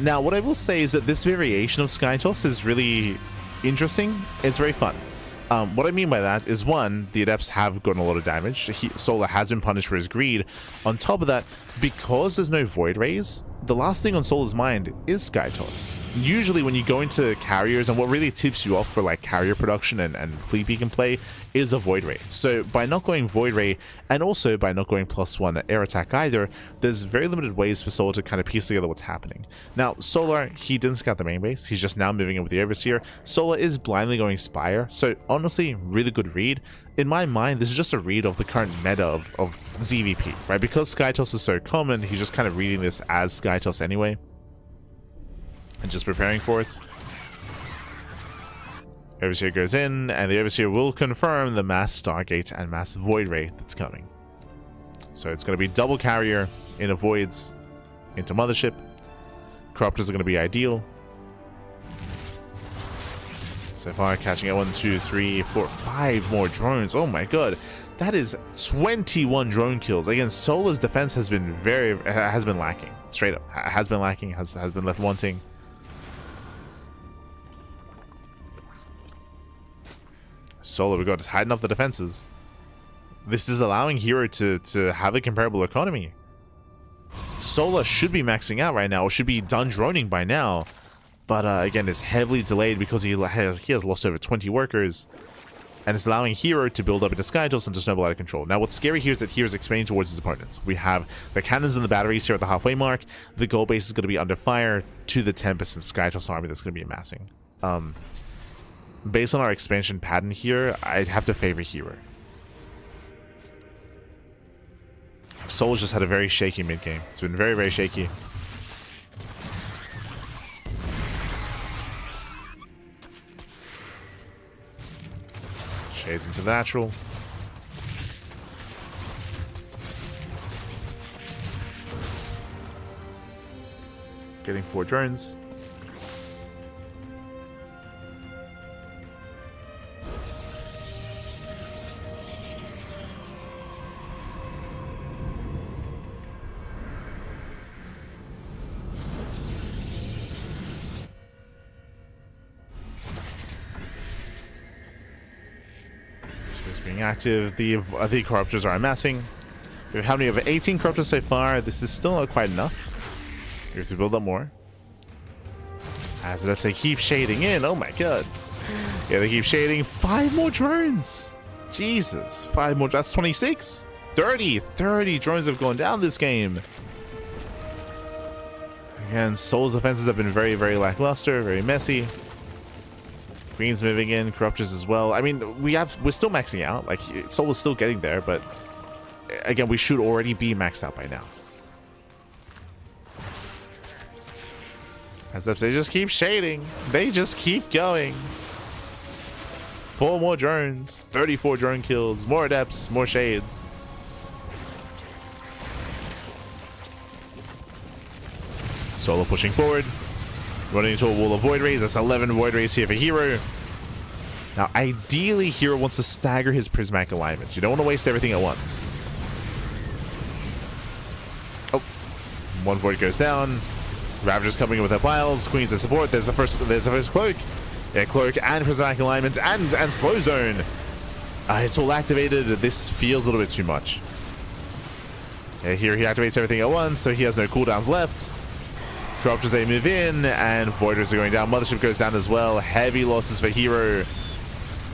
Now, what I will say is that this variation of Skytoss is really interesting. It's very fun. What I mean by that is, one, the Adepts have gotten a lot of damage. Solar has been punished for his greed. On top of that, because there's no Void Rays, the last thing on Solar's mind is Skytoss. Usually when you go into carriers, and what really tips you off for like carrier production and Fleet Beacon play is a Void Ray. So by not going Void Ray, and also by not going +1 air attack either, there's very limited ways for Solar to kind of piece together what's happening. Now, Solar, he didn't scout the main base. He's just now moving in with the Overseer. Solar is blindly going Spire. So honestly, really good read. In my mind, this is just a read of the current meta of ZVP, right? Because Skytoss is so common, he's just kind of reading this as Skytoss anyway. And just preparing for it. Overseer goes in, and the Overseer will confirm the mass Stargate and mass Void Ray that's coming. So it's going to be double carrier into Voids, into Mothership. Corruptors are going to be ideal. So far, catching at 1, 2, 3, 4, 5 more drones. Oh my god. That is 21 drone kills. Again, Sola's defense has been lacking. Straight up, has been lacking. Has been left wanting. Sola, we got to tighten up the defenses. This is allowing herO to have a comparable economy. Sola should be maxing out right now, or should be done droning by now. But again, it's heavily delayed because he has lost over 20 workers. And it's allowing herO to build up into Skytoss and to snowball out of control. Now, what's scary here is that hero's expanding towards his opponents. We have the cannons and the batteries here at the halfway mark. The gold base is going to be under fire to the Tempest and Skytoss army that's going to be amassing. Based on our expansion pattern here, I'd have to favor herO. Soul's just had a very shaky mid game. It's been very, very shaky. Shades into the natural. Getting 4 drones. Being active, the corruptors are amassing. We have how many? Over 18 corruptors so far. This is still not quite enough. We have to build up more. As if they keep shading in. Oh my god. Yeah, they keep shading. 5 more drones. Jesus, 5 more. That's 26. 30 drones have gone down this game. Again, Soul's defenses have been very, very lackluster, very messy. Queen's moving in, corruptors as well. I mean, we're still maxing out. Like, Soul is still getting there, but again, we should already be maxed out by now. As if they just keep shading. They just keep going. 4 more drones, 34 drone kills, more adepts, more shades. Solo pushing forward. Running into a wall of Void Rays. That's 11 Void Rays here for herO. Now, ideally, herO wants to stagger his prismatic alignments. You don't want to waste everything at once. Oh, 1 Void goes down. Ravager's coming in with their piles. Queen's the support. There's the first cloak. Yeah, cloak and prismatic alignment and slow zone. It's all activated. This feels a little bit too much. Yeah, here he activates everything at once, so he has no cooldowns left. Corruptors, they move in, and Voiders are going down. Mothership goes down as well. Heavy losses for herO.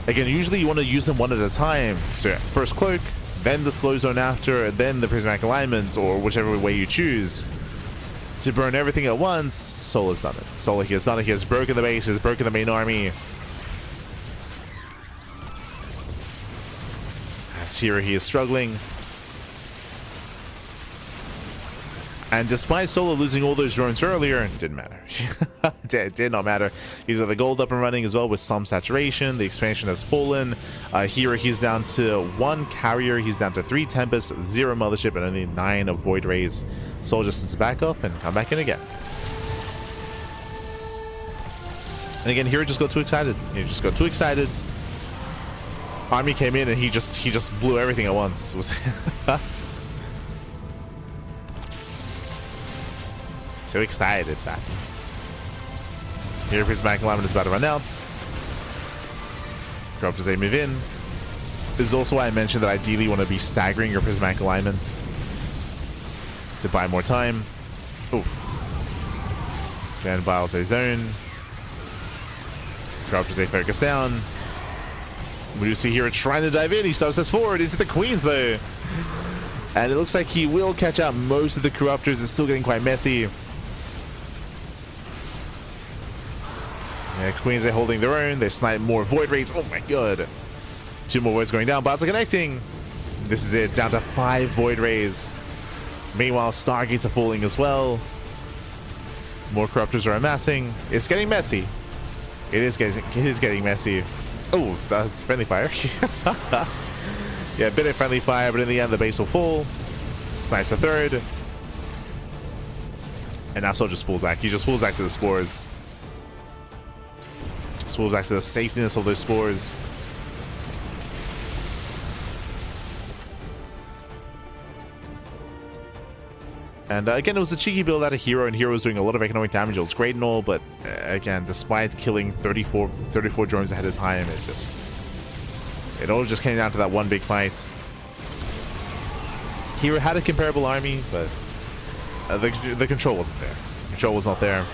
Again, usually you want to use them one at a time. So first Cloak, then the Slow Zone after, then the Prismatic Alignment, or whichever way you choose. To burn everything at once, Soul has done it. Soul, he has done it. He has broken the base, he has broken the main army. As herO, he is struggling. And despite Solo losing all those drones earlier, it didn't matter. It did not matter. He's got the gold up and running as well with some saturation. The expansion has fallen. herO, he's down to 1 carrier. He's down to 3 Tempests, 0 Mothership, and only 9 of Void Rays. Soul just needs to back off and come back in again. And again, herO just got too excited. He just got too excited. Army came in and he just blew everything at once. It was so excited that. Here, Prismatic Alignment is about to run out. Corruptors, they move in. This is also why I mentioned that ideally you want to be staggering your Prismatic Alignment to buy more time. Oof. Van Biles, a zone. Corruptors, they focus down. We do see here trying to dive in. He steps forward into the Queens though. And it looks like he will catch out most of the Corruptors. It's still getting quite messy. Yeah, Queens are holding their own. They snipe more Void Rays. Oh my god. 2 more Voids going down. Bots are connecting. This is it. Down to 5 Void Rays. Meanwhile, Stargates are falling as well. More Corruptors are amassing. It's getting messy. It is getting messy. Oh, that's friendly fire. Yeah, a bit of friendly fire, but in the end, the base will fall. Snipes the 3rd. And now Soul just pulls back. He just pulls back to the spores. Just pulls back to the safeness of those spores. And again, it was a cheeky build out of herO, and herO was doing a lot of economic damage. It was great and all, but again, despite killing 34 drones ahead of time, it all just came down to that one big fight. herO had a comparable army, but the control wasn't there. The control was not there.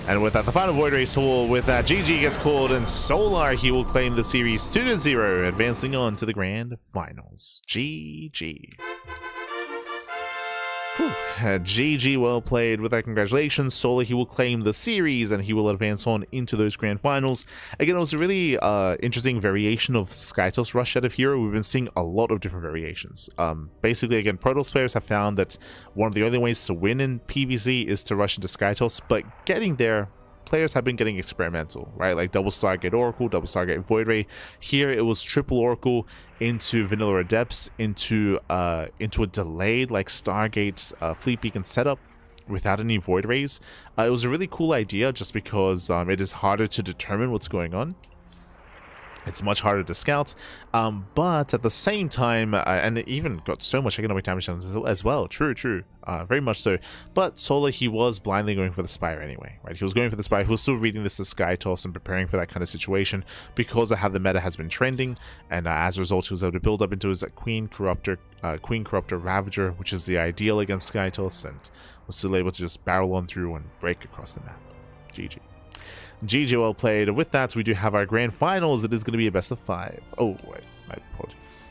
And with that, the final Void Race tool, with that, GG gets called, and Solar, he will claim the series 2-0, advancing on to the grand finals. GG. GG, well played. With that, congratulations, Solar. He will claim the series and he will advance on into those grand finals. Again, it was a really interesting variation of Skytoss Rush out of herO. We've been seeing a lot of different variations. Basically, again, Protoss players have found that one of the only ways to win in PvZ is to rush into Skytoss, but getting there, players have been getting experimental, right? Like double Stargate Oracle, double Stargate Void Ray. Here it was triple Oracle into Vanilla Adepts, into a delayed like Stargate Fleet Beacon setup without any Void Rays. It was a really cool idea just because it is harder to determine what's going on. It's much harder to scout, but at the same time, and it even got so much economic damage as well. True, very much so. But Solar, he was blindly going for the Spire anyway, right? He was going for the Spire. He was still reading this to Skytoss and preparing for that kind of situation because of how the meta has been trending, and as a result, he was able to build up into his Queen Corruptor Ravager, which is the ideal against Skytoss, and was still able to just barrel on through and break across the map. GG. GG, well played. With that, we do have our grand finals. It is going to be a best of 5. Oh, wait, my apologies.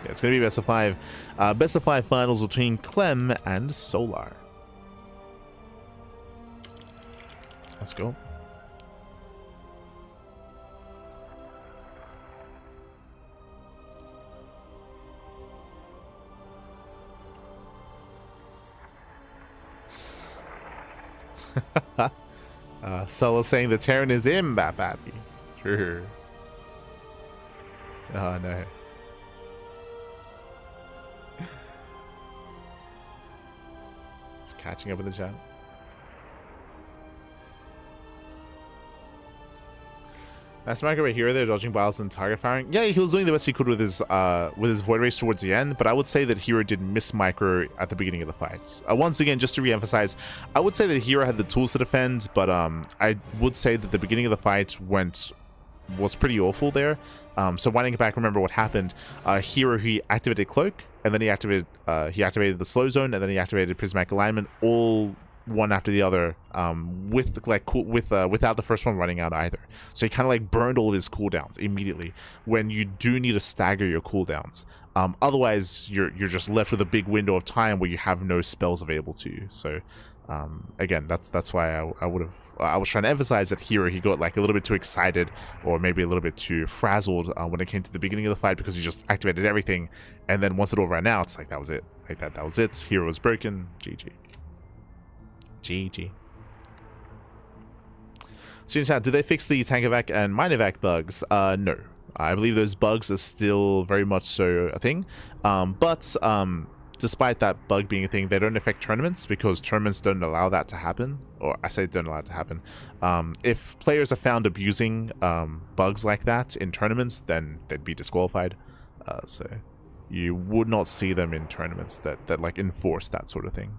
Yeah, it's going to be best of 5. Best of 5 finals between Clem and Solar. Let's go. Solo saying the Terran is in, baby. Sure. Oh, no. It's catching up in the chat. That's Micro right here. They're dodging biles and target firing. Yeah, he was doing the best he could with his Void Race towards the end, but I would say that herO did miss Micro at the beginning of the fights. Once again, just to re-emphasize, I would say that herO had the tools to defend, but I would say that the beginning of the fight was pretty awful there. So winding it back, remember what happened. herO, he activated Cloak, and then he activated the Slow Zone, and then he activated Prismatic Alignment, all one after the other, without the first one running out either. So he kind of like burned all of his cooldowns immediately when you do need to stagger your cooldowns. Otherwise, you're just left with a big window of time where you have no spells available to you. So again, that's why I was trying to emphasize that herO, he got like a little bit too excited or maybe a little bit too frazzled when it came to the beginning of the fight, because he just activated everything, and then once it all ran out, it's like that was it. Like that was it. herO was broken. GG. GG. So in chat, did they fix the tank evac and mine evac bugs? No. I believe those bugs are still very much so a thing. But despite that bug being a thing, they don't affect tournaments because tournaments don't allow that to happen. Or I say don't allow it to happen. If players are found abusing bugs like that in tournaments, then they'd be disqualified. So you would not see them in tournaments that like enforce that sort of thing.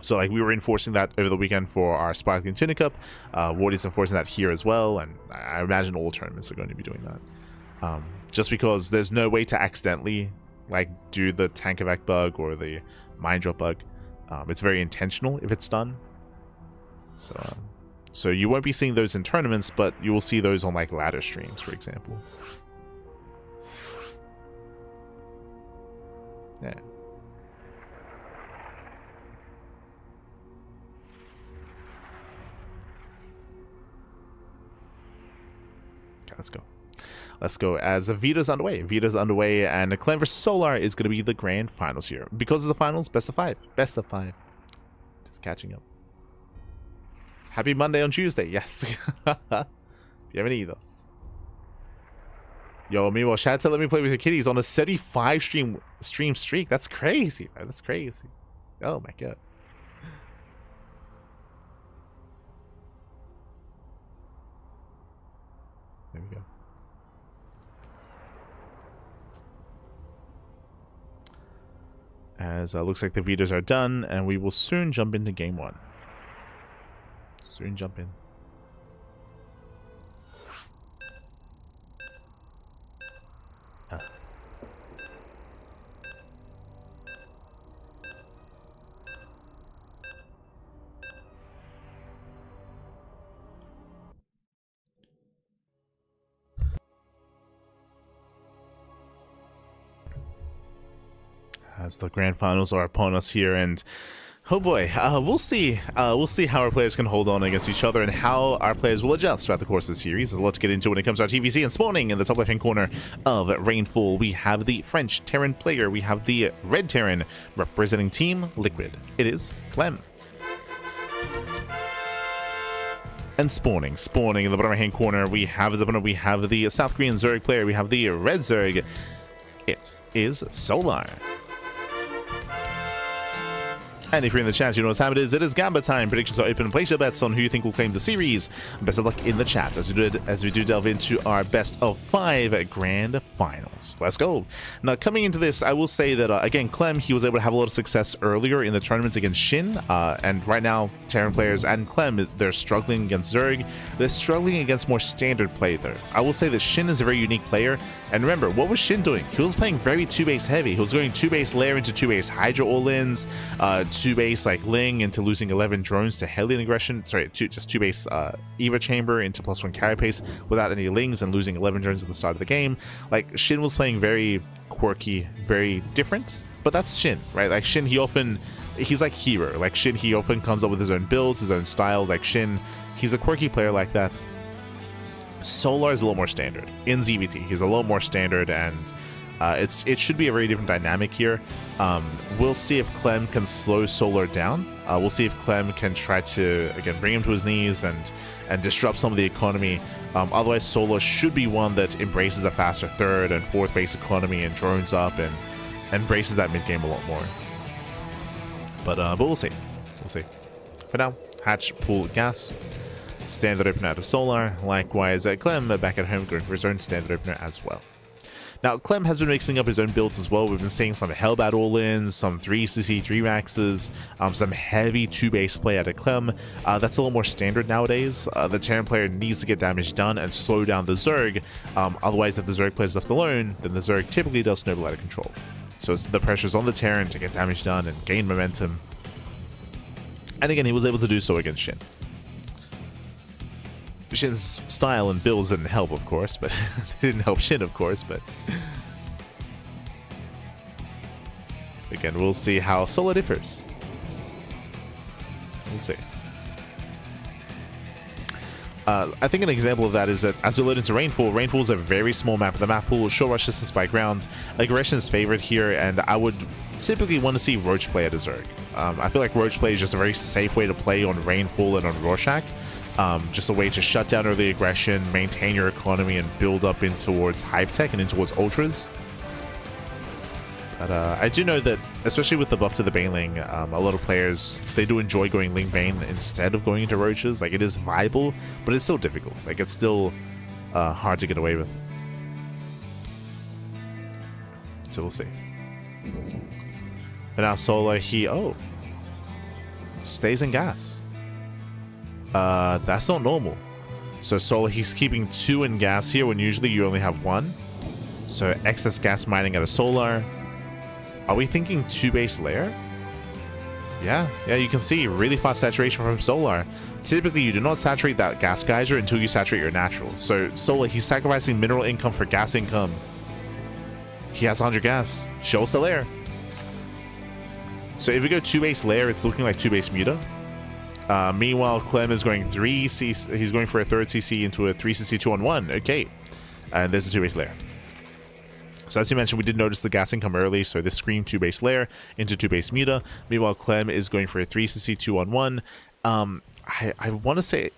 So like we were enforcing that over the weekend for our Sparkling Tuna Cup. Wardy's enforcing that here as well, and I imagine all tournaments are going to be doing that. Just because there's no way to accidentally like do the tank evac bug or the mine drop bug. It's very intentional if it's done. So you won't be seeing those in tournaments, but you will see those on like ladder streams, for example. Yeah. Let's go as Vita's underway, and Clem vs Solar is going to be the grand finals here. Because of the finals, best of 5. Just catching up. Happy Monday on Tuesday, yes. Bienvenidos. Yo, meanwhile, shout out to Let Me Play With Your Kitties on a 35 stream streak. That's crazy, bro. That's crazy. Oh my god. There we go. As looks like the vetoes are done, and we will soon jump into game 1. Soon jump in. As the grand finals are upon us here, and oh boy, we'll see how our players can hold on against each other and how our players will adjust throughout the course of the series. There's a lot to get into when it comes to our TVC, and spawning in the top left hand corner of Rainfall, we have the French Terran player. We have the red Terran representing Team Liquid. It is Clem. And spawning in the bottom right hand corner, we have as opponent, we have the South Korean Zerg player. We have the red Zerg. It is Solar. And if you're in the chat, you know what time it is. It is Gamba time. Predictions are open. Place your bets on who you think will claim the series. Best of luck in the chat as we do delve into our best of 5 grand finals. Let's go. Now, coming into this, I will say that, again, Clem, he was able to have a lot of success earlier in the tournaments against SHIN. And right now, Terran players and Clem, they're struggling against Zerg. They're struggling against more standard play there. I will say that SHIN is a very unique player. And remember, what was SHIN doing? He was playing very 2-base heavy. He was going 2-base lair into 2-base Hydra all-ins, 2-base like Ling into losing 11 drones to Hellion aggression. Sorry, just 2-base Eva chamber into +1 carapace without any Lings and losing 11 drones at the start of the game. Like, SHIN was playing very quirky, very different, but that's SHIN, right? Like, SHIN, he's like herO. Like, SHIN, he often comes up with his own builds, his own styles. Like, SHIN, he's a quirky player like that. Solar is a little more standard in ZVT. He's a little more standard, and it should be a very different dynamic here. We'll see if Clem can slow Solar down. We'll see if Clem can try to, again, bring him to his knees and disrupt some of the economy. Otherwise, Solar should be one that embraces a faster 3rd and 4th base economy and drones up and embraces that mid game a lot more. But we'll see. We'll see. For now, hatch, pool, gas. Standard opener out of Solar. Likewise, Clem back at home going for his own standard opener as well. Now, Clem has been mixing up his own builds as well. We've been seeing some Hellbat all-ins, some 3CC 3-maxes, some heavy 2-base play out of Clem. That's a little more standard nowadays. The Terran player needs to get damage done and slow down the Zerg. Otherwise, if the Zerg player is left alone, then the Zerg typically does snowball out of control. So the pressure's on the Terran to get damage done and gain momentum. And again, he was able to do so against SHIN. SHIN's style and builds didn't help, of course, but they didn't help SHIN, of course, but so again, we'll see how Solar differs. We'll see. I think an example of that is that, as you alluded to Rainfall, Rainfall is a very small map. The map pool, short rush distance by ground. Aggression is favored here, and I would typically want to see Roach play at a Zerg. I feel like Roach play is just a very safe way to play on Rainfall and on Rorschach. Just a way to shut down early aggression, maintain your economy, and build up in towards Hive Tech and in towards Ultras. But I do know that, especially with the buff to the Baneling, a lot of players, they do enjoy going Ling Bane instead of going into Roaches. Like, it is viable, but it's still difficult. Like, it's still hard to get away with. So we'll see. For now, Solar, he stays in gas. That's not normal. So Solar, he's keeping 2 in gas here when usually you only have 1. So excess gas mining out of Solar. Are we thinking 2-base layer? Yeah, you can see really fast saturation from Solar. Typically, you do not saturate that gas geyser until you saturate your natural. So Solar, he's sacrificing mineral income for gas income. He has 100 gas. Show us the layer. So if we go 2-base layer, it's looking like 2-base Muta. Meanwhile, Clem is going 3CC. He's going for a 3rd CC into a 3CC 2-on-1. Okay, and there's a 2-base layer. So as you mentioned, we did notice the gas income early. So this screamed 2-base layer into 2-base Muta. Meanwhile, Clem is going for a 3CC 2-on-1. I want to say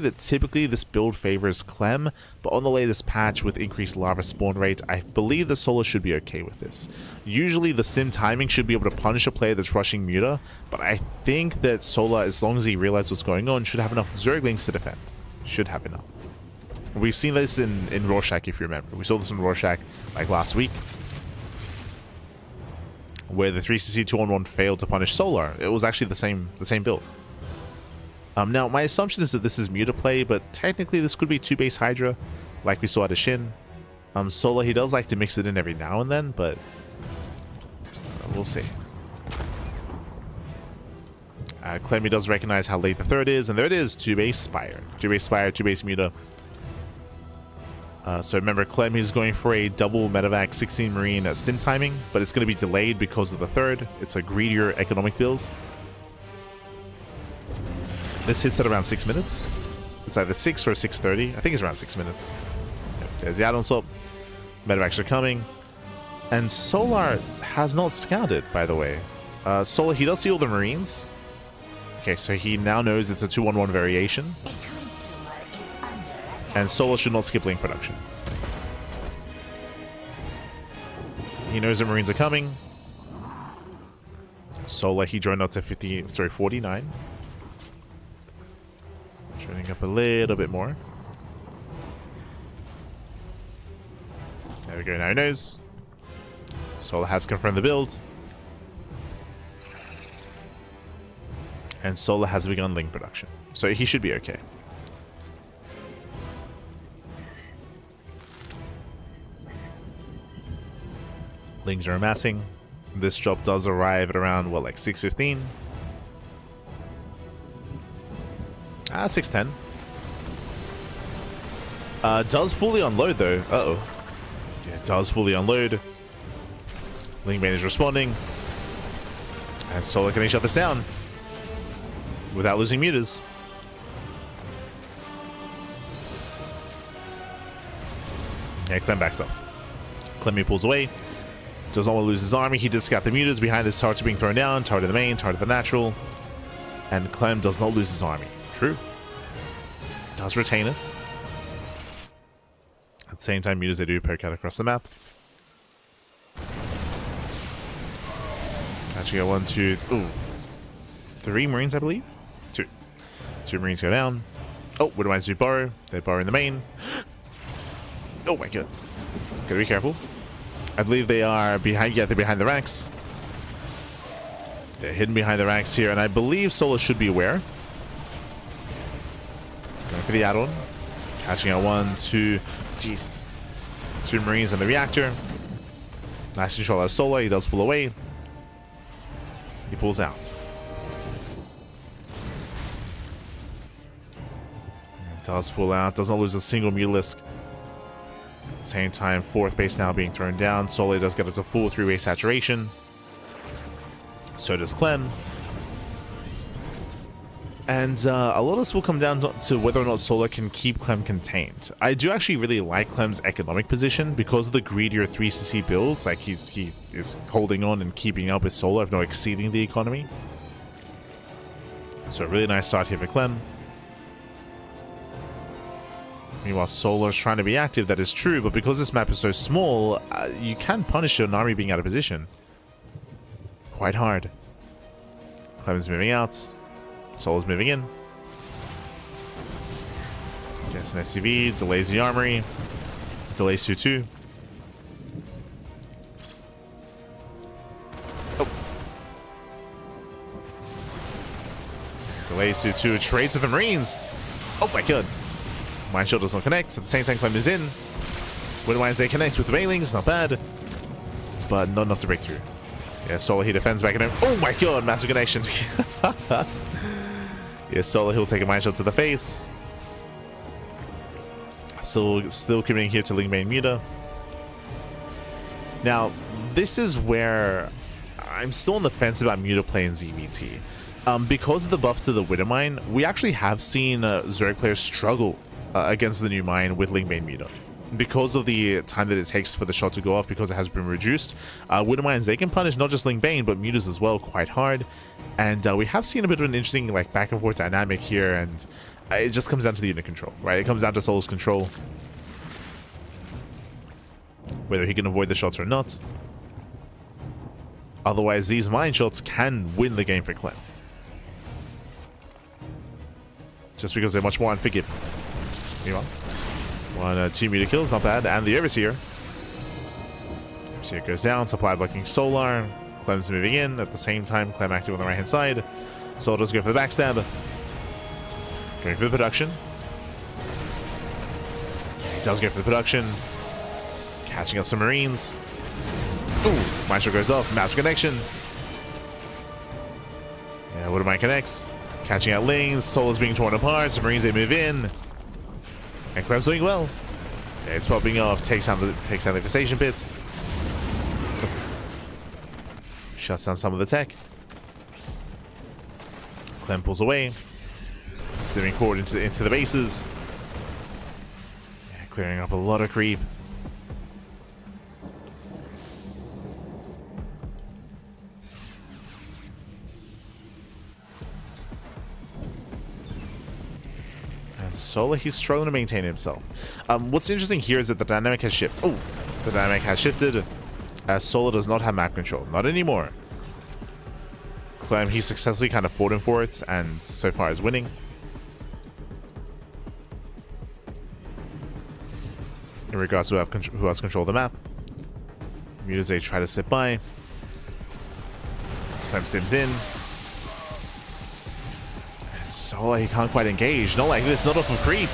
that typically this build favors Clem, but on the latest patch with increased lava spawn rate, I believe the Solar should be okay with this. Usually the stim timing should be able to punish a player that's rushing Muta, but I think that Solar, as long as he realizes what's going on, should have enough Zerglings to defend. Should have enough. We've seen this in Rorschach, if you remember. We saw this in Rorschach like last week. where the 3cc 2-on-1 failed to punish Solar. It was actually the same build. Now, my assumption is that this is Muta play, but technically this could be 2-base Hydra, like we saw at a SHIN. Solar, he does like to mix it in every now and then, but we'll see. Clem does recognize how late the third is, and there it is, 2-base Spire. 2-base Spire, 2-base Muta. So remember, Clem is going for a double Medevac 16 Marine stim timing, but it's going to be delayed because of the third. It's a greedier economic build. This hits at around 6 minutes. It's either 6 or 6:30. I think it's around 6 minutes. Yep, there's the add-on swap. Medevacs are coming. And Solar has not scouted, by the way. Solar, he does see all the Marines. Okay, so he now knows it's a 2-on-1 variation. And Solar should not skip link production. He knows the Marines are coming. Solar, he droned up to 49. Droning up a little bit more. There we go, now he knows. Solar has confirmed the build. And Solar has begun link production. So he should be okay. Lings are amassing. This drop does arrive at around, what, like 6:15? 6:10. Does fully unload though. Uh-oh. Yeah, it does fully unload. Lingbane is responding. And Solar can shut this down without losing mutas. Yeah, Clem backs off. Clem pulls away. Does not want to lose his army. He does scout the mutas behind this turret being thrown down. Turret of the main, turret of the natural. And Clem does not lose his army. True. Does retain it. At the same time, mutas they do poke out across the map. Actually got 1, 2, 3 Marines, I believe. 2. 2 Marines go down. Oh, Widowmines do borrow. They borrow in the main. Oh my god. Gotta be careful. I believe they are behind. Yeah, they're behind the ranks. They're hidden behind the ranks here, and I believe Solar should be aware. Going for the add-on. Catching out 1, 2. Jesus. 2 Marines in the reactor. Nice control out of Solar. He does pull away. He pulls out. Does pull out. Does not lose a single Mutalisk. At the same time, 4th base now being thrown down. Solar does get up to full 3-base saturation. So does Clem. And a lot of this will come down to whether or not Solar can keep Clem contained. I do actually really like Clem's economic position because of the greedier 3cc builds. Like he is holding on and keeping up with Solar, if not exceeding the economy. So a really nice start here for Clem. Meanwhile, Solar's trying to be active, that is true, but because this map is so small, you can punish an army being out of position. Quite hard. Clem's moving out. Solar's moving in. Gets an SCV, delays the armory. Delays 2-2. Oh. Delays 2-2, trades with the Marines. Oh my god. Mine Shield does not connect. At the same time, Clem is in. Widowmines, they connect with the Banelings. Not bad. But not enough to break through. Yeah, Solar, he defends back at him. Oh my god, massive connection. Yeah, Solar, he'll take a Mine Shield to the face. Still committing here to Lingbane Muta. Now, this is where I'm still on the fence about Muta play in ZVT. Because of the buff to the Widowmine, we actually have seen Zerg players struggle against the new mine with Lingbane Muta. Because of the time that it takes for the shot to go off, because it has been reduced, Widowmines, they can punish not just Lingbane, but Mutas as well quite hard. And we have seen a bit of an interesting like back and forth dynamic here, and it just comes down to the unit control, right? It comes down to Solar's control. Whether he can avoid the shots or not. Otherwise, these mine shots can win the game for Clem. Just because they're much more unforgiving. Meanwhile, 1, 2 Muta kills, not bad. And the Overseer. Overseer goes down, supply blocking Solar. Clem's moving in. At the same time, Clem active on the right-hand side. Soul does go for the backstab. Going for the production. He does go for the production. Catching up some Marines. Ooh, Maestro goes off. Massive connection. Yeah, WardiTV connects. Catching out lanes. Soul is being torn apart. Some Marines, they move in. And Clem's doing well. Yeah, it's popping off. Takes down the infestation pits. Shuts down some of the tech. Clem pulls away. Steering forward into the bases. Yeah, clearing up a lot of creep. And Solar, he's struggling to maintain himself. What's interesting here is that the dynamic has shifted. Oh, the dynamic has shifted. As Solar does not have map control. Not anymore. Clem, he successfully kind of fought him for it, and so far is winning. In regards to who has control of the map. Mutas, they try to slip by. Clem stims in. Solar, he can't quite engage. Not like this, not off of creep.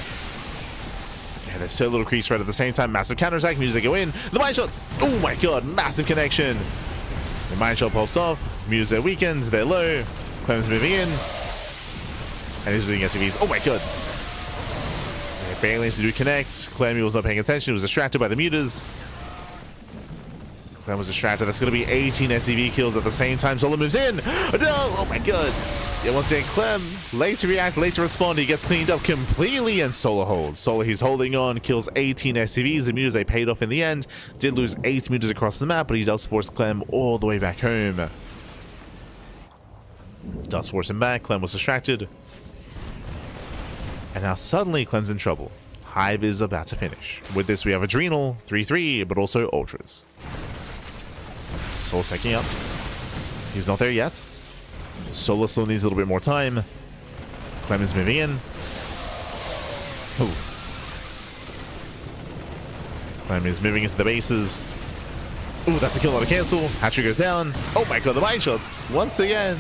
Yeah, there's still a little creep spread at the same time. Massive counterattack. Mutas, they go in. The mine shot. Oh my god, massive connection. The mine shot pops off. Mutas, they're weakened. They're low. Clem's moving in. And he's doing SCVs. Oh my god. Yeah, barely needs to do connect. Clem, he was not paying attention. He was distracted by the Mutas. Clem was distracted. That's going to be 18 SCV kills at the same time. Solar moves in. No! Oh my god. Yeah, once again, Clem, late to react, late to respond. He gets cleaned up completely, and Solar holds. Solar, he's holding on, kills 18 SCVs. The Mutas, they paid off in the end. Did lose 8 Mutas across the map, but he does force Clem all the way back home. Does force him back. Clem was distracted. And now suddenly Clem's in trouble. Hive is about to finish. With this, we have Adrenal, 3-3, but also Ultras. Soul stacking up. He's not there yet. Solar still needs a little bit more time. Clem is moving in. Oof. Clem is moving into the bases. Ooh, that's a kill, not a cancel. Hatchery goes down. Oh my god, the mine shots. Once again.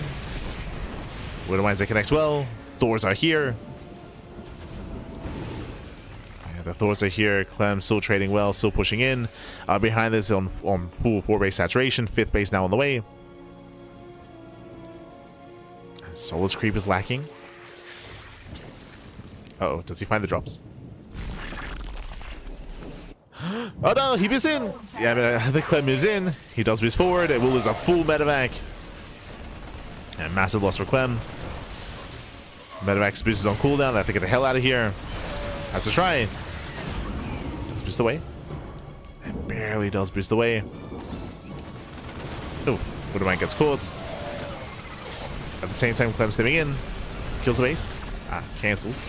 WardiTV, they connect well. Thors are here. Yeah, the Thors are here. Clem still trading well, still pushing in. Behind this on full 4-base saturation. 5th base now on the way. Solar's creep is lacking. Uh-oh, does he find the drops? Oh no, he moves in! Yeah, but the Clem moves in. He does move forward. It will lose a full medevac. And massive loss for Clem. Medevac's boost is on cooldown. They have to get the hell out of here. Has to try. Does boost away. It barely does boost away. Oof, WardiTV gets caught. At the same time, Clem stepping in. Kills the base. Cancels.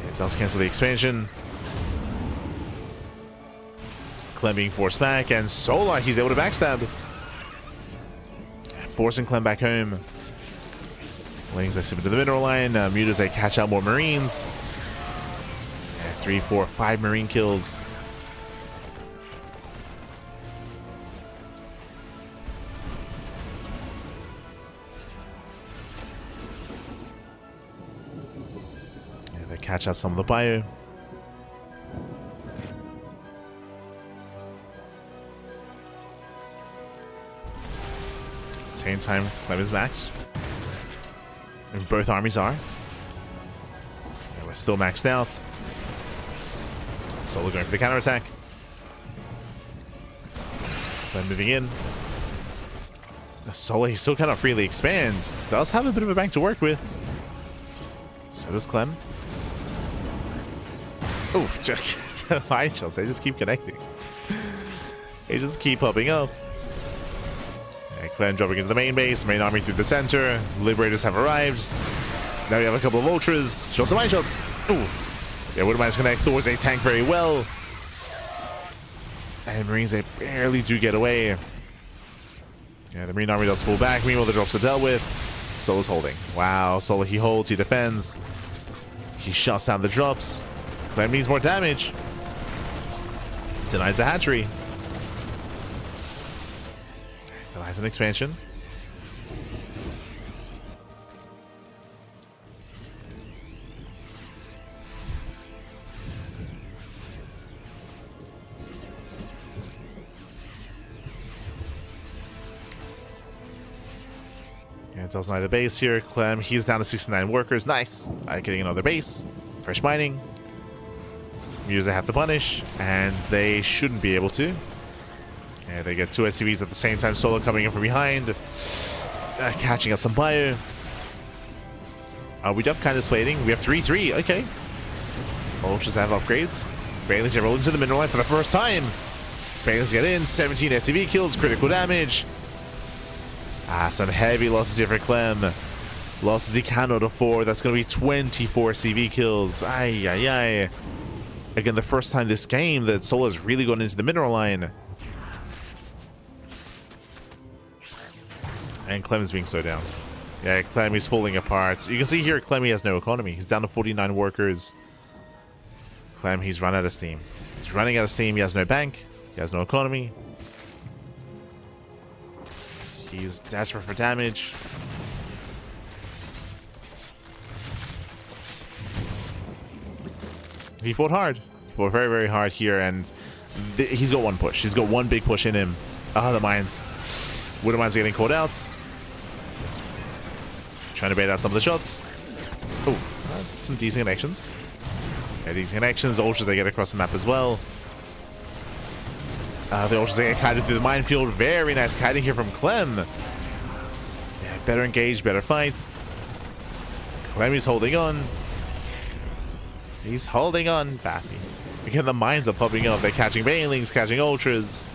It does cancel the expansion. Clem being forced back, and Solar, he's able to backstab. Forcing Clem back home. Lanes, they slip into the mineral line. Mutas, they catch out more Marines. 3, 4, 5 Marine kills. Catch out some of the bio. Same time, Clem is maxed. And both armies are. And we're still maxed out. Solar going for the counterattack. Clem moving in. Solar, he still cannot freely expand. Does have a bit of a bank to work with. So does Clem. Oof, mine shots, they just keep connecting. They just keep popping up. And Clem dropping into the main base, main army through the center. Liberators have arrived. Now we have a couple of Ultras. Show some mine shots. Oof. Yeah, WardiTV connect. Thors, they tank very well. And Marines, they barely do get away. Yeah, the Marine army does pull back. Meanwhile, the drops are dealt with. Solar's holding. Wow, Solar, he holds, he defends. He shuts down the drops. Clem needs more damage. Denies the hatchery. Denies an expansion. Yeah, it doesn't either base here. Clem, he's down to 69 workers. Nice. Getting another base. Fresh mining. Muses have to punish, and they shouldn't be able to. Yeah, they get two SCVs at the same time. Solo coming in from behind. Catching us some bio. We do have kind of splaiting. We have 3-3. Okay. Ultras have upgrades. Bailey's roll into the mineral line for the first time. Bailey's get in. 17 SCV kills. Critical damage. Some heavy losses here for Clem. Losses he cannot afford. That's going to be 24 CV kills. Ay, ay, ay. Again, the first time this game that Solo's really gone into the mineral line. And Clem is being slowed down. Yeah, Clem is falling apart. You can see here Clem, he has no economy. He's down to 49 workers. Clem, he's run out of steam. He's running out of steam. He has no bank. He has no economy. He's desperate for damage. He fought hard. He fought very, very hard here, and he's got one push. He's got one big push in him. Ah, the mines. Wooden mines getting caught out. Trying to bait out some of the shots. Oh, some decent connections. Yeah, decent connections. Ultras they get across the map as well. The Ultras they get kited through the minefield. Very nice kiting here from Clem. Yeah, better engaged, better fight. Clem is holding on. He's holding on, Bappy. Again, the mines are popping up. They're catching Banelings, catching Ultras.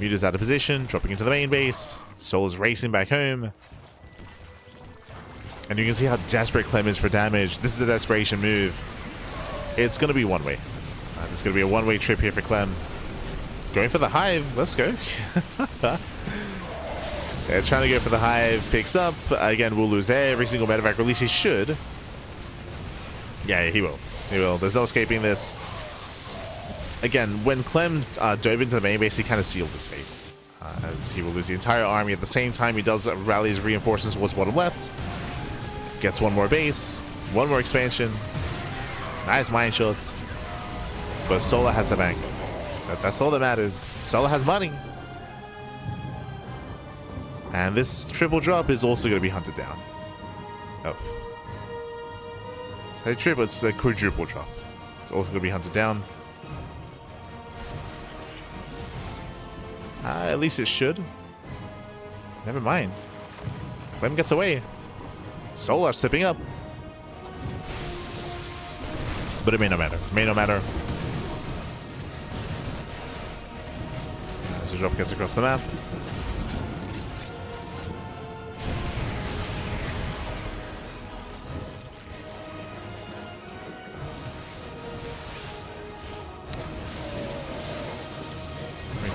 Muta's out of position, dropping into the main base. Soul's racing back home. And you can see how desperate Clem is for damage. This is a desperation move. It's going to be one way. It's going to be a one-way trip here for Clem. Going for the hive. Let's go. Yeah, trying to go for the hive. Picks up. Again, we'll lose every single medevac. Or at least he should. Yeah, he will. He will. There's no escaping this. Again, when Clem dove into the main base, he kind of sealed his fate. As he will lose the entire army. At the same time, he does rally his reinforcements towards bottom left. Gets one more base. One more expansion. Nice mine shots. But Sola has the bank. That's all that matters. Sola has money. And this triple drop is also going to be hunted down. Oh. It's a triple, it's a quadruple drop. It's also going to be hunted down. At least it should. Never mind. Clem gets away. Solar stepping up. But it may not matter. It may not matter. As the drop gets across the map.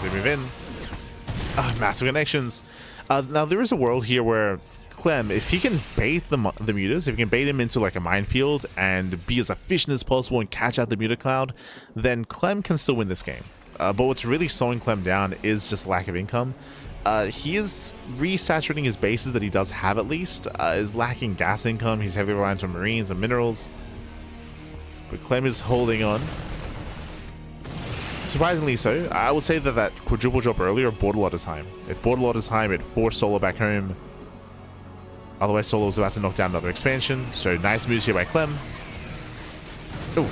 They move in. Massive connections. Now there is a world here where Clem, if he can bait the mutas, if he can bait him into like a minefield and be as efficient as possible and catch out the muta cloud, then Clem can still win this game. But what's really slowing Clem down is just lack of income. He is resaturating his bases that he does have at least. Is lacking gas income. He's heavily reliant on marines and minerals. But Clem is holding on. Surprisingly so. I would say that that quadruple drop earlier bought a lot of time. It bought a lot of time. It forced Solo back home. Otherwise, Solo was about to knock down another expansion. So nice moves here by Clem. Ooh.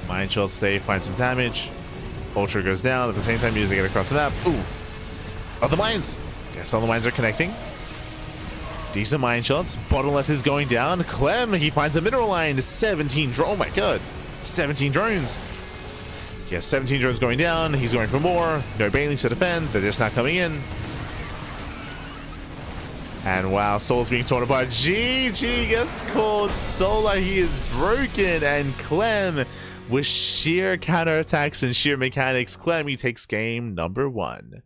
Mine shots save, find some damage. Ultra goes down. At the same time, using it across the map. Ooh. Oh, the mines. Yes, all the mines are connecting. Decent mine shots. Bottom left is going down. Clem, he finds a mineral line. 17 drones. Oh my god. 17 drones. He has 17 drones going down. He's going for more. No Banelings to defend. They're just not coming in. And wow, Soul's being torn apart. GG gets caught. Sola, he is broken. And Clem, with sheer counterattacks and sheer mechanics, Clem, he takes game number 1.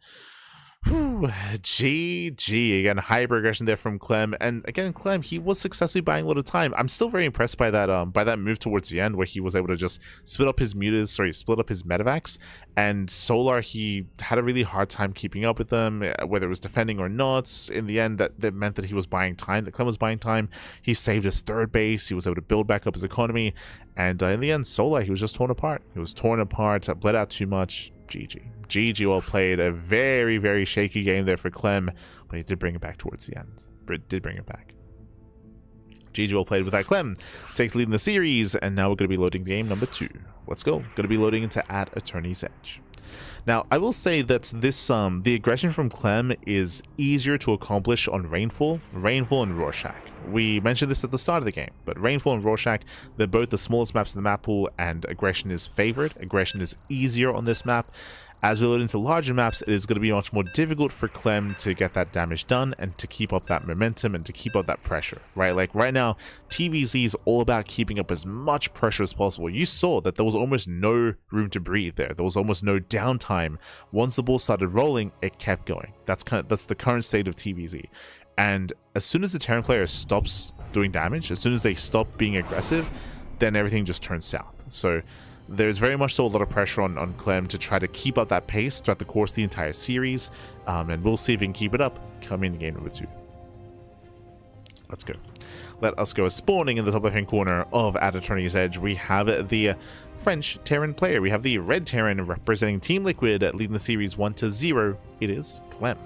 Whew, GG. Again, high progression there from Clem. And again, Clem, he was successfully buying a lot of time. I'm still very impressed by that move towards the end where he was able to just split up his medevacs. And Solar, he had a really hard time keeping up with them, whether it was defending or not. In the end, that meant that he was buying time, that Clem was buying time. He saved his third base. He was able to build back up his economy. And in the end, Solar, he was just torn apart. He was torn apart, bled out too much. GG, well played. A very, very shaky game there for Clem, but he did bring it back towards the end. Did bring it back. GG, well played with that. Clem takes the lead in the series, and now we're going to be loading game number 2. Let's go. Going to be loading into @Attorney's Edge. Now, I will say that this the aggression from Clem is easier to accomplish on Rainfall and Rorschach. We mentioned this at the start of the game, but Rainfall and Rorschach, they're both the smallest maps in the map pool, and aggression is favored. Aggression is easier on this map. As we load into larger maps, it is going to be much more difficult for Clem to get that damage done and to keep up that momentum and to keep up that pressure, right? Like right now, TVZ is all about keeping up as much pressure as possible. You saw that there was almost no room to breathe there. There was almost no downtime. Once the ball started rolling, it kept going. That's the current state of TVZ. And as soon as the Terran player stops doing damage, as soon as they stop being aggressive, then everything just turns south. So there's very much so a lot of pressure on Clem to try to keep up that pace throughout the course of the entire series, and we'll see if he can keep it up coming in game number 2. Let's go. Let us go. Spawning in the top left-hand corner of @Attorney's Edge, we have the French Terran player. We have the red Terran representing Team Liquid, leading the series 1-0. It is Clem.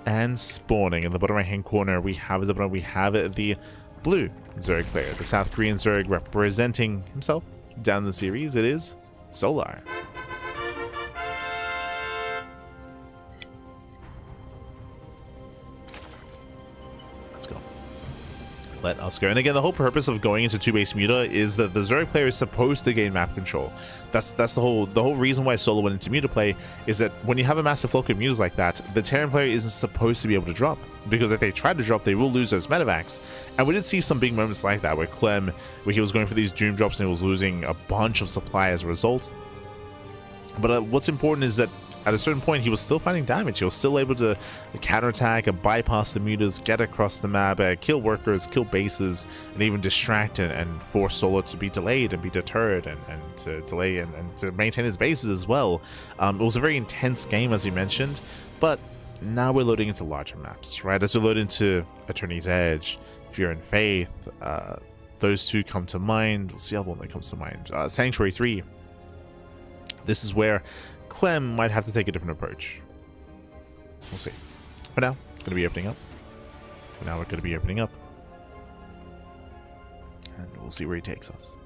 And spawning in the bottom right-hand corner, we have the blue Zerg player, the South Korean Zerg representing himself down the series. It is Solar. Let's go. Let us go. And again, the whole purpose of going into 2-base Muta is that the Zerg player is supposed to gain map control. That's the whole reason why Solo went into Muta play, is that when you have a massive flock of Mutas like that, the Terran player isn't supposed to be able to drop, because if they try to drop, they will lose those medevacs. And we did see some big moments like that where Clem, where he was going for these Doom drops and he was losing a bunch of supply as a result. But what's important is that at a certain point, he was still finding damage. He was still able to counterattack, bypass the mutas, get across the map, kill workers, kill bases, and even distract and force Solo to be delayed and be deterred and to delay and to maintain his bases as well. It was a very intense game, as we mentioned, but now we're loading into larger maps, right? As we load into Attorney's Edge, Fear and Faith, those two come to mind. What's the other one that comes to mind? Sanctuary 3. This is where Clem might have to take a different approach. We'll see. For now, going to be opening up. For now, we're going to be opening up. And we'll see where he takes us.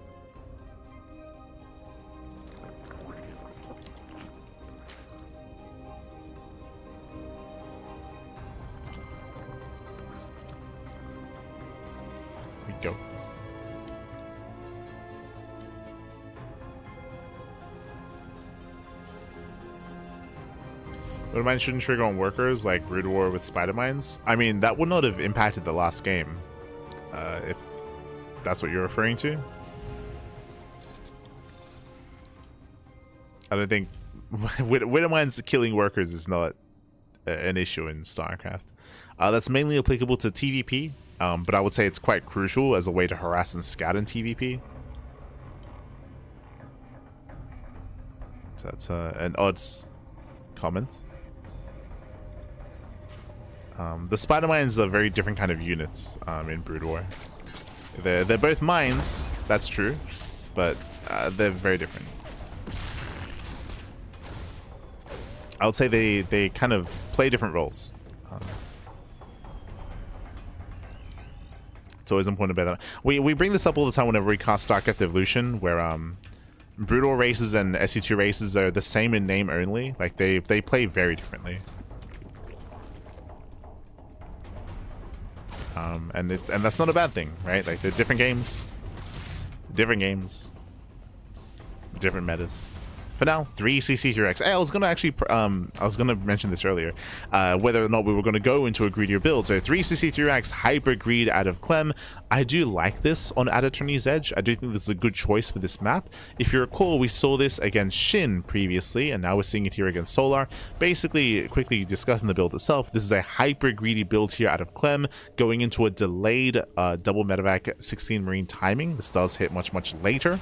Here we go. Would mine shouldn't trigger on workers like Brood War with spider mines? I mean, that would not have impacted the last game, if that's what you're referring to. I don't think Widow mines killing workers is not an issue in StarCraft. That's mainly applicable to TVP, but I would say it's quite crucial as a way to harass and scout in TVP. So that's an odd comment. The spider mines are very different kind of units in Brood War. They're both mines, that's true, but they're very different. I would say they kind of play different roles. It's always important to bear that. We bring this up all the time whenever we cast StarCraft Evolution, where Brood War races and SC2 races are the same in name only. Like they play very differently. And that's not a bad thing, right? Like they're different games, different metas. For now, 3 CC3X. Hey, I was gonna mention this earlier, whether or not we were gonna go into a greedier build. So 3 CC3X hyper greed out of Clem. I do like this on Attorney's Edge. I do think this is a good choice for this map. If you recall, we saw this against SHIN previously, and now we're seeing it here against Solar. Basically, quickly discussing the build itself, this is a hyper greedy build here out of Clem, going into a delayed double medevac 16 marine timing. This does hit much later.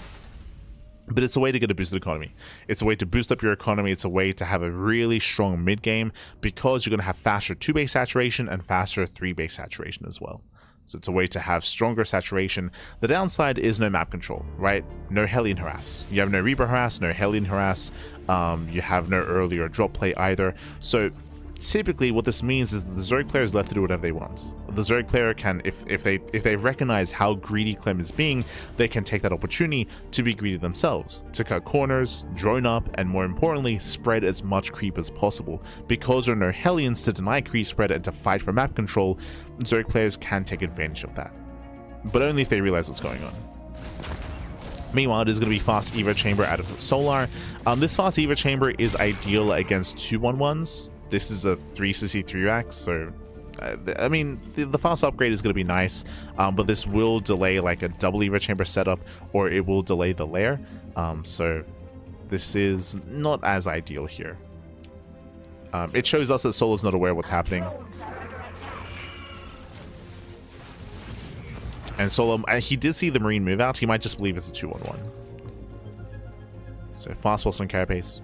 But it's a way to get a boosted economy. It's a way to boost up your economy. It's a way to have a really strong mid game because you're going to have faster 2-base saturation and faster 3-base saturation as well. So it's a way to have stronger saturation. The downside is no map control, right? No Hellion harass. You have no Reaper harass, no Hellion harass. You have no earlier drop play either. So typically what this means is that the Zerg player is left to do whatever they want. The Zerg player can, if they recognize how greedy Clem is being, they can take that opportunity to be greedy themselves, to cut corners, drone up, and more importantly, spread as much creep as possible. Because there are no Hellions to deny creep spread and to fight for map control, Zerg players can take advantage of that. But only if they realize what's going on. Meanwhile, it is going to be fast Evo Chamber out of Solar. This fast Evo Chamber is ideal against 2-1-1s. This is a 3CC3X, so I mean the fast upgrade is going to be nice, but this will delay like a double Evo Chamber setup, or it will delay the lair, so this is not as ideal here. It shows us that Solar's not aware of what's happening. And Solar, he did see the Marine move out. He might just believe it's a 2-1-1. So fast pulse on Carapace.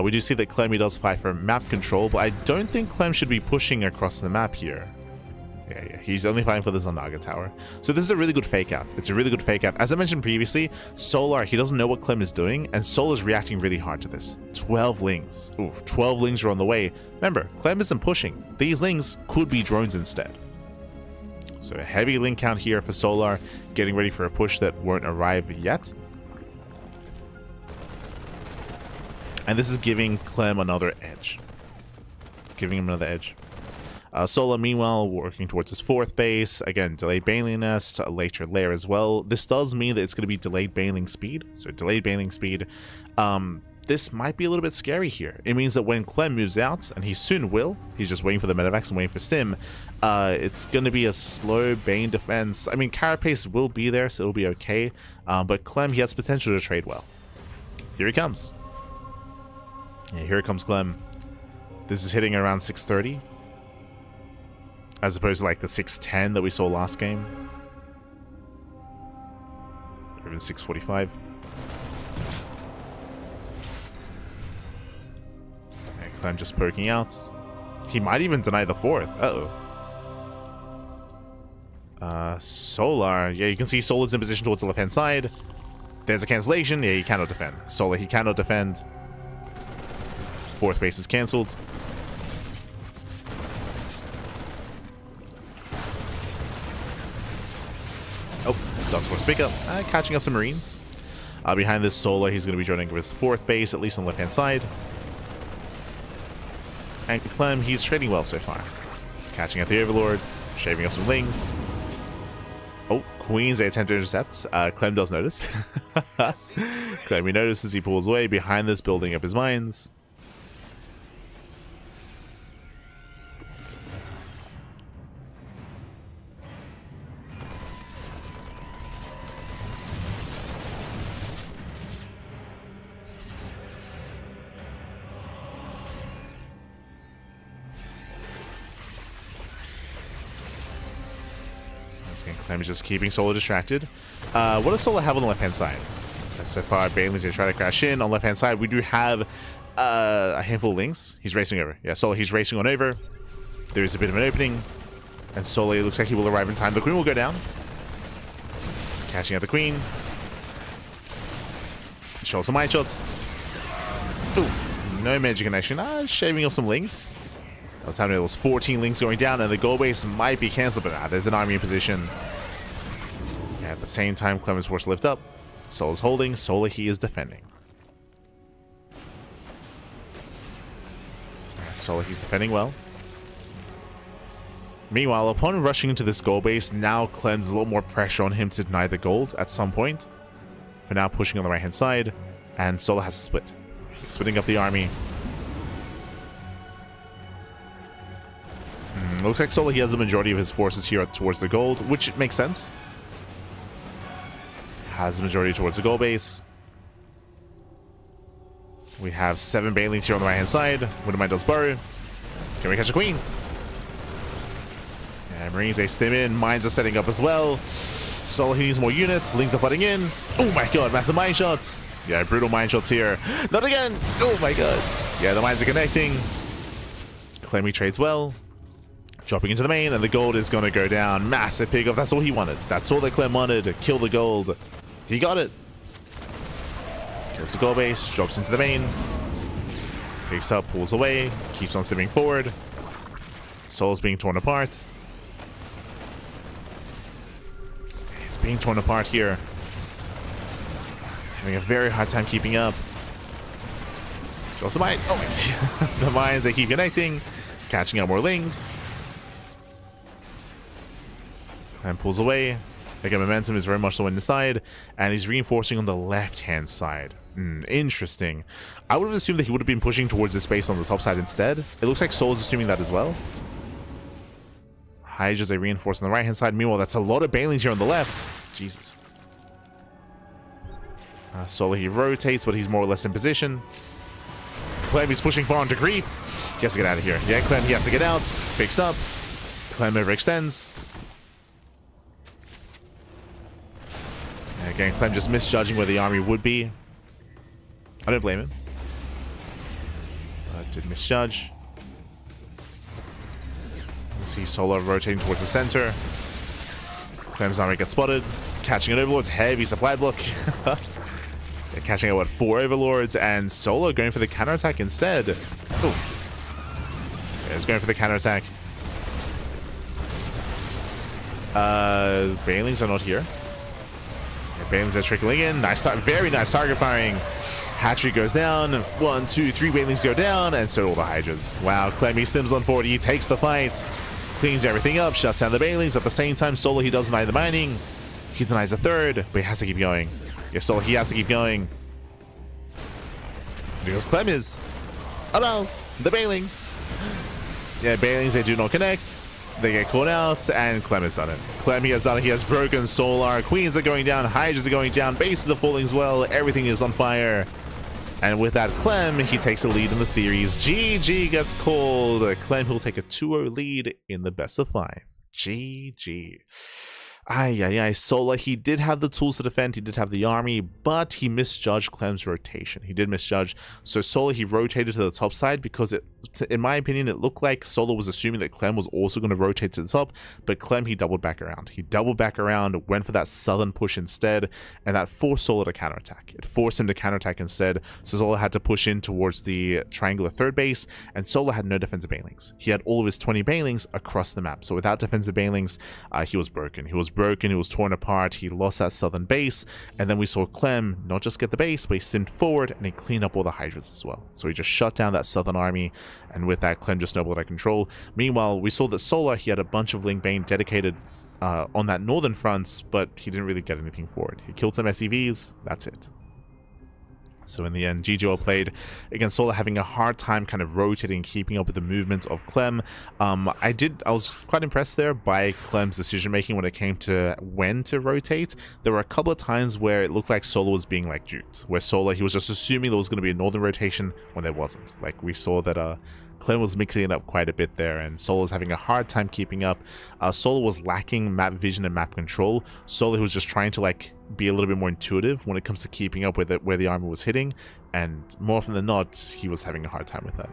We do see that Clem does fight for map control, but I don't think Clem should be pushing across the map here. Yeah, he's only fighting for this on Naga Tower. So this is a really good fake out. It's a really good fake out. As I mentioned previously, Solar, he doesn't know what Clem is doing, and Solar's reacting really hard to this. 12 lings. Ooh, 12 lings are on the way. Remember, Clem isn't pushing. These lings could be drones instead. So a heavy ling count here for Solar, getting ready for a push that won't arrive yet. And this is giving Clem another edge. Giving him another edge. Solar, meanwhile, working towards his 4th base. Again, delayed Baneling Nest, a later lair as well. This does mean that it's going to be delayed Baneling speed. So delayed Baneling speed. This might be a little bit scary here. It means that when Clem moves out, and he soon will, he's just waiting for the medevacs and waiting for Sim, it's going to be a slow Bane defense. I mean, Carapace will be there, so it'll be okay. But Clem, he has potential to trade well. Here he comes. Yeah, here comes Clem. This is hitting around 630. As opposed to like the 610 that we saw last game. Or even 645. And Clem just poking out. He might even deny the 4th. Uh-oh. Solar. Yeah, you can see Solar's in position towards the left-hand side. There's a cancellation. Yeah, he cannot defend. Solar, he cannot defend. 4th base is cancelled. Oh, Dust Force pickup. Catching up some Marines. Behind this Solar, he's going to be joining with his 4th base, at least on the left-hand side. And Clem, he's trading well so far. Catching out the Overlord, shaving off some lings. Oh, Queens, they attempt to intercept. Clem does notice. Clem, he notices, he pulls away behind this, building up his mines. Clem is just keeping Solar distracted. What does Solar have on the left-hand side? So far, Banelig's going to try to crash in. On the left-hand side, we do have a handful of lings. He's racing over. Yeah, Solar, he's racing on over. There is a bit of an opening. And Solar looks like he will arrive in time. The Queen will go down. Catching out the Queen. Show some eye shots. Ooh, no magic connection. Shaving off some lings. That was happening. There was 14 lings going down, and the goal base might be cancelled, but there's an army in position. Yeah, at the same time, Clem is forced to lift up. Solar's holding. Solar, he is defending. Solar, he's defending well. Meanwhile, upon rushing into this gold base, now Clem's a little more pressure on him to deny the gold at some point. For now, pushing on the right-hand side, and Solar has to split. Splitting up the army. Looks like Solo, he has the majority of his forces here towards the gold, which makes sense. Has the majority towards the gold base. We have 7 Banelings here on the right-hand side. Widowmine does burrow. Can we catch a queen? And Marines, they stim in. Mines are setting up as well. Solo, he needs more units. Lings are flooding in. Oh my god, massive mine shots. Yeah, brutal mine shots here. Not again. Oh my god. Yeah, the mines are connecting. Clem trades well. Dropping into the main, and the gold is going to go down. Massive pick off. That's all he wanted. That's all that Clem wanted. Kill the gold. He got it. Kills the gold base. Drops into the main. Picks up, pulls away. Keeps on simming forward. Solo's being torn apart. He's being torn apart here. Having a very hard time keeping up. Drops the mine. Oh my god. The mines, they keep connecting. Catching up more lings. And pulls away. Again, momentum is very much so on the side, and he's reinforcing on the left-hand side. Interesting. I would have assumed that he would have been pushing towards this space on the top side instead. It looks like Soul's assuming that as well. Hydras, they reinforce on the right-hand side. Meanwhile, that's a lot of Banelings here on the left. Jesus. Solo, he rotates, but he's more or less in position. Clem, he's pushing far onto creep. He has to get out of here. Yeah, Clem, he has to get out. Picks up. Clem overextends. Again, Clem just misjudging where the army would be. I don't blame him. Did misjudge. You see Solo rotating towards the center. Clem's army gets spotted. Catching an Overlord's heavy supply block. They're catching out, what, 4 Overlords, and Solo going for the counterattack instead. Oof. Yeah, he's going for the counterattack. Banelings are not here. Banelings are trickling in. Nice start. Very nice target firing. Hatchery goes down. 1, 2, 3 Banelings go down, and so do all the Hydras. Wow, Clemmy sims on forward. He takes the fight. Cleans everything up. Shuts down the Banelings. At the same time, Solo, he does deny the mining. He denies the third, but he has to keep going. Yeah, Solo, he has to keep going. Because Clem is. Oh no, the Banelings. Yeah, Banelings, they do not connect. They get caught out, and Clem has done it. Clem, he has done it. He has broken Solar. Queens are going down. Hydras are going down. Bases are falling as well. Everything is on fire. And with that, Clem, he takes a lead in the series. GG gets called. Clem, he'll take a 2-0 lead in the best of 5. GG. Solar, he did have the tools to defend, he did have the army, but he misjudged Clem's rotation. He did misjudge. So Solar, he rotated to the top side because in my opinion, it looked like Solar was assuming that Clem was also going to rotate to the top, but Clem, he doubled back around. He doubled back around, went for that southern push instead, and that forced Solar to counterattack. It forced him to counterattack instead, so Solar had to push in towards the triangular third base, and Solar had no defensive Banelings. He had all of his 20 Banelings across the map, so without defensive Banelings, he was broken. He was torn apart, he lost that southern base, and then we saw Clem not just get the base, but he simmed forward and he cleaned up all the Hydras as well. So he just shut down that southern army, and with that, Clem just snowballed out of control. Meanwhile, we saw that Solar, he had a bunch of Ling Bane dedicated on that northern front, but he didn't really get anything for it. He killed some SEVs, that's it. So in the end, GG well played. Again, Solar having a hard time kind of rotating, keeping up with the movement of Clem. I was quite impressed there by Clem's decision making when it came to when to rotate. There were a couple of times where it looked like Solar was being like duped, where Solar, he was just assuming there was going to be a northern rotation when there wasn't. Like we saw that Clem was mixing it up quite a bit there, and Solar was having a hard time keeping up. Solar was lacking map vision and map control. Solar was just trying to like be a little bit more intuitive when it comes to keeping up with it, where the armor was hitting, and more often than not, he was having a hard time with that.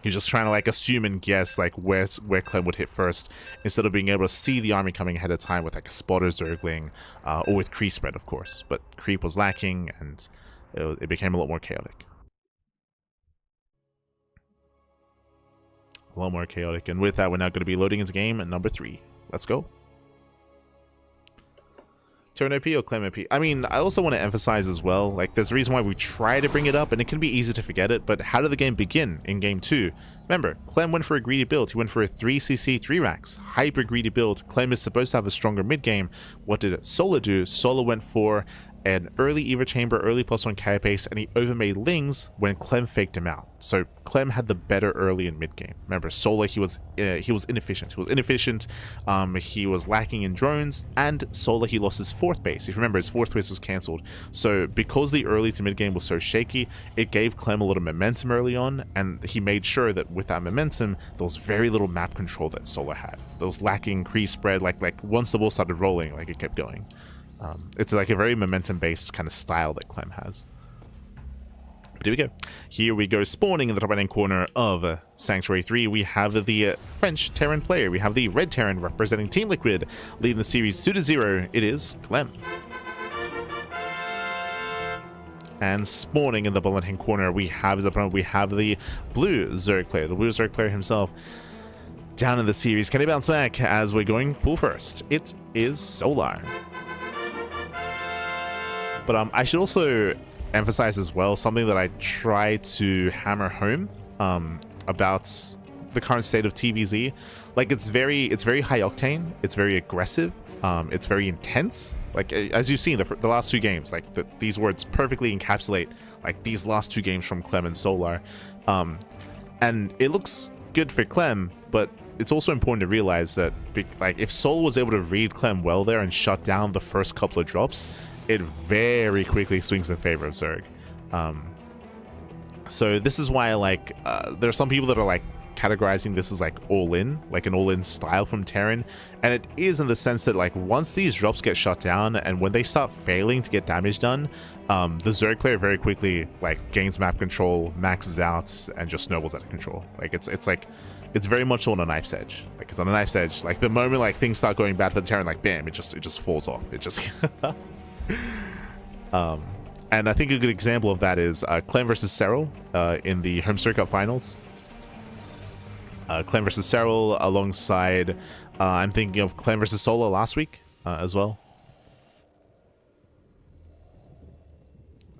He was just trying to like assume and guess like where Clem would hit first, instead of being able to see the army coming ahead of time with like a spotter Zergling, or with creep spread, of course. But creep was lacking, and it became a lot more chaotic. A lot more chaotic, and with that, we're now going to be loading into game at number 3. Let's go. Turn OP or Clem OP? I mean, I also want to emphasize as well, like, there's a reason why we try to bring it up, and it can be easy to forget it, but how did the game begin in game 2? Remember, Clem went for a greedy build. He went for a 3cc 3 racks, hyper greedy build. Clem is supposed to have a stronger mid game. What did Solar do? Solar went for an early Eva Chamber, early +1 Carapace, and he overmade Lings when Clem faked him out. So Clem had the better early and mid game. Remember, Solar, he was inefficient. He was lacking in drones, and Solar, he lost his 4th base. If you remember, his 4th base was cancelled. So because the early to mid game was so shaky, it gave Clem a little momentum early on, and he made sure that with that momentum, there was very little map control that Solar had. There was lacking crease spread, like once the ball started rolling, like it kept going. It's like a very momentum-based kind of style that Clem has. But here we go. Here we go, spawning in the top right-hand corner of Sanctuary 3. We have the French Terran player. We have the Red Terran representing Team Liquid, leading the series 2-0. It is Clem. And spawning in the bottom left-hand corner, we have his opponent. We have the Blue Zerg player. The Blue Zerg player himself down in the series. Can he bounce back as we're going pool first? It is Solar. But I should also emphasize as well something that I try to hammer home about the current state of TVZ. Like it's very high octane, it's very aggressive, it's very intense. Like as you've seen the last 2 games, like these words perfectly encapsulate like these last 2 games from Clem and Solar. And it looks good for Clem, but it's also important to realize that like if Solar was able to read Clem well there and shut down the first couple of drops, it very quickly swings in favor of Zerg. So this is why like there are some people that are like categorizing this as like all-in, like an all-in style from Terran, and it is in the sense that like once these drops get shut down and when they start failing to get damage done, the Zerg player very quickly like gains map control, maxes out, and just snowballs out of control. Like it's very much on a knife's edge. Like it's on a knife's edge. Like the moment like things start going bad for the Terran, like bam, it just falls off. It just and I think a good example of that is Clem versus herO in the Home Circuit Finals. Clem versus herO alongside, I'm thinking of Clem versus Solar last week as well.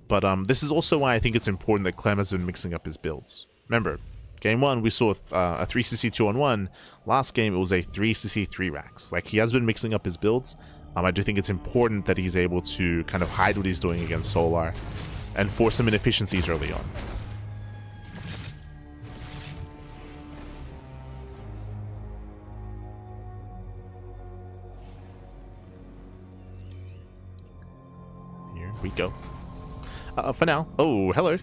But this is also why I think it's important that Clem has been mixing up his builds. Remember, game 1 we saw a 3cc 2-on-1. Last game it was a 3cc 3 racks. Like he has been mixing up his builds. I do think it's important that he's able to kind of hide what he's doing against Solar and force some inefficiencies early on. Here we go. For now. Oh, hello.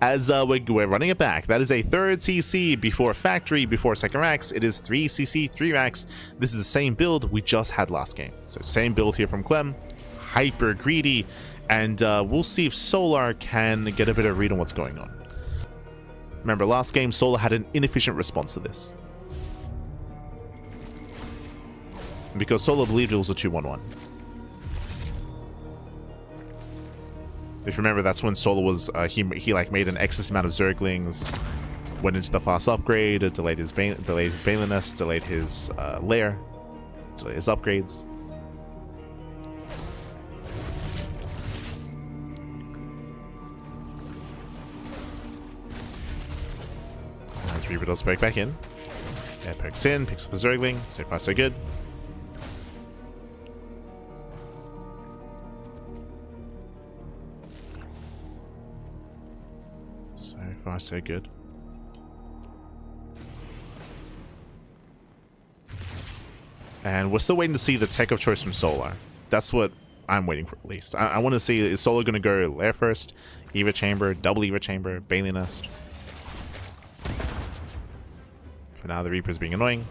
As we're running it back. That is a 3rd CC before factory, before 2nd racks. It is 3cc 3 racks. This is the same build we just had last game. So same build here from Clem. Hyper greedy. And we'll see if Solar can get a bit of read on what's going on. Remember, last game Solar had an inefficient response to this, because Solar believed it was a 2-1-1. If you remember, that's when Solar was, he like made an excess amount of Zerglings, went into the fast upgrade, delayed his Baneling Nest, delayed his lair, delayed his upgrades. As Reaper does poke back in. Yeah, pokes in, picks up a Zergling, so far so good. So far, so good. And we're still waiting to see the tech of choice from Solar. That's what I'm waiting for, at least. I want to see, is Solar going to go Lair first, Eva Chamber, double Eva Chamber, Baneling Nest? For now, the Reaper's being annoying.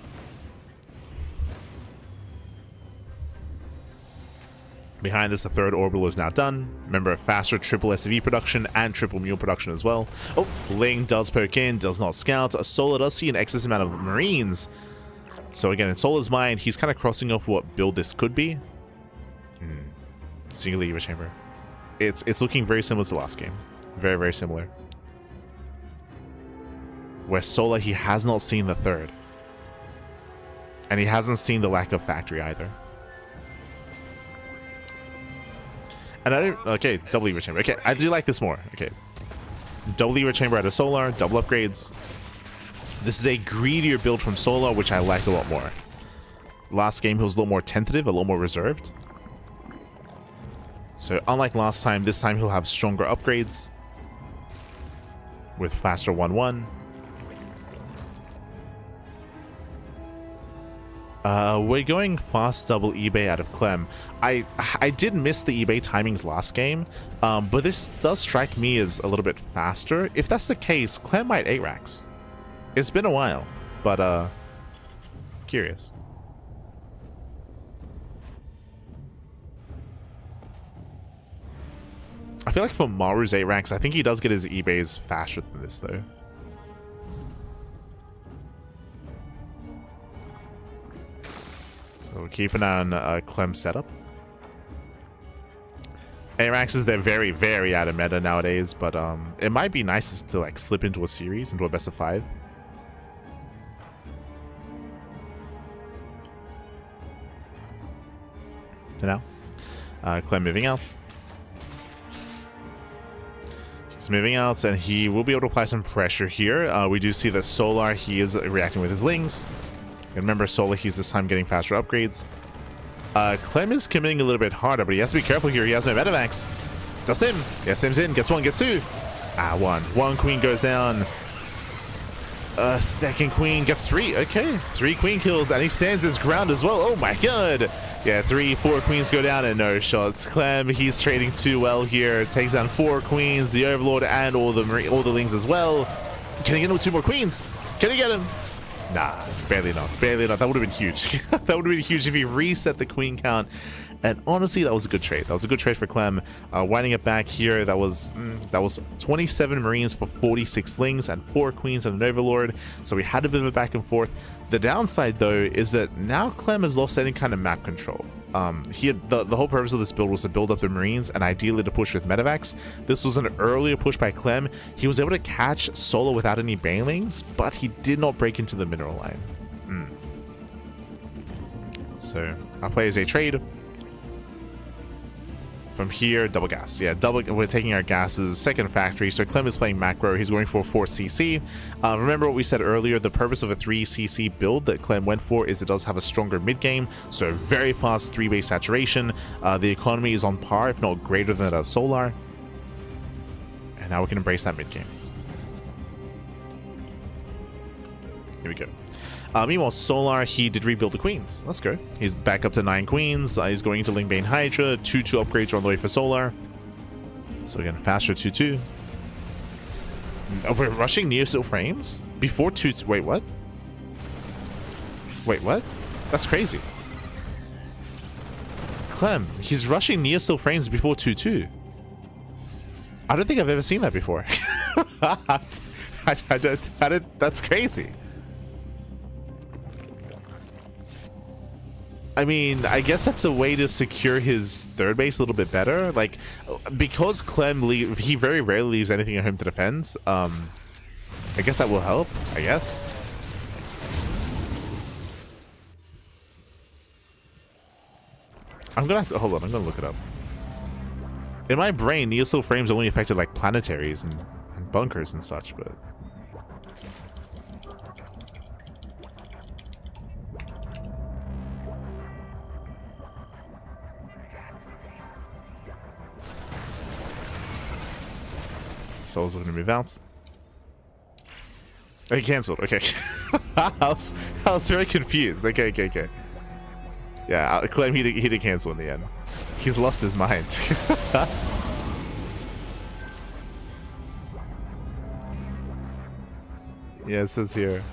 Behind this, the 3rd orbital is now done. Remember, faster triple SV production and triple mule production as well. Oh, Ling does poke in, does not scout. Solar does see an excess amount of Marines. So again, in Solar's mind, he's kind of crossing off what build this could be. Single Eva Chamber. It's looking very similar to the last game. Very, very similar. Where Solar, he has not seen the 3rd. And he hasn't seen the lack of factory either. And I don't... Okay, double Eva Chamber. Okay, I do like this more. Okay. Double Eva Chamber out of Solar, double upgrades. This is a greedier build from Solar, which I like a lot more. Last game, he was a little more tentative, a little more reserved. So unlike last time, this time he'll have stronger upgrades with faster 1-1. We're going fast double eBay out of Clem. I did miss the eBay timings last game, but this does strike me as a little bit faster. If that's the case, Clem might 8 racks. It's been a while, but curious. I feel like for Maru's 8 racks, I think he does get his eBays faster than this though. So we'll keep an eye on Clem's setup. 8 racks is they're very, very out of meta nowadays, but it might be nice to like slip into a series, into a best of 5. For now, Clem moving out. He's moving out, and he will be able to apply some pressure here. We do see that Solar, he is reacting with his Lings. And remember, Solar, he's this time getting faster upgrades. Clem is committing a little bit harder, but he has to be careful here. He has no Metavax. Does Stim. Yeah, Stim's in. Gets 1, gets 2. One queen goes down. Second queen gets 3. Okay, 3 queen kills, and he stands his ground as well. Oh my god. Yeah, 3, 4 queens go down and no shots. Clem, he's trading too well here. Takes down 4 queens, the Overlord, and all the Lings as well. Can he get him with 2 more queens? Can he get him? Nah, barely not. Barely not. That would have been huge. That would have been huge if he reset the queen count. And honestly, that was a good trade. That was a good trade for Clem. Winding it back here, that was 27 Marines for 46 Lings and 4 Queens and an Overlord. So we had a bit of a back and forth. The downside, though, is that now Clem has lost any kind of map control. The whole purpose of this build was to build up the Marines and ideally to push with Metavax. This was an earlier push by Clem. He was able to catch Solo without any Banelings, but he did not break into the mineral line. So our players a trade. From here, double gas. Yeah, we're taking our gases, second factory. So Clem is playing macro. He's going for 4 CC. Remember what we said earlier, the purpose of a 3 CC build that Clem went for is it does have a stronger mid game. So very fast 3-base saturation. The economy is on par, if not greater than that of Solar. And now we can embrace that mid game. Here we go. Meanwhile, Solar, he did rebuild the queens. Let's go. He's back up to 9 queens. He's going to Lingbane Hydra. 2-2 upgrades are on the way for Solar. So again, faster 2-2. Oh, we're rushing Neosteel frames? Before 2-2. Wait, what? Wait, what? That's crazy. Clem, he's rushing Neosteel frames before 2-2. I don't think I've ever seen that before. That's crazy. I mean, I guess that's a way to secure his third base a little bit better. Like, because Clem he very rarely leaves anything at home to defend. I guess that will help, I guess. I'm gonna have to, hold on, I'm gonna look it up. In my brain, Neosteel frames only affected like planetaries and bunkers and such, but... Soul's looking to move out. Oh, he cancelled. Okay. I was very confused. Okay. Yeah, Clem, he did cancel in the end. He's lost his mind. Yeah, it says here.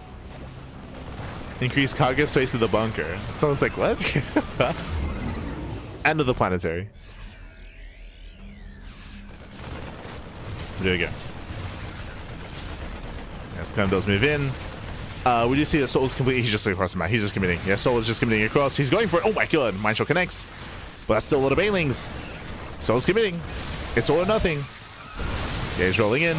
Increase cargo space in the bunker. Someone's like, what? End of the planetary. There we go. Yes, Clem does move in. We do see that Soul's completely. He's just across the map. He's just committing. Yeah, Soul is just committing across. He's going for it. Oh my god. Mind Shot connects. But that's still a lot of Banelings. Soul's committing. It's all or nothing. Yeah, he's rolling in.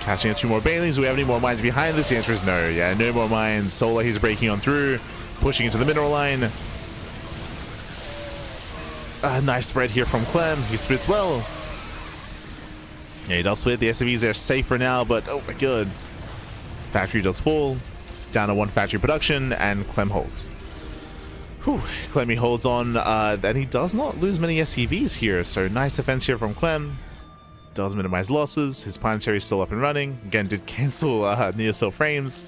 Catching 2 more Banelings. Do we have any more mines behind this? The answer is no. Yeah, no more mines. Solar, he's breaking on through. Pushing into the mineral line. Nice spread here from Clem. He splits well. Yeah, he does split. The SCVs are safe for now, but oh my god. Factory does fall. Down to 1 factory production, and Clem holds. Whew, Clem holds on, and he does not lose many SCVs here, so nice defense here from Clem. Does minimize losses. His planetary is still up and running. Again, did cancel Neocell frames.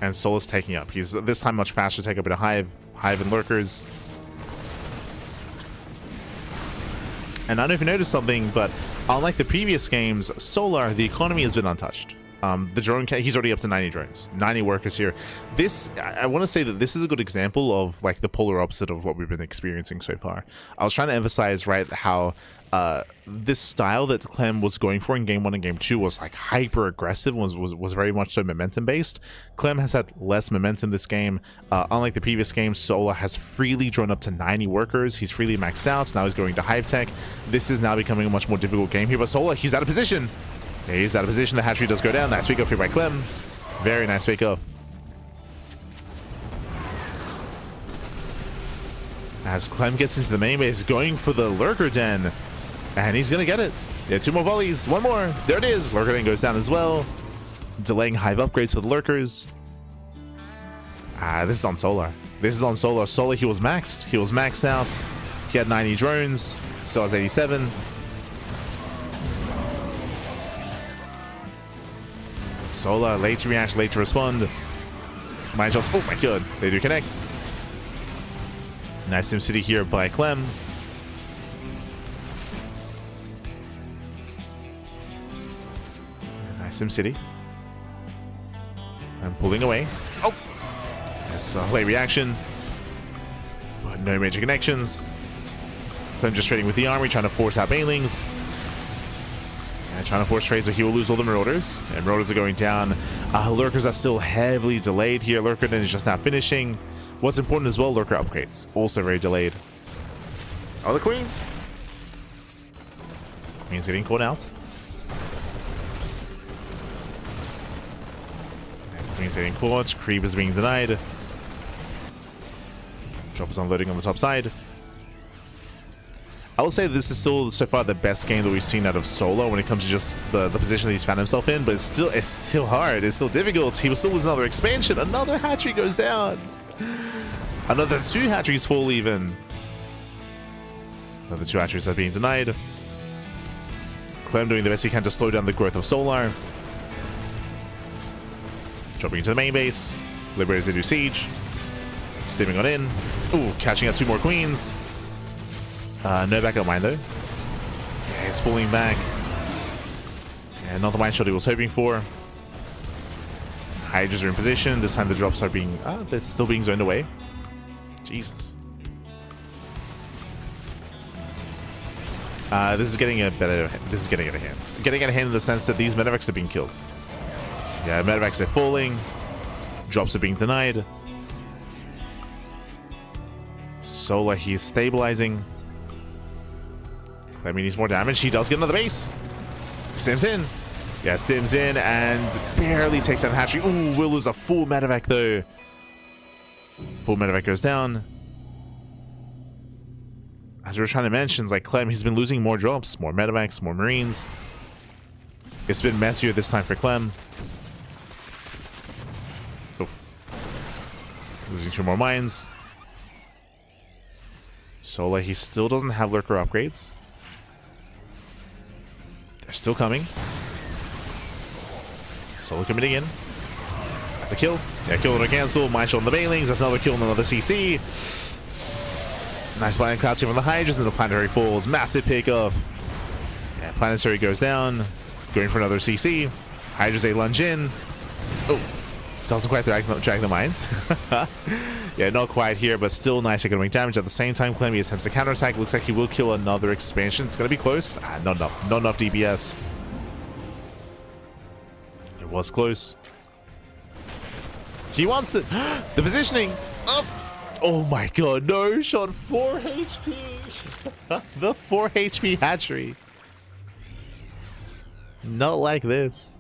And Solar's taking up. He's this time much faster to take up in a Hive and Lurkers. And I don't know if you noticed something, but unlike the previous games, Solar, the economy has been untouched. The drone, he's already up to 90 drones, 90 workers here. This, I want to say that this is a good example of like the polar opposite of what we've been experiencing so far. I was trying to emphasize, right, how this style that Clem was going for in game 1 and game 2 was like hyper aggressive, was very much so momentum based. Clem has had less momentum this game. Unlike the previous game, Solar has freely drawn up to 90 workers. He's freely maxed out. Now he's going to Hive Tech. This is now becoming a much more difficult game here, but Solar, he's out of position. He's out of position. The hatchery does go down. Nice pick off here by Clem. Very nice pick off. As Clem gets into the main base, going for the Lurker Den. And he's going to get it. Yeah, 2 more volleys. 1 more. There it is. Lurker Den goes down as well. Delaying Hive upgrades for the Lurkers. This is on Solar. This is on Solar. Solar, he was maxed. He was maxed out. He had 90 drones. Still has 87. Solar, late to react, late to respond. Mine shots, oh my god, they do connect. Nice SimCity here by Clem. Nice SimCity. I'm pulling away. Oh! Nice late reaction. But no major connections. Clem just trading with the army, trying to force out Banelings. Trying to force trades, so he will lose all the Marauders. And Marauders are going down. Lurkers are still heavily delayed here. Lurker Den is just now finishing. What's important as well, Lurker upgrades. Also very delayed. Oh, the Queens. Queens getting caught out. And Queens getting caught. Creep is being denied. Droppers unloading on the top side. I will say this is still so far the best game that we've seen out of Solar when it comes to just the position that he's found himself in, but it's still hard, it's still difficult. He will still lose another expansion. Another hatchery goes down. Another 2 hatcheries fall even. Another 2 hatcheries are being denied. Clem doing the best he can to slow down the growth of Solar. Dropping into the main base. Liberators to do siege. Steaming on in. Ooh, catching out 2 more queens. No backup mine though. Yeah, he's pulling back. And not the mine shot he was hoping for. Hydras are in position. This time the drops are being... they're still being zoned away. Jesus. This is getting a better... This is getting out of hand. Getting out of hand in the sense that these medevacs are being killed. Yeah, medevacs are falling. Drops are being denied. Solar, he's stabilizing. Clem needs more damage. He does get another base. Sims in. Yeah, Sims in and barely takes down hatchery. Ooh, we'll lose a full medevac though. Full medevac goes down. As we were trying to mention, like Clem, he's been losing more drops, more medevacs, more marines. It's been messier this time for Clem. Oof. Losing 2 more mines. Solar, he still doesn't have Lurker upgrades. They're still coming. Solar committing in. That's a kill. Yeah, kill and a cancel. Mine shot on the Banelings. That's another kill and another CC. Nice mining clouds here from the Hydras, and then the planetary falls. Massive pick off. Yeah, planetary goes down. Going for another CC. Hydras a lunge in. Oh, doesn't quite drag the mines. Yeah, not quite here, but still nice economic damage. At the same time, Clem attempts to counterattack. Looks like he will kill another expansion. It's going to be close. Not enough. Not enough DPS. It was close. He wants it. The positioning. Oh my god, no shot. 4 HP. The 4 HP hatchery. Not like this.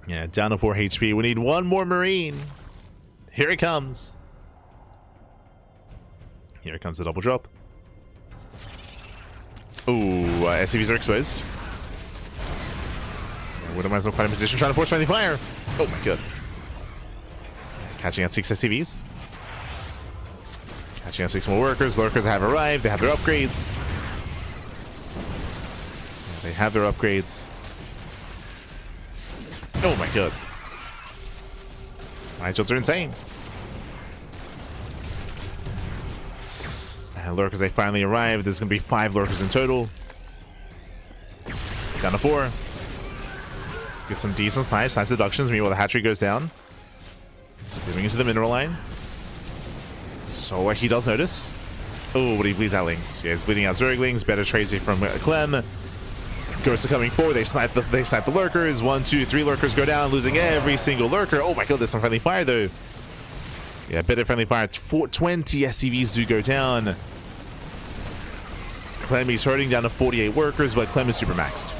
Yeah, down to 4 HP. We need 1 more Marine. Here it comes. Here comes the double drop. Ooh, SCVs are exposed. Wouldn't myself quite in position, trying to force friendly fire. Oh my god. Catching out 6 SCVs. Catching out 6 more workers. Lurkers have arrived. They have their upgrades. They have their upgrades. Oh my god. My shots are insane. And lurkers, they finally arrived. There's going to be 5 lurkers in total. Down to 4. Get some decent snipes, nice deductions. Meanwhile, the hatchery goes down. Stepping into the mineral line. So he does notice. Oh, but he bleeds out Lings. Yeah, he's bleeding out Zerglings. Better trades from Clem. Goes to coming forward. They snipe the lurkers. 1, 2, 3 lurkers go down, losing every single lurker. Oh my god, there's some friendly fire though. Yeah, better friendly fire. 20 SCVs do go down. Clem is hurting down to 48 workers, but Clem is super maxed.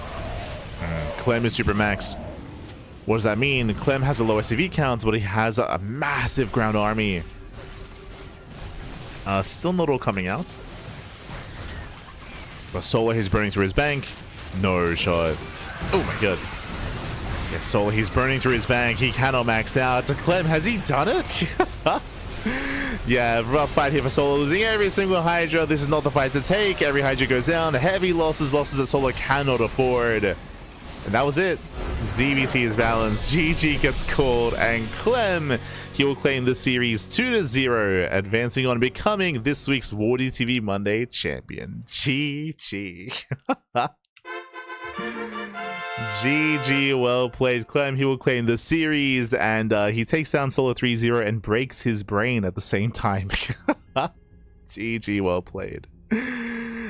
Clem is super maxed. What does that mean? Clem has a low SCV count, but he has a massive ground army. Still not all coming out. But Solar, he's burning through his bank. No shot. Oh my god. Yeah, Solar, he's burning through his bank. He cannot max out. Clem, has he done it? Yeah, rough fight here for Solar, losing every single Hydra. This is not the fight to take. Every Hydra goes down. Heavy losses that Solar cannot afford. And that was it. ZVT is balanced. GG gets called, and Clem, he will claim the series 2-0, advancing on becoming this week's WardiTV Monday champion. GG. GG, well played, Clem. He will claim the series, and he takes down Solo 3-0 and breaks his brain at the same time. GG, well played.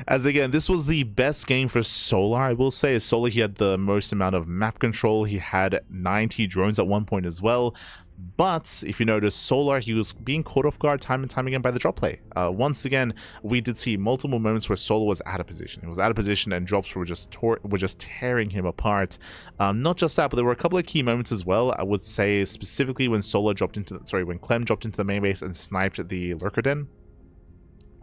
As again, this was the best game for Solar, I will say. Solar, he had the most amount of map control. He had 90 drones at one point as well. But if you notice, Solar, he was being caught off guard time and time again by the drop play. Once again, we did see multiple moments where Solar was out of position. He was out of position and drops were just tearing him apart. Not just that, but there were a couple of key moments as well. I would say specifically when Clem dropped into the main base and sniped the lurker den.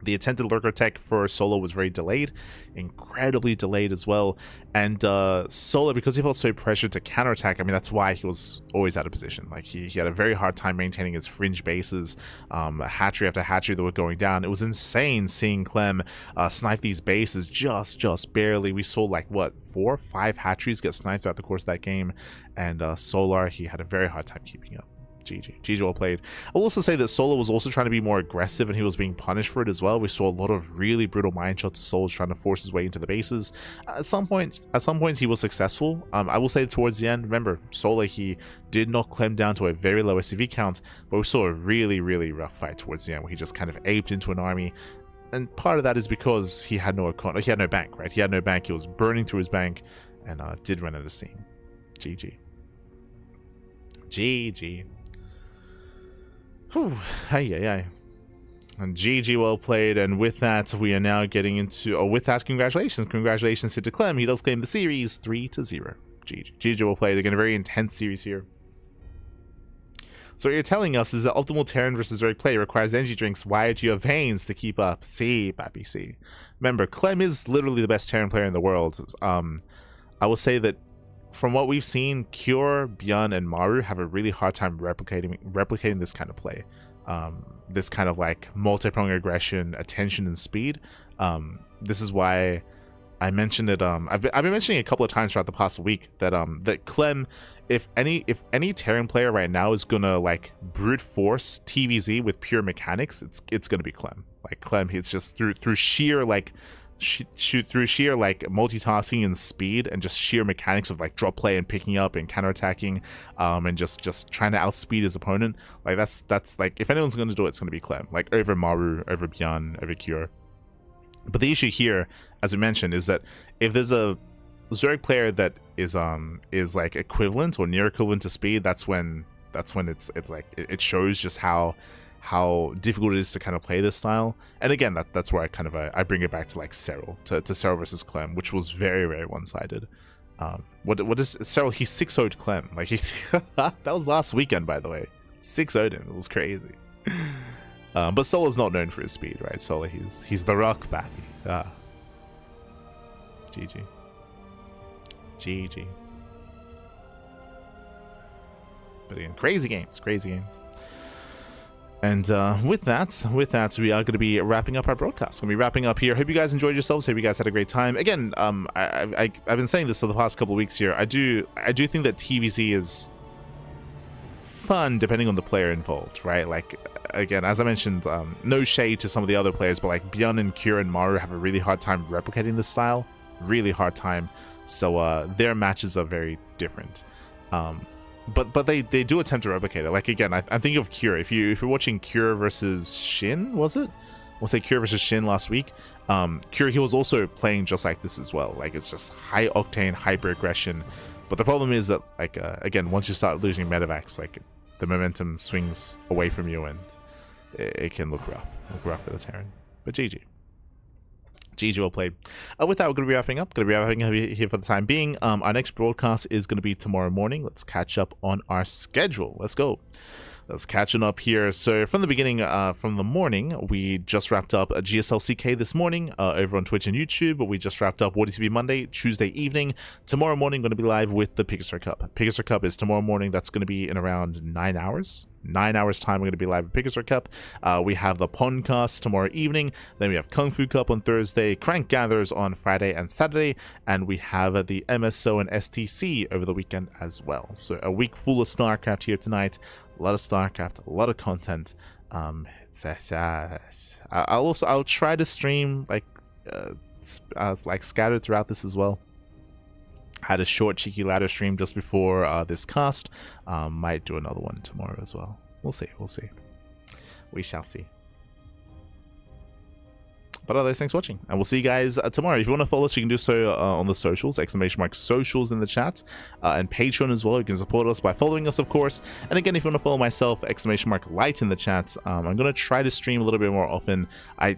The attempted lurker tech for Solo was very delayed, incredibly delayed as well. And Solo, because he felt so pressured to counterattack, I mean, that's why he was always out of position. Like, he had a very hard time maintaining his fringe bases, hatchery after hatchery that were going down. It was insane seeing Clem snipe these bases just barely. We saw, like, what, 4 or 5 hatcheries get sniped throughout the course of that game. And Solar, he had a very hard time keeping up. GG well played. I'll also say that Solo was also trying to be more aggressive, and he was being punished for it as well. We saw a lot of really brutal mine shots to Solo trying to force his way into the bases. At some points he was successful. I will say towards the end, remember, Solo, he did knock Clem down to a very low SCV count, but we saw a really rough fight towards the end where he just kind of aped into an army. And part of that is because he had no bank, right? He had no bank. He was burning through his bank and did run out of steam. GG. Whew, hey. And GG, well played. And with that, we are now getting into, congratulations to Clem. He does claim the series 3-0. GG, well played. Again, a very intense series here. So what you're telling us is that optimal Terran versus Zerg play requires energy drinks wired to your veins to keep up. See, papi, see. Remember, Clem is literally the best Terran player in the world. I will say that from what we've seen, Cure, Bjorn, and Maru have a really hard time replicating this kind of play. This kind of like multi-pronged aggression, attention, and speed. This is why I mentioned it. I've been mentioning it a couple of times throughout the past week that that Clem, if any Terran player right now is gonna like brute force TVZ with pure mechanics, it's gonna be Clem. Like Clem, it's just through sheer like multitasking and speed and just sheer mechanics of like drop play and picking up and counterattacking, and just trying to outspeed his opponent. Like that's like, if anyone's going to do it, it's going to be Clem, like over Maru, over Bjorn, over Cure. But the issue here, as we mentioned, is that if there's a Zerg player that is like equivalent or near equivalent to speed, that's when it's like it shows just how difficult it is to kind of play this style. And again, that's where I bring it back to like Serral, to Serral versus Clem, which was very one-sided. What is Serral? He 6-0'd Clem. Like that was last weekend, by the way. 6-0'd him. It was crazy. But Solo's not known for his speed, right? Solo, he's the rock bappy. GG. But again, crazy games, crazy games. And with that, we are going to be wrapping up our broadcast. Going to be wrapping up here. Hope you guys enjoyed yourselves. Hope you guys had a great time. Again, I've been saying this for the past couple of weeks here. I do think that TVZ is fun depending on the player involved, right? Like, again, as I mentioned, no shade to some of the other players, but like Bjorn and Kira and Maru have a really hard time replicating this style. Really hard time. So their matches are very different. But they do attempt to replicate it. Like, again, I'm thinking of Kira. If you're watching Kira versus SHIN, was it? We'll say Kira versus SHIN last week. Kira, he was also playing just like this as well. Like, it's just high octane, hyper aggression. But the problem is that, like, again, once you start losing medevacs, like, the momentum swings away from you, and it can look rough for the Terran. But GG. GG, well played. With that, we're going to be wrapping up. Here for the time being. Our next broadcast is going to be tomorrow morning. Let's catch up on our schedule. Let's go. Let's catching up here. So from the beginning, from the morning, we just wrapped up a GSL CK this morning over on Twitch and YouTube. But we just wrapped up WardiTV Monday, Tuesday evening. Tomorrow morning, going to be live with the Pegasus Cup. Pegasus Cup is tomorrow morning. That's going to be in around 9 hours. 9 hours time, we're going to be live with Pegasus Cup. We have the Pondcast tomorrow evening. Then we have Kung Fu Cup on Thursday, Crank Gathers on Friday and Saturday, and we have the MSO and STC over the weekend as well. So a week full of StarCraft here tonight. A lot of StarCraft, a lot of content. I'll try to stream like scattered throughout this as well. Had a short cheeky ladder stream just before this cast. Might do another one tomorrow as well. We'll see. We shall see. But otherwise, thanks for watching, and we'll see you guys tomorrow. If you want to follow us, you can do so on the socials, !socials in the chat, and Patreon as well. You can support us by following us, of course. And again, if you want to follow myself, !light in the chat. I'm gonna try to stream a little bit more often. I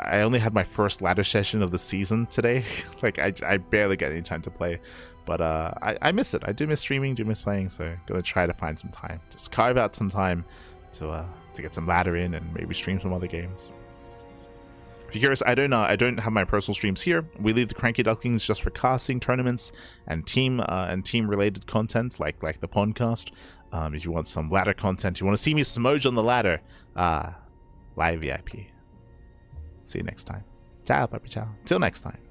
only had my first ladder session of the season today. Like, I barely get any time to play, but I miss it. I do miss streaming, do miss playing. So gonna try to find some time, just carve out some time to get some ladder in and maybe stream some other games. If you're curious, I don't have my personal streams here. We leave the CranKy Ducklings just for casting, tournaments, and team related content like the Pondcast. If you want some ladder content, you want to see me smudge on the ladder, live VIP. See you next time. Ciao, puppy, ciao. Till next time.